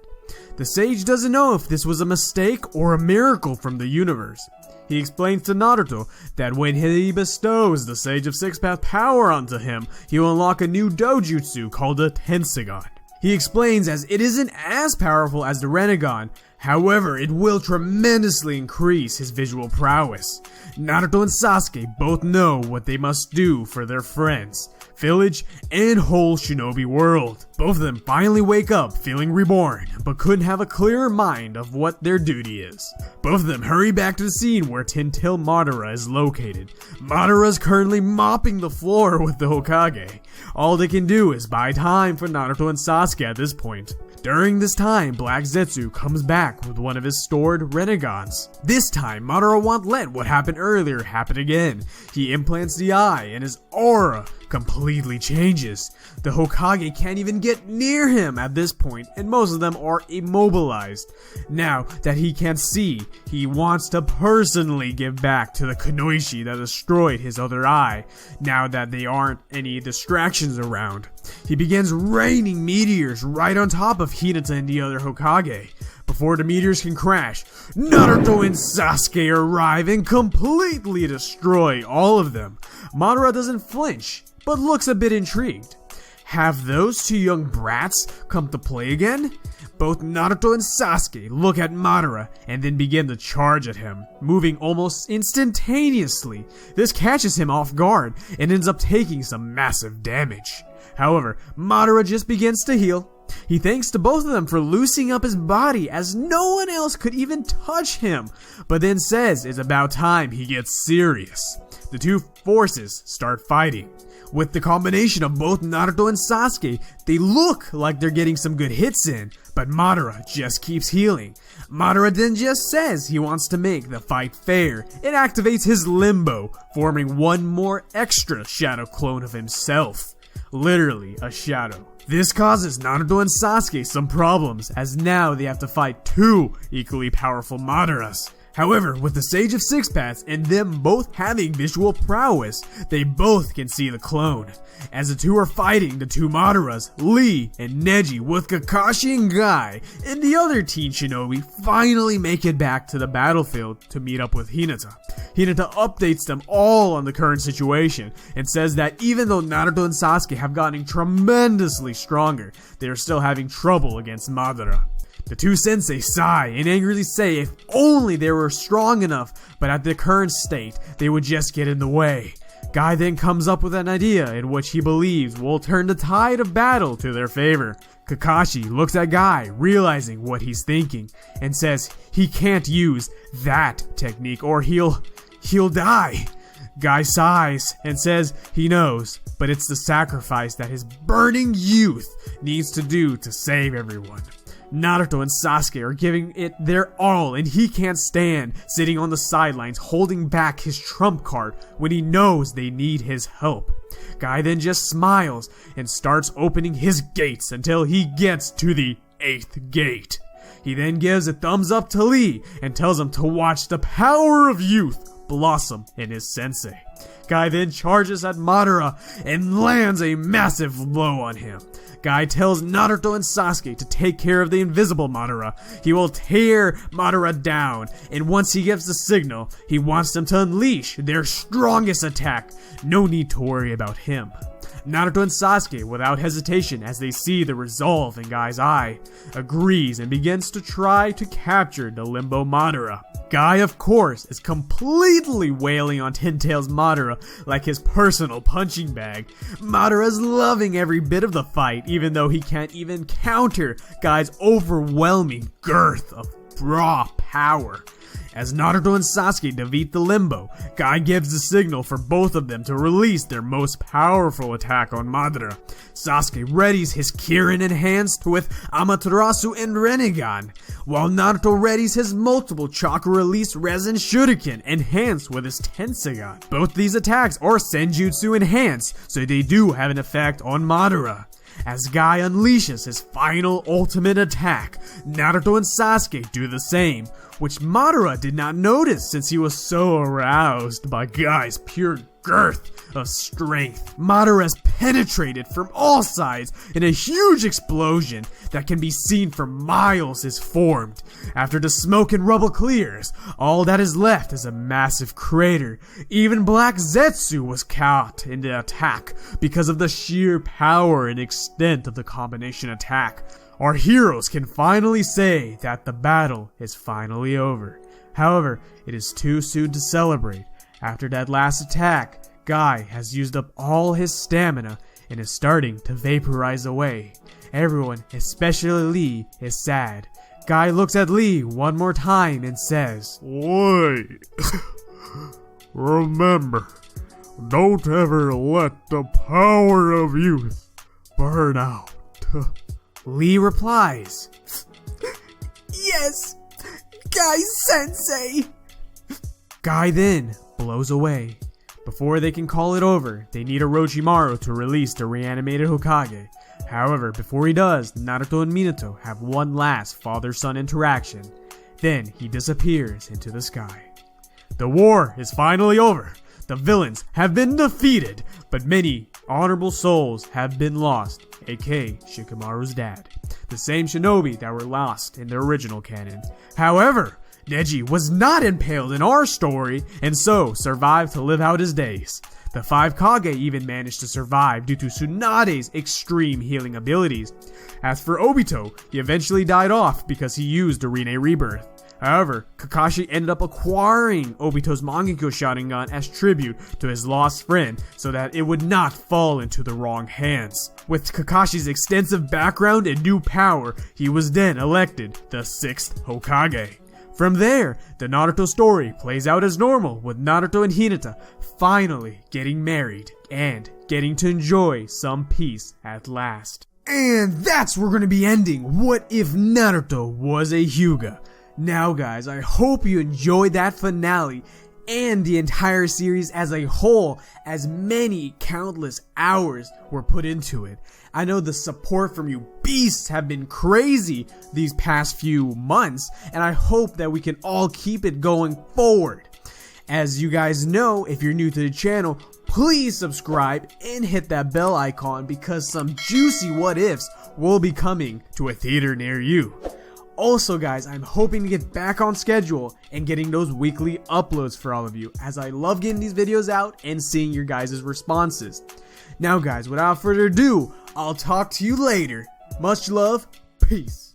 The Sage doesn't know if this was a mistake or a miracle from the universe. He explains to Naruto that when he bestows the Sage of Six Path power onto him, he will unlock a new dojutsu called a Tensagan. He explains as it isn't as powerful as the Rasengan, however it will tremendously increase his visual prowess. Naruto and Sasuke both know what they must do for their friends, village, and whole shinobi world. Both of them finally wake up feeling reborn, but couldn't have a clearer mind of what their duty is. Both of them hurry back to the scene where Ten-Tail Madara is located. Madara is currently mopping the floor with the Hokage. All they can do is buy time for Naruto and Sasuke at this point. During this time, Black Zetsu comes back with one of his stored Rasengans. This time, Madara won't let what happened earlier happen again. He implants the eye and his aura completely changes. The Hokage can't even get near him at this point, and most of them are immobilized. Now that he can see, he wants to personally give back to the Kunoichi that destroyed his other eye, now that there aren't any distractions around. He begins raining meteors right on top of Hinata and the other Hokage. Before the meteors can crash, Naruto and Sasuke arrive and completely destroy all of them. Madara doesn't flinch, but looks a bit intrigued. Have those two young brats come to play again? Both Naruto and Sasuke look at Madara and then begin to charge at him, moving almost instantaneously. This catches him off guard and ends up taking some massive damage. However, Madara just begins to heal. He thanks to both of them for loosening up his body as no one else could even touch him, but then says it's about time he gets serious. The two forces start fighting. With the combination of both Naruto and Sasuke, they look like they're getting some good hits in, but Madara just keeps healing. Madara then just says he wants to make the fight fair and activates his limbo, forming one more extra shadow clone of himself. literally a shadow. This causes Naruto and Sasuke some problems, as now they have to fight two equally powerful Madaras. However, with the Sage of Six Paths and them both having visual prowess, they both can see the clone. As the two are fighting the two Madaras, Lee and Neji, with Kakashi and Guy and the other teen shinobi, finally make it back to the battlefield to meet up with Hinata. Hinata updates them all on the current situation and says that even though Naruto and Sasuke have gotten tremendously stronger, they are still having trouble against Madara. The two sensei sigh and angrily say if only they were strong enough, but at their current state, they would just get in the way. Guy then comes up with an idea in which he believes will turn the tide of battle to their favor. Kakashi looks at Guy, realizing what he's thinking, and says he can't use that technique or he'll die. Guy sighs and says he knows, but it's the sacrifice that his burning youth needs to do to save everyone. Naruto and Sasuke are giving it their all, and he can't stand sitting on the sidelines holding back his trump card when he knows they need his help. Guy then just smiles and starts opening his gates until he gets to the 8th gate. He then gives a thumbs up to Lee and tells him to watch the power of youth blossom in his sensei. Guy then charges at Madara and lands a massive blow on him. Guy tells Naruto and Sasuke to take care of the invisible Madara. He will tear Madara down, and once he gives the signal, he wants them to unleash their strongest attack. No need to worry about him. Naruto and Sasuke, without hesitation as they see the resolve in Guy's eye, agrees and begins to try to capture the Limbo Madara. Guy, of course, is completely wailing on Tintail's Madara like his personal punching bag. Madara's loving every bit of the fight, even though he can't even counter Guy's overwhelming girth of raw power. As Naruto and Sasuke defeat the Limbo, Guy gives the signal for both of them to release their most powerful attack on Madara. Sasuke readies his Kirin enhanced with Amaterasu and Rasengan, while Naruto readies his multiple chakra release Rasen Shuriken enhanced with his Tensegan. Both these attacks are Senjutsu enhanced, so they do have an effect on Madara. As Guy unleashes his final ultimate attack, Naruto and Sasuke do the same, which Madara did not notice since he was so aroused by Guy's pure girth of strength. Madara is penetrated from all sides and a huge explosion that can be seen for miles is formed. After the smoke and rubble clears, all that is left is a massive crater. Even Black Zetsu was caught in the attack because of the sheer power and extent of the combination attack. Our heroes can finally say that the battle is finally over. However, it is too soon to celebrate. After that last attack, Guy has used up all his stamina and is starting to vaporize away. Everyone, especially Lee, is sad. Guy looks at Lee one more time and says,
Wait. Remember, don't ever let the power of youth burn out.
Lee replies,
Yes, Guy-sensei.
Guy then blows away. Before they can call it over, they need Orochimaru to release the reanimated Hokage. However, before he does, Naruto and Minato have one last father-son interaction. Then he disappears into the sky. The war is finally over. The villains have been defeated, but many honorable souls have been lost, aka Shikamaru's dad. The same shinobi that were lost in the original canon. However, Neji was not impaled in our story, and so survived to live out his days. The 5 Kage even managed to survive due to Tsunade's extreme healing abilities. As for Obito, he eventually died off because he used the Rinne Rebirth. However, Kakashi ended up acquiring Obito's Mangekyo Sharingan as tribute to his lost friend so that it would not fall into the wrong hands. With Kakashi's extensive background and new power, he was then elected the 6th Hokage. From there, the Naruto story plays out as normal, with Naruto and Hinata finally getting married and getting to enjoy some peace at last. And that's where we're going to be ending What If Naruto Was a Hyuga. Now guys, I hope you enjoyed that finale. and the entire series as a whole, as many countless hours were put into it. I know the support from you beasts have been crazy these past few months, and I hope that we can all keep it going forward. As you guys know, if you're new to the channel, please subscribe and hit that bell icon because some juicy what ifs will be coming to a theater near you. Also guys, I'm hoping to get back on schedule and getting those weekly uploads for all of you, as I love getting these videos out and seeing your guys' responses. Now guys, without further ado, I'll talk to you later. Much love, peace.